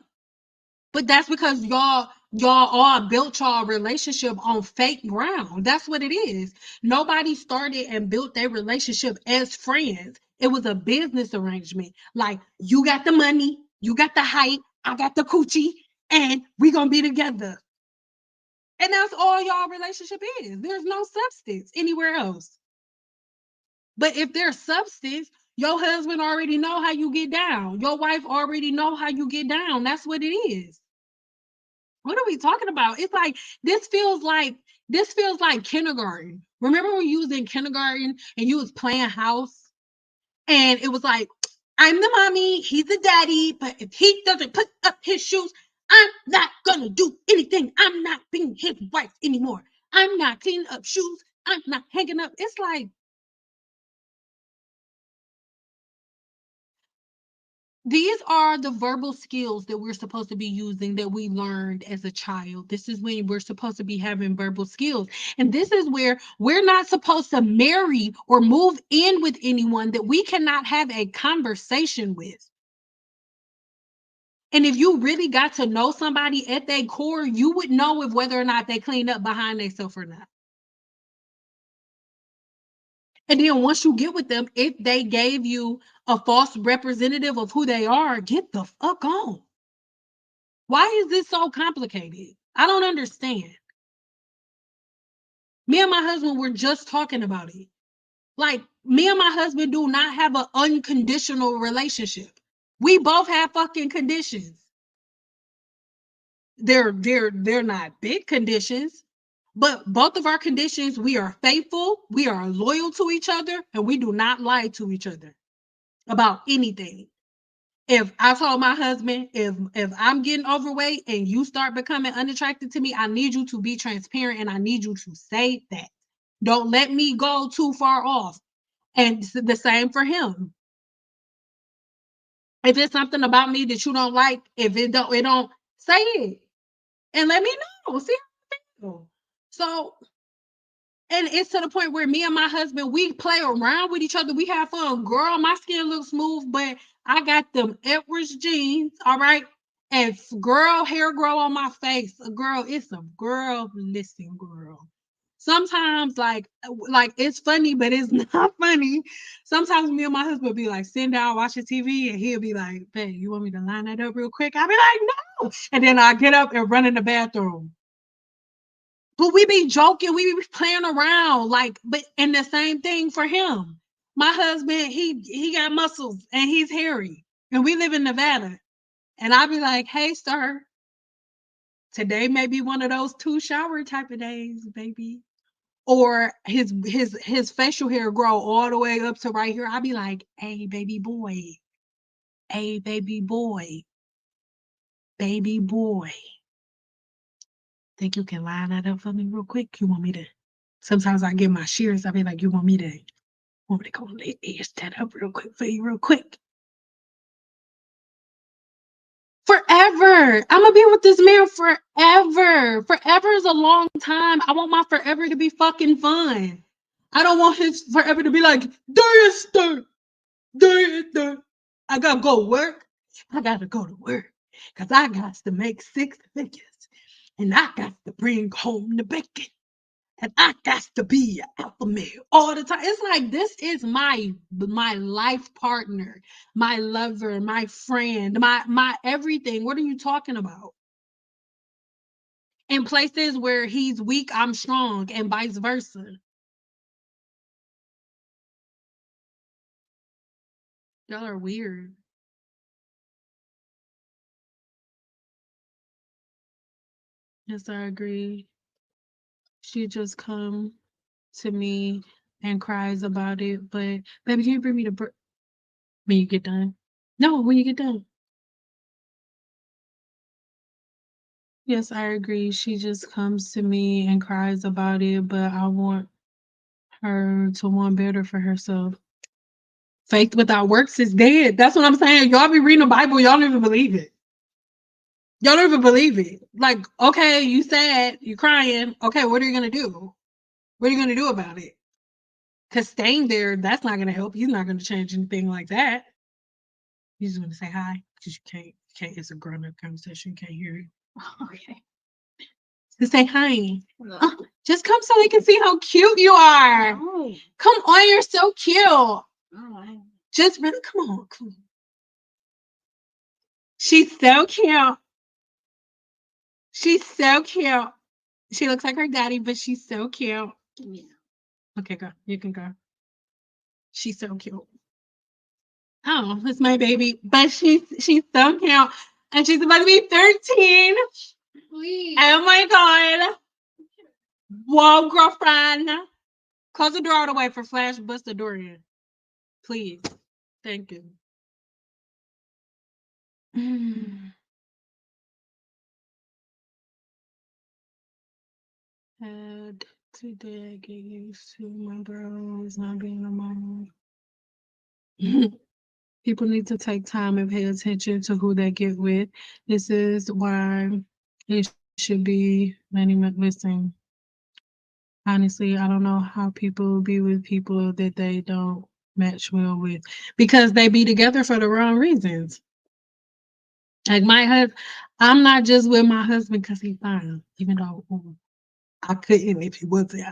But that's because y'all all built y'all relationship on fake ground. That's what it is. Nobody started and built their relationship as friends. It was a business arrangement. Like you got the money, you got the height, I got the coochie, and we gonna be together. And that's all y'all relationship is. There's no substance anywhere else. But if there's substance, your husband already know how you get down. Your wife already know how you get down. That's what it is. What are we talking about? It's like this feels like kindergarten. Remember when you was in kindergarten and you was playing house and it was like, I'm the mommy, he's the daddy, but if he doesn't put up his shoes, I'm not gonna do anything. I'm not being his wife anymore. I'm not cleaning up shoes. I'm not hanging up. It's like these are the verbal skills that we're supposed to be using that we learned as a child. This is when we're supposed to be having verbal skills. And this is where we're not supposed to marry or move in with anyone that we cannot have a conversation with. And if you really got to know somebody at their core, you would know if whether or not they clean up behind themselves or not. And then once you get with them, if they gave you a false representative of who they are, get the fuck on. Why is this so complicated? I don't understand. Me and my husband were just talking about it. Like, me and my husband do not have an unconditional relationship. We both have fucking conditions. They're not big conditions, but both of our conditions, we are faithful, we are loyal to each other, and we do not lie to each other about anything. If I told my husband, if I'm getting overweight and you start becoming unattracted to me, I need you to be transparent and I need you to say that. Don't let me go too far off. And the same for him. If it's something about me that you don't like, if it don't say it and let me know. See how I feel. So and it's to the point where me and my husband, we play around with each other. We have fun. Girl, my skin looks smooth, but I got them Edwards jeans, all right? And girl, hair grow on my face. Girl, it's a girl. Listen, girl. Sometimes, like it's funny, but it's not funny. Sometimes me and my husband be like, sitting down watching TV, and he'll be like, "Babe, you want me to line that up real quick?" I'll be like, "No," and then I get up and run in the bathroom. But we be joking, we be playing around, like, but and the same thing for him. My husband, he got muscles and he's hairy, and we live in Nevada. And I'll be like, hey, sir, today may be one of those 2 shower type of days, baby. Or his facial hair grow all the way up to right here. I'll be like, hey, baby boy, think you can line that up for me real quick? You want me to? Sometimes I get my shears. I'll be like, you want me to go edge that up real quick for you, real quick? Forever. I'm gonna be with this man forever. Forever is a long time. I want my forever to be fucking fun. I don't want his forever to be like, I gotta go to work. I gotta go to work. Cause I got to make 6 figures. And I got to bring home the bacon. And I got to be an alpha male all the time. It's like this is my life partner, my lover, my friend, my everything. What are you talking about? In places where he's weak, I'm strong, and vice versa. Y'all are weird. Yes, I agree. She just come to me and cries about it. But baby, can you bring me the when you get done? No, when you get done. Yes, I agree. She just comes to me and cries about it, but I want her to want better for herself. Faith without works is dead. That's what I'm saying. Y'all be reading the Bible, y'all don't even believe it. Y'all don't even believe it. Like, okay, you sad, you crying. Okay, what are you gonna do? What are you gonna do about it? Because staying there, that's not gonna help. He's not gonna change anything like that. You just want to say hi because you can't. It's a grown-up conversation. You can't hear it. Okay. To say hi. Just come so they can see how cute you are. Oh. Come on, you're so cute. Oh. Just really come on. Come on. She's so cute. She's so cute. She looks like her daddy, but she's so cute. Yeah. Okay, go. You can go. She's so cute. Oh, that's my baby. But she's so cute. And she's about to be 13. Please. Oh my god. Whoa, girlfriend. Close the door all the way for Flash bust the door in. Please. Thank you. Had today I get used to my bros not being a mom. People need to take time and pay attention to who they get with. This is why it should be many listen. Honestly, I don't know how people be with people that they don't match well with because they be together for the wrong reasons. Like my husband, I'm not just with my husband because he's fine, even though I couldn't if he wasn't.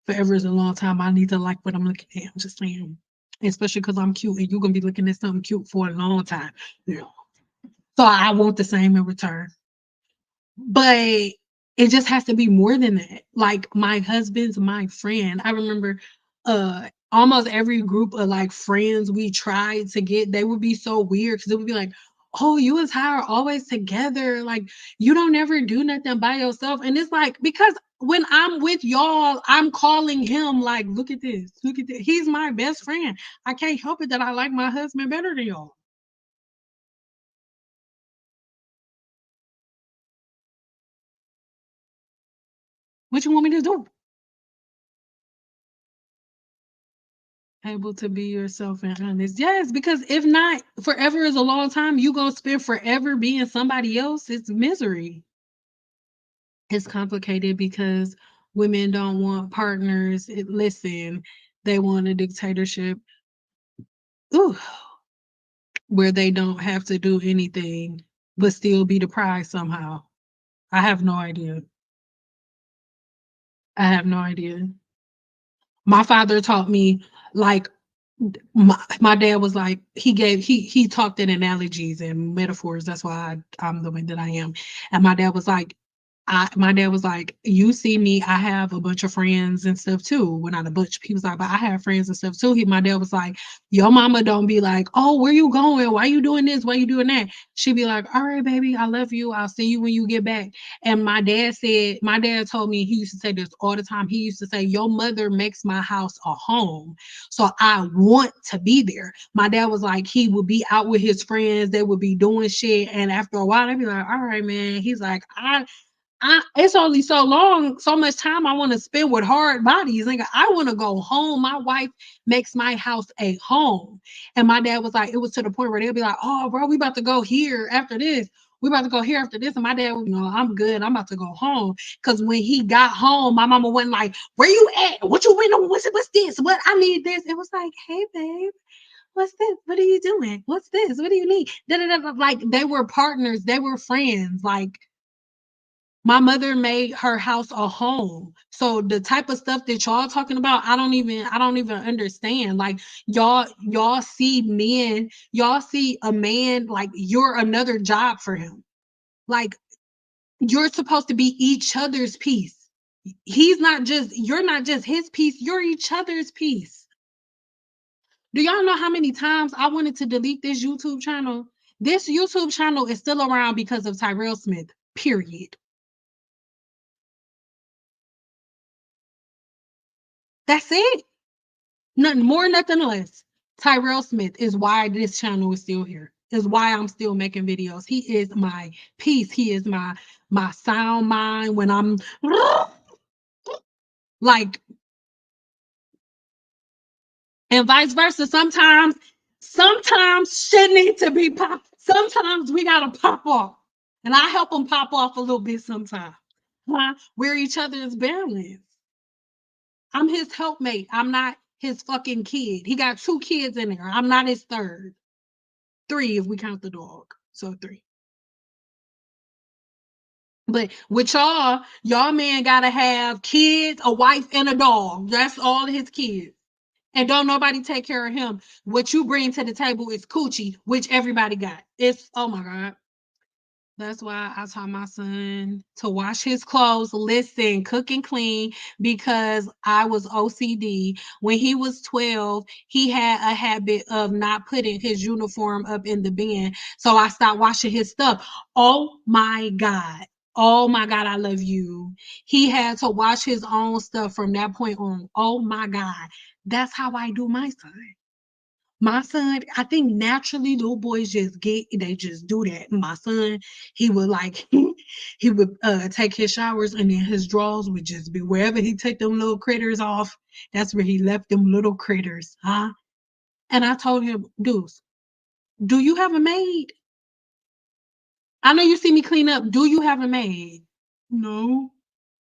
Forever is a long time. I need to like what I'm looking at. I'm just saying, especially because I'm cute and you're gonna be looking at something cute for a long time. Yeah. So I want the same in return. But it just has to be more than that. Like my husband's my friend. I remember almost every group of like friends we tried to get, they would be so weird because it would be like, oh, you and Ty are always together. Like you don't ever do nothing by yourself. And it's like because when I'm with y'all, I'm calling him like, look at this, look at this. He's my best friend. I can't help it that I like my husband better than y'all. What you want me to do? Able to be yourself and honest. Yes, because if not, forever is a long time. You gonna spend forever being somebody else. It's misery. It's complicated because women don't want partners. Listen, they want a dictatorship. Ooh, where they don't have to do anything but still be the prize somehow. I have no idea. I have no idea. My father taught me like my dad was like he talked in analogies and metaphors. That's why I'm the way that I am. And my dad was like, you see me, I have a bunch of friends and stuff too. Well, not a bunch. He was like, but I have friends and stuff too. My dad was like, your mama don't be like, oh, where you going? Why you doing this? Why you doing that? She'd be like, all right, baby, I love you. I'll see you when you get back. And my dad told me he used to say this all the time. He used to say, your mother makes my house a home. So I want to be there. My dad was like, he would be out with his friends, they would be doing shit. And after a while, they'd be like, all right, man. He's like, It's only so much time I want to spend with hard bodies. Like, I want to go home. My wife makes my house a home. And my dad was like, it was to the point where they'll be like, oh, bro, we about to go here after this. We about to go here after this. And my dad was, I'm good. I'm about to go home. Because when he got home, my mama wasn't like, where you at? What you went on? What's this? What I need this. It was like, hey, babe. What's this? What are you doing? What's this? What do you need? Da-da-da-da. Like, they were partners. They were friends. Like, my mother made her house a home. So the type of stuff that y'all talking about, I don't even understand. Like, y'all see men, y'all see a man like you're another job for him. Like, you're supposed to be each other's piece. You're not just his piece, you're each other's piece. Do y'all know how many times I wanted to delete this YouTube channel? This YouTube channel is still around because of Tyrell Smith, period. That's it. Nothing more, nothing less. Tyrell Smith is why this channel is still here. Is why I'm still making videos. He is my peace. He is my sound mind when I'm like, and vice versa. Sometimes shit need to be pop. Sometimes we gotta pop off, and I help him pop off a little bit sometimes. Huh? We're each other's balance. I'm his helpmate. I'm not his fucking kid. He got 2 kids in there. I'm not his third. 3 if we count the dog. So 3. But with y'all man gotta have kids, a wife, and a dog. That's all his kids. And don't nobody take care of him. What you bring to the table is coochie, which everybody got. It's, oh my God. That's why I taught my son to wash his clothes, listen, cook and clean, because I was OCD. When he was 12, he had a habit of not putting his uniform up in the bin. So I stopped washing his stuff. Oh my God. Oh my God, I love you. He had to wash his own stuff from that point on. Oh my God. That's how I do my son. My son, I think naturally little boys they just do that. My son, he would like he would take his showers and then his drawers would just be wherever he took them little critters off, that's where he left them little critters, huh? And I told him, Deuce, do you have a maid? I know you see me clean up. Do you have a maid? No.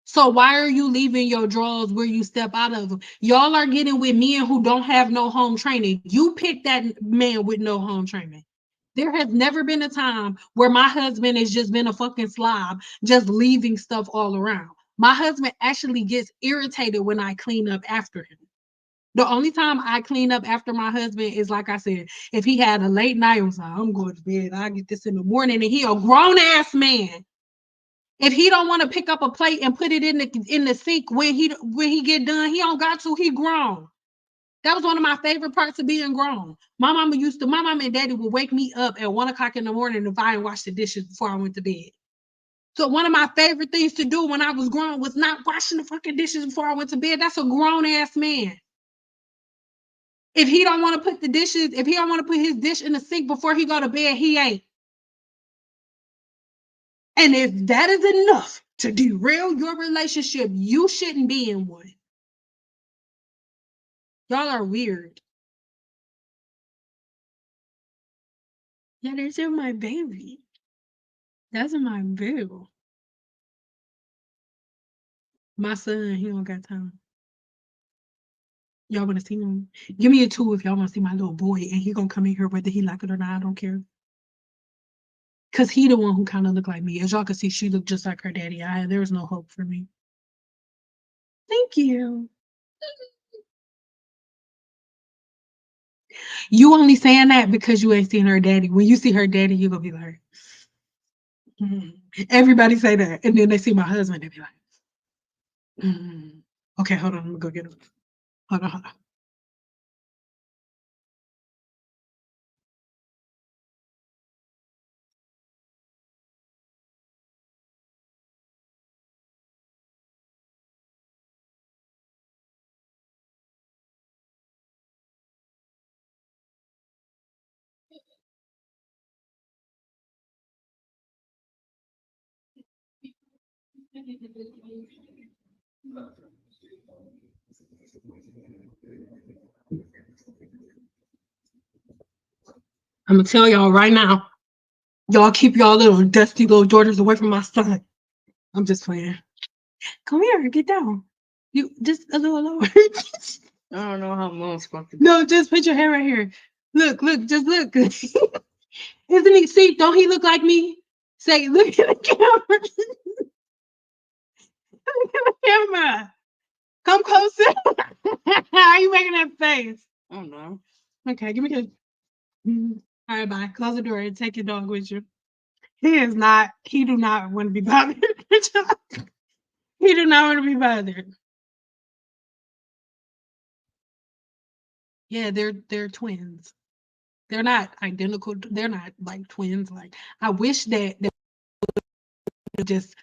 So why are you leaving your drawers where you step out of them? Y'all are getting with men who don't have no home training. You pick that man with no home training. There has never been a time where my husband has just been a fucking slob, just leaving stuff all around. My husband actually gets irritated when I clean up after him. The only time I clean up after my husband is, like I said, if he had a late night, I was like, I'm going to bed. I'll get this in the morning. And he a grown ass man. If he don't want to pick up a plate and put it in the sink when he get done, he don't got to. He grown. That was one of my favorite parts of being grown. My mama and daddy would wake me up at 1 o'clock in the morning if I didn't wash the dishes before I went to bed. So one of my favorite things to do when I was grown was not washing the fucking dishes before I went to bed. That's a grown ass man. If he don't want to put the dishes, if he don't want to put his dish in the sink before he go to bed, he ain't. And if that is enough to derail your relationship, you shouldn't be in one. Y'all are weird. Yeah, there's my baby. That's my boo. My son, he don't got time. Y'all want to see him? Give me a 2 if y'all want to see my little boy, and he gonna come in here whether he like it or not. I don't care. Cause he the one who kind of look like me. As y'all can see, she looked just like her daddy. There's no hope for me. Thank you. You only saying that because you ain't seen her daddy. When you see her daddy, you gonna be like, mm. Everybody say that, and then they see my husband, they be like, mm. Okay, hold on, I'm gonna go get him. Hold on, hold on. I'm gonna tell y'all right now. Y'all keep y'all little dusty little daughters away from my son. I'm just playing. Come here, get down. You just a little lower. I don't know how mom's supposed to. No, just put your hair right here. Look, just look. Isn't he? See, don't he look like me? Say, look at the camera. Look at the camera. Come closer. How are you making that face? I don't know. Okay, give me a. All right, bye. Close the door and take your dog with you. He do not want to be bothered. He do not want to be bothered. Yeah, they're twins. They're not identical. They're not like twins. Like I wish that they just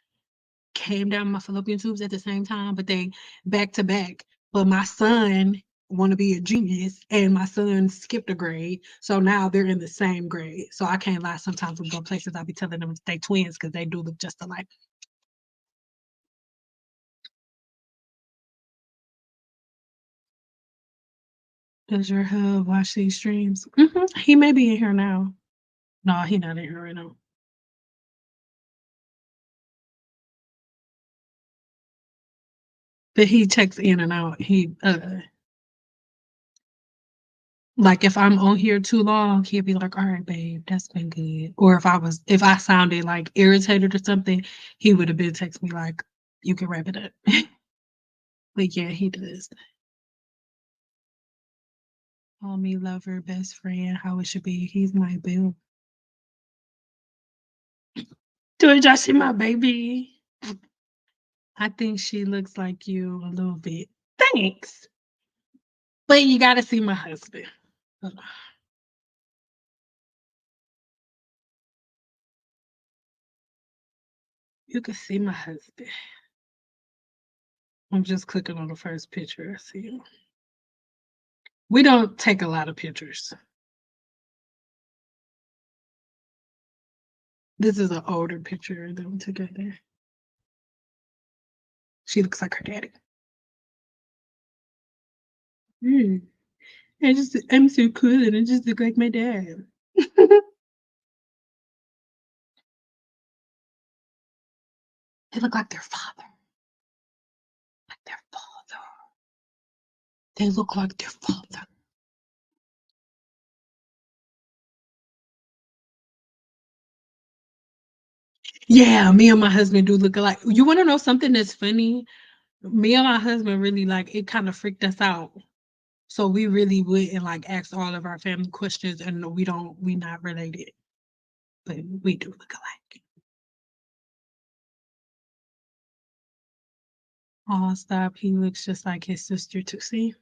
came down my fallopian tubes at the same time, but they back to back. But my son want to be a genius, and my son skipped a grade, so now they're in the same grade. So I can't lie. Sometimes we go places, I'll be telling them they twins because they do look just alike. Does your hub watch these streams? He may be in here now. No, he not in here right now. But he checks in and out. He like if I'm on here too long, he'll be like, "All right, babe, that's been good." Or if I sounded like irritated or something, he would have been text me like, "You can wrap it up." But yeah, he does. Homie, lover, best friend, how it should be. He's my boo. Do it, Josh, my baby. I think she looks like you a little bit. Thanks. But you gotta see my husband. You can see my husband. I'm just clicking on the first picture. I see him. We don't take a lot of pictures. This is an older picture that we took right there. She looks like her daddy. I'm so cool and I just look like my dad. They look like their father. Like their father. They look like their father. Yeah, me and my husband do look alike. You want to know something that's funny? Me and my husband really like it kind of freaked us out. So we really wouldn't like ask all of our family questions, and we not related, but we do look alike. Oh, stop. He looks just like his sister too. See?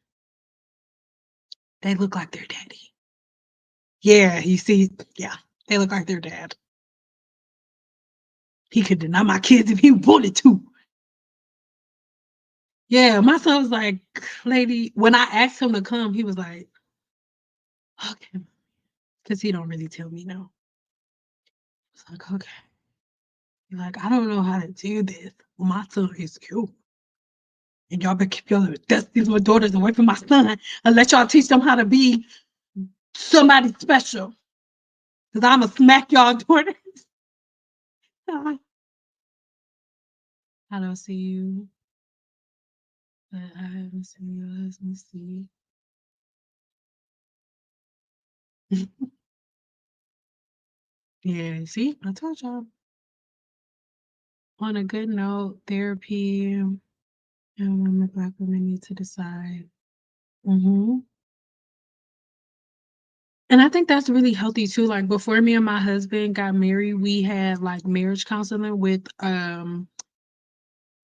They look like their daddy. Yeah, you see, yeah, they look like their dad. He could deny my kids if he wanted to. Yeah, my son was like, lady, when I asked him to come, he was like, okay. Because he don't really tell me no. It's like, okay. He's like, I don't know how to do this. Well, my son is cute. And y'all better keep your these little daughters away from my son and let y'all teach them how to be somebody special. Because I'm going to smack y'all daughters. I don't see you. But I haven't seen your husband see. Yeah, see, I told y'all. On a good note, therapy and women, Black women need to decide. And I think that's really healthy too. Like before me and my husband got married, we had like marriage counseling with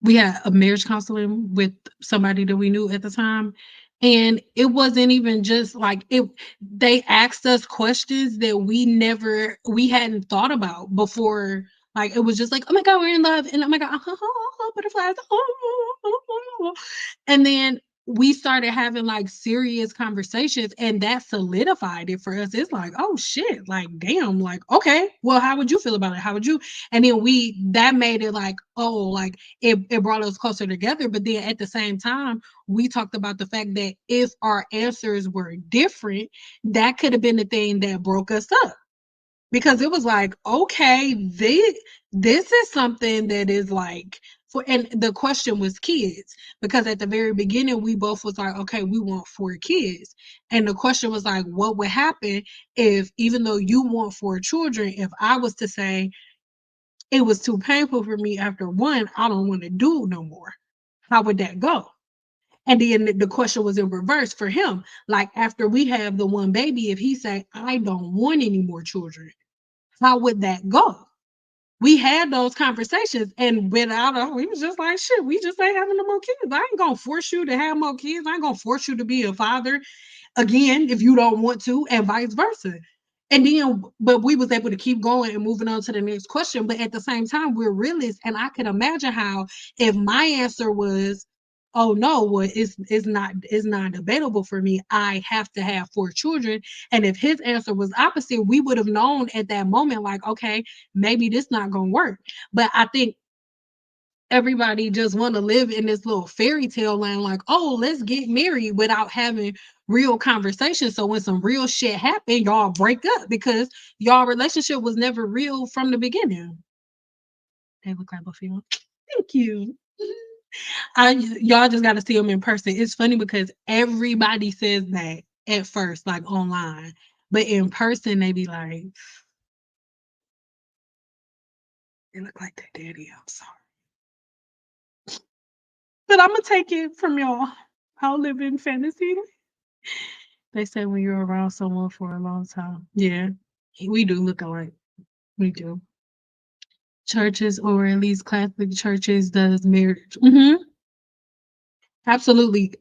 we had a marriage counseling with somebody that we knew at the time. And it wasn't even just like it, they asked us questions that we hadn't thought about before. Like it was just like, oh my God, we're in love. And oh my God, butterflies. And then we started having like serious conversations, and that solidified it for us. It's like, oh shit, like damn, like okay, well, how would you feel about it? How would you? And then that made it like, oh, like it brought us closer together. But then at the same time, we talked about the fact that if our answers were different, that could have been the thing that broke us up, because it was like, okay, this is something that is like for, and the question was kids, because at the very beginning we both was like, okay, we want 4 kids, and the question was like, what would happen if, even though you want 4 children, if I was to say it was too painful for me after one, I don't want to do it no more, how would that go? And then the question was in reverse for him, like after we have the one baby, if he say I don't want any more children, how would that go? We had those conversations, and without us, we was just like, shit, we just ain't having no more kids. I ain't gonna force you to have more kids. I ain't gonna force you to be a father again if you don't want to, and vice versa. And then, but we was able to keep going and moving on to the next question. But at the same time, we're realists, and I could imagine how if my answer was, "Oh no, well, it's not debatable for me. I have to have 4 children," and if his answer was opposite, we would have known at that moment, like, okay, maybe this not gonna work. But I think everybody just want to live in this little fairy tale land, like, oh, let's get married, without having real conversations. So when some real shit happen, y'all break up because y'all relationship was never real from the beginning. They look like Buffy. Thank you. Y'all just got to see them in person. It's funny because everybody says that at first, like online, but in person they be like, they look like their daddy. I'm sorry, but I'm gonna take it from y'all. I'll live in fantasy. They say when you're around someone for a long time. Yeah, we do look alike. We do. Churches, or at least Catholic churches, does marriage. Absolutely.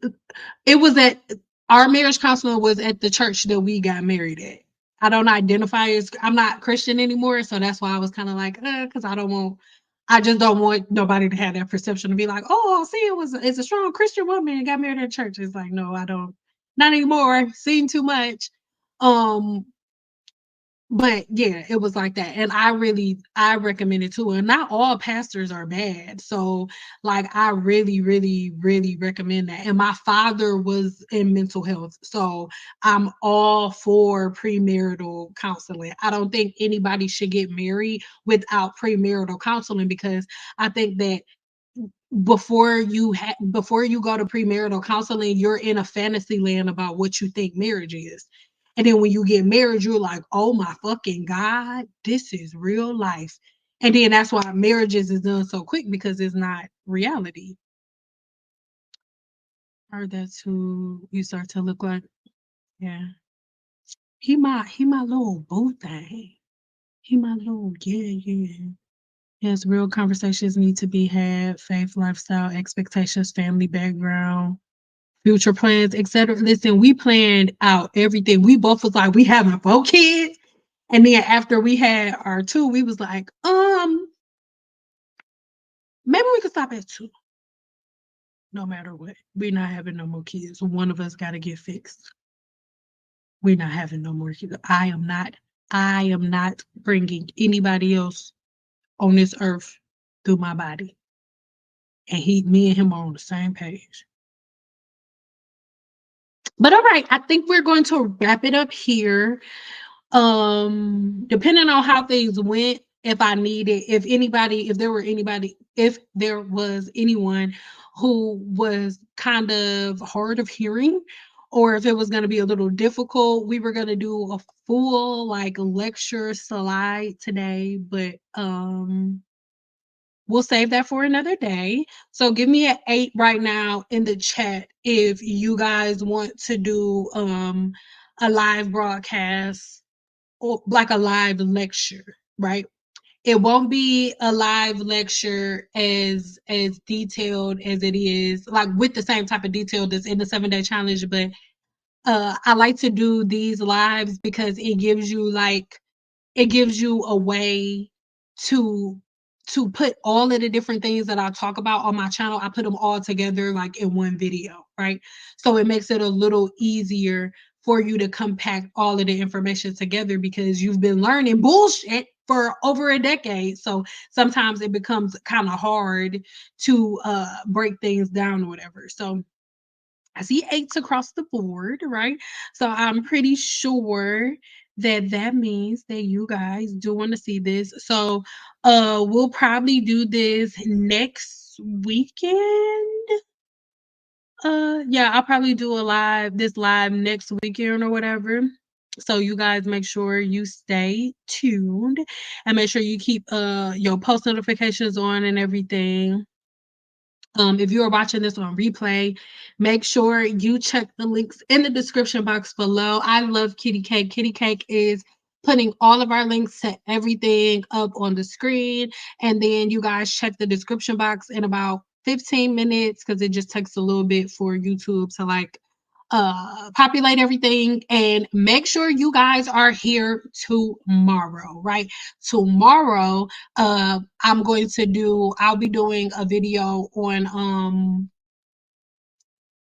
It was at our marriage counselor was at the church that we got married at. I don't identify as, I'm not Christian anymore, so that's why I was kind of like, because I just don't want nobody to have that perception to be like, oh, see, it's a strong Christian woman and got married at church. It's like, no, I don't, not anymore. Seen too much. Um, but yeah, it was like that. And I recommend it too. And not all pastors are bad. So like I really, really, really recommend that. And my father was in mental health. So I'm all for premarital counseling. I don't think anybody should get married without premarital counseling, because I think that before you go to premarital counseling, you're in a fantasy land about what you think marriage is. And then when you get married, you're like, oh my fucking God, this is real life. And then that's why marriages is done so quick, because it's not reality. Heard that's who you start to look like. Yeah. He my little boo thing. He my little, yeah, yeah. Yes, real conversations need to be had, faith, lifestyle, expectations, family background, future plans, etc. Listen, we planned out everything. We both was like, we having 4 kids. And then after we had our 2, we was like, maybe we could stop at 2. No matter what. We're not having no more kids. One of us gotta get fixed. We're not having no more kids. I am not bringing anybody else on this earth through my body. And me and him are on the same page. But all right, I think we're going to wrap it up here. Depending on how things went, if there was anyone who was kind of hard of hearing, or if it was going to be a little difficult, we were going to do a full like lecture slide today, but we'll save that for another day. So give me an 8 right now in the chat if you guys want to do a live broadcast, or like a live lecture, right? It won't be a live lecture as detailed as it is, like with the same type of detail that's in the 7-day challenge, but I like to do these lives because it gives you a way to to put all of the different things that I talk about on my channel. I put them all together like in one video, right? So it makes it a little easier for you to compact all of the information together because you've been learning bullshit for over a decade. So sometimes it becomes kind of hard to break things down or whatever. So I see eights across the board, right? So I'm pretty sure that that means that you guys do want to see this. So we'll probably do this next weekend. Yeah, I'll probably do this live next weekend or whatever. So you guys make sure you stay tuned and make sure you keep your post notifications on and everything. If you are watching this on replay, make sure you check the links in the description box below. I love Kitty Cake. Kitty Cake is putting all of our links to everything up on the screen. And then you guys check the description box in about 15 minutes because it just takes a little bit for YouTube to like populate everything, and make sure you guys are here tomorrow, right? Tomorrow I'll be doing a video on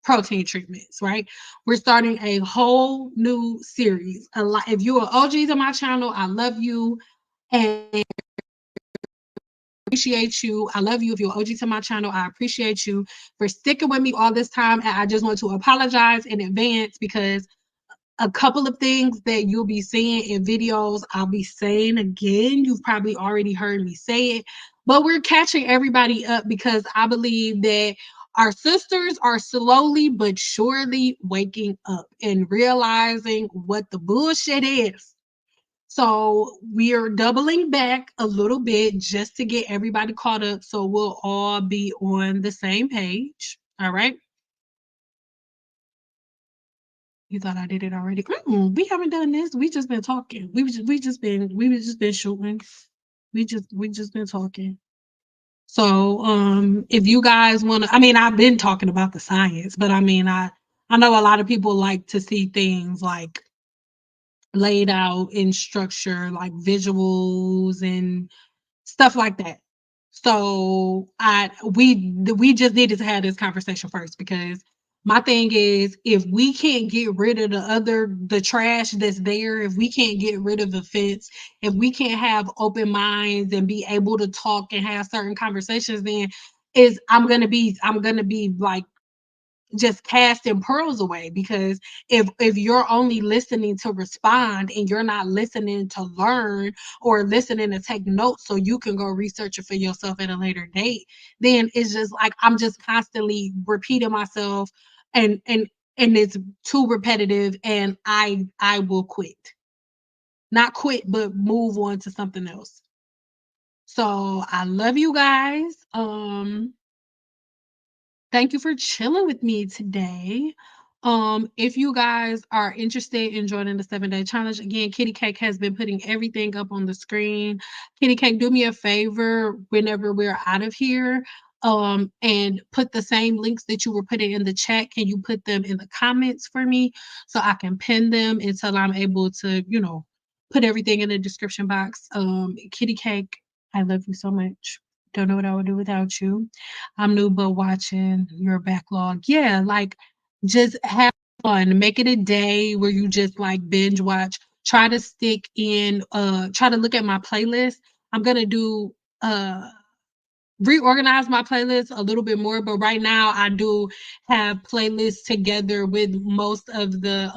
protein treatments, right? We're starting a whole new series. A lot, if you're an OG to my channel, I love you and appreciate you. I love you. If you're OG to my channel, I appreciate you for sticking with me all this time. And I just want to apologize in advance because a couple of things that you'll be seeing in videos I'll be saying again. You've probably already heard me say it, but we're catching everybody up because I believe that our sisters are slowly but surely waking up and realizing what the bullshit is. So we are doubling back a little bit just to get everybody caught up so we'll all be on the same page. All right. You thought I did it already? We haven't done this. We just been talking. We just been shooting. We just been talking. So if you guys want to, I mean, I've been talking about the science, but I mean, I know a lot of people like to see things like laid out in structure, like visuals and stuff like that. So we just needed to have this conversation first because my thing is if we can't get rid of the trash that's there, if we can't get rid of the fence, if we can't have open minds and be able to talk and have certain conversations, then is I'm gonna be like just casting pearls away because if you're only listening to respond and you're not listening to learn or listening to take notes so you can go research it for yourself at a later date, then it's just like I'm just constantly repeating myself and and it's too repetitive and I will quit, not quit but move on to something else. So I love you guys. Thank you for chilling with me today. If you guys are interested in joining the 7-day challenge, again, Kitty Cake has been putting everything up on the screen. Kitty Cake, do me a favor whenever we're out of here, and put the same links that you were putting in the chat. Can you put them in the comments for me so I can pin them until I'm able to, put everything in the description box. Kitty Cake, I love you so much. Don't know what I would do without you. I'm new, but watching your backlog. Yeah, like just have fun. Make it a day where you just like binge watch. Try to try to look at my playlist. I'm gonna do reorganize my playlist a little bit more, but right now I do have playlists together with most of the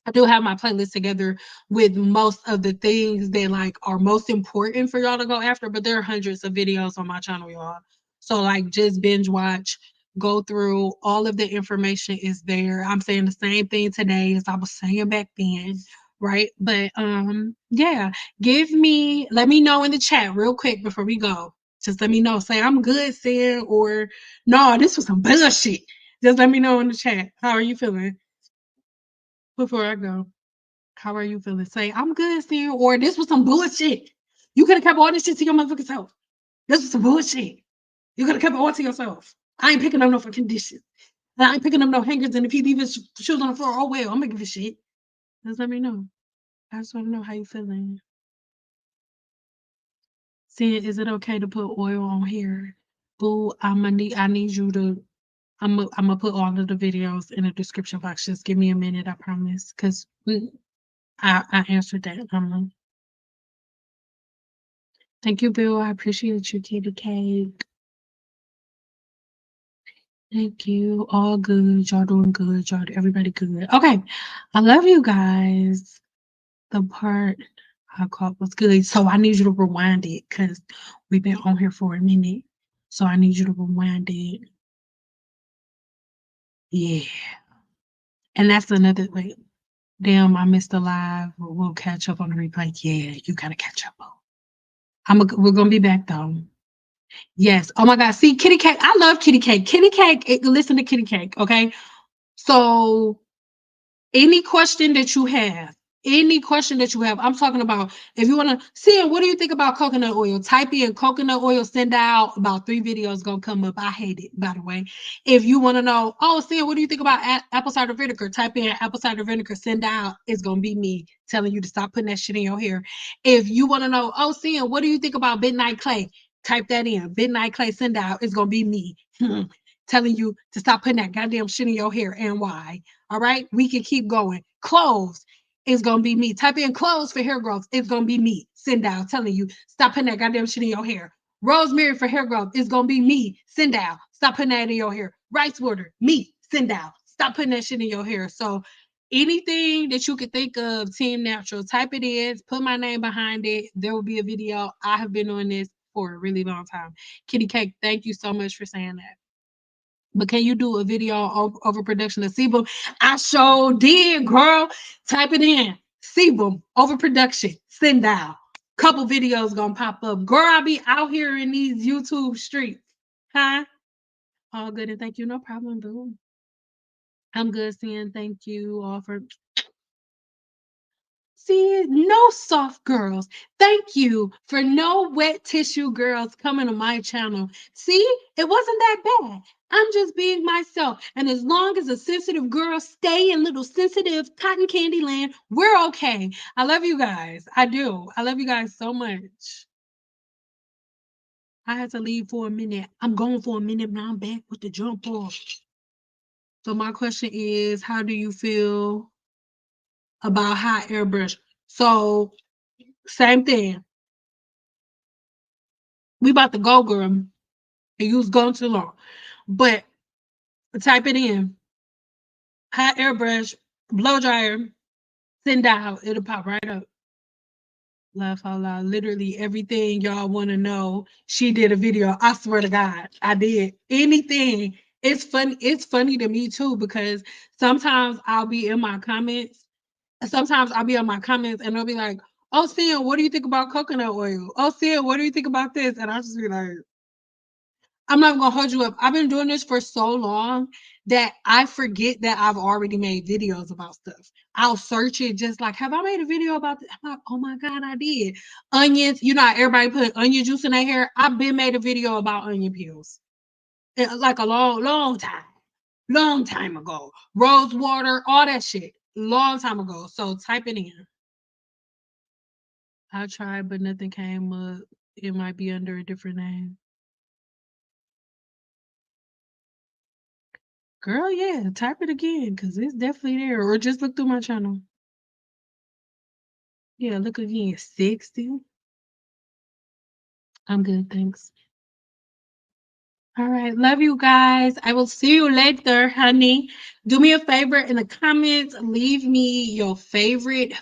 I do have my playlist together with most of the things that like are most important for y'all to go after, but there are hundreds of videos on my channel, y'all. So like just binge watch, go through all of the information is there. I'm saying the same thing today as I was saying back then, right? But yeah, let me know in the chat real quick before we go. Just let me know. Say I'm good, Sam, or no, this was some bullshit. Just let me know in the chat. How are you feeling before I go? How are you feeling? Say, I'm good, Sam, or this was some bullshit. You could have kept all this shit to your motherfucking self. This was some bullshit. You could have kept it all to yourself. I ain't picking up no fucking dishes. And I ain't picking up no hangers, and if he leave his shoes on the floor, oh well, I'm gonna give a shit. Just let me know. I just want to know how you feeling. Saying, is it okay to put oil on hair? Boo, I need you to I'm gonna put all of the videos in the description box. Just give me a minute, I promise. Cause I answered that. Thank you, Bill. I appreciate you, Kitty Cake. Thank you. All good. Y'all doing good. Y'all everybody good. Okay. I love you guys. The part I caught was good. So I need you to rewind it because we've been on here for a minute. So I need you to rewind it. Yeah. And that's another way. Damn, I missed the live. We'll catch up on the replay. Yeah, you gotta catch up. We're gonna be back though. Yes. Oh my God. See, Kitty Cake. I love Kitty Cake. Kitty Cake. Listen to Kitty Cake. Okay. So any question that you have, I'm talking about if you want to see what do you think about coconut oil? Type in coconut oil, send out about 3 videos gonna come up. I hate it, by the way. If you want to know, oh, see what do you think about apple cider vinegar? Type in apple cider vinegar, send out. It's gonna be me telling you to stop putting that shit in your hair. If you want to know, oh, see what do you think about midnight clay? Type that in. Midnight clay, send out. It's gonna be me telling you to stop putting that goddamn shit in your hair and why. All right, we can keep going. Clothes is gonna be me. Type in clothes for hair growth. It's gonna be me. Send out telling you stop putting that goddamn shit in your hair. Rosemary for hair growth is gonna be me. Send out. Stop putting that in your hair. Rice water, me. Send out. Stop putting that shit in your hair. So anything that you could think of, Team Natural, type it in. Put my name behind it. There will be a video. I have been on this for a really long time. Kitty Cake, thank you so much for saying that. But can you do a video overproduction of sebum? I sure did, girl. Type it in. Sebum overproduction. Send out. Couple videos gonna pop up. Girl, I be out here in these YouTube streets. Huh? All good and thank you. No problem, boo. I'm good seeing thank you all for See, no soft girls. Thank you for no wet tissue girls coming to my channel. See, it wasn't that bad. I'm just being myself. And as long as a sensitive girl stay in little sensitive cotton candy land, we're okay. I love you guys. I do. I love you guys so much. I had to leave for a minute. I'm going for a minute, now I'm back with the jump off. So my question is, how do you feel about hot airbrush? So same thing. We about to go, girl. And you was going too long. But type it in. Hot airbrush, blow dryer, send out. It'll pop right up. Laugh out loud. Literally everything y'all want to know. She did a video. I swear to God, I did. Anything. It's funny. It's funny to me too, because sometimes I'll be in my comments. Sometimes I'll be on my comments and they'll be like, oh, Sam, what do you think about coconut oil? Oh, Sam, what do you think about this? And I'll just be like, I'm not gonna hold you up. I've been doing this for so long that I forget that I've already made videos about stuff. I'll search it just like, have I made a video about this? I'm like, oh my God, I did. Onions, you know how everybody put onion juice in their hair? I've been made a video about onion peels. Like a long time ago. Rose water, all that shit. Long time ago. So type it in. I tried, but nothing came up. It might be under a different name. Girl, yeah, type it again because it's definitely there. Or just look through my channel. Yeah, look again. 60. I'm good, thanks. All right, love you guys. I will see you later, honey. Do me a favor in the comments, leave me your favorite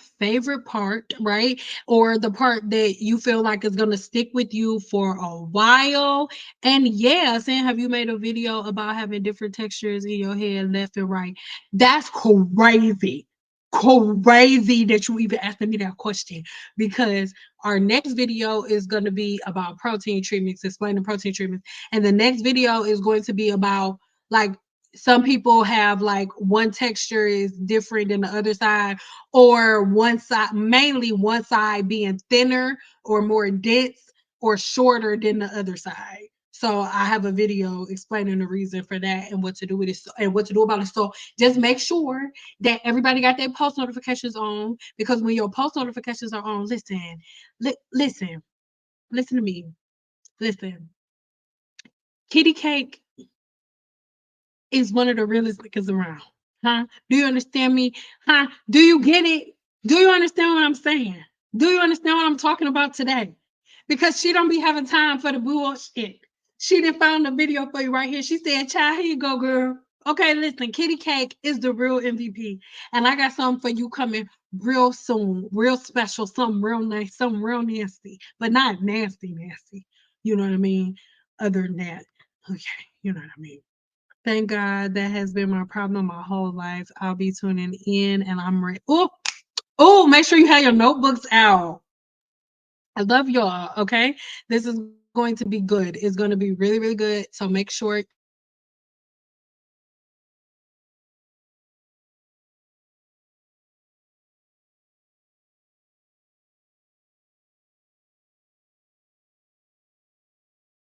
part, right? Or the part that you feel like is going to stick with you for a while. And yeah, saying have you made a video about having different textures in your hair left and right? That's crazy. Crazy that you even asking me that question, because our next video is going to be about protein treatments, explaining protein treatments. And the next video is going to be about, like, some people have like one texture is different than the other side, or one side, mainly one side being thinner or more dense or shorter than the other side. So I have a video explaining the reason for that and what to do with it, and what to do about it. So just make sure that everybody got their post notifications on, because when your post notifications are on, listen, listen to me. Listen. Kitty Cake is one of the realest niggas around. Huh? Do you understand me? Huh? Do you get it? Do you understand what I'm saying? Do you understand what I'm talking about today? Because she don't be having time for the bullshit. She done found a video for you right here. She said, child, here you go, girl. Okay, listen, Kitty Cake is the real MVP. And I got something for you coming real soon, real special, something real nice, something real nasty, but not nasty, nasty. You know what I mean? Other than that, okay, you know what I mean? Thank God that has been my problem my whole life. I'll be tuning in and I'm ready. Oh, make sure you have your notebooks out. I love y'all. Okay. This is going to be good. It's going to be really, really good. So make sure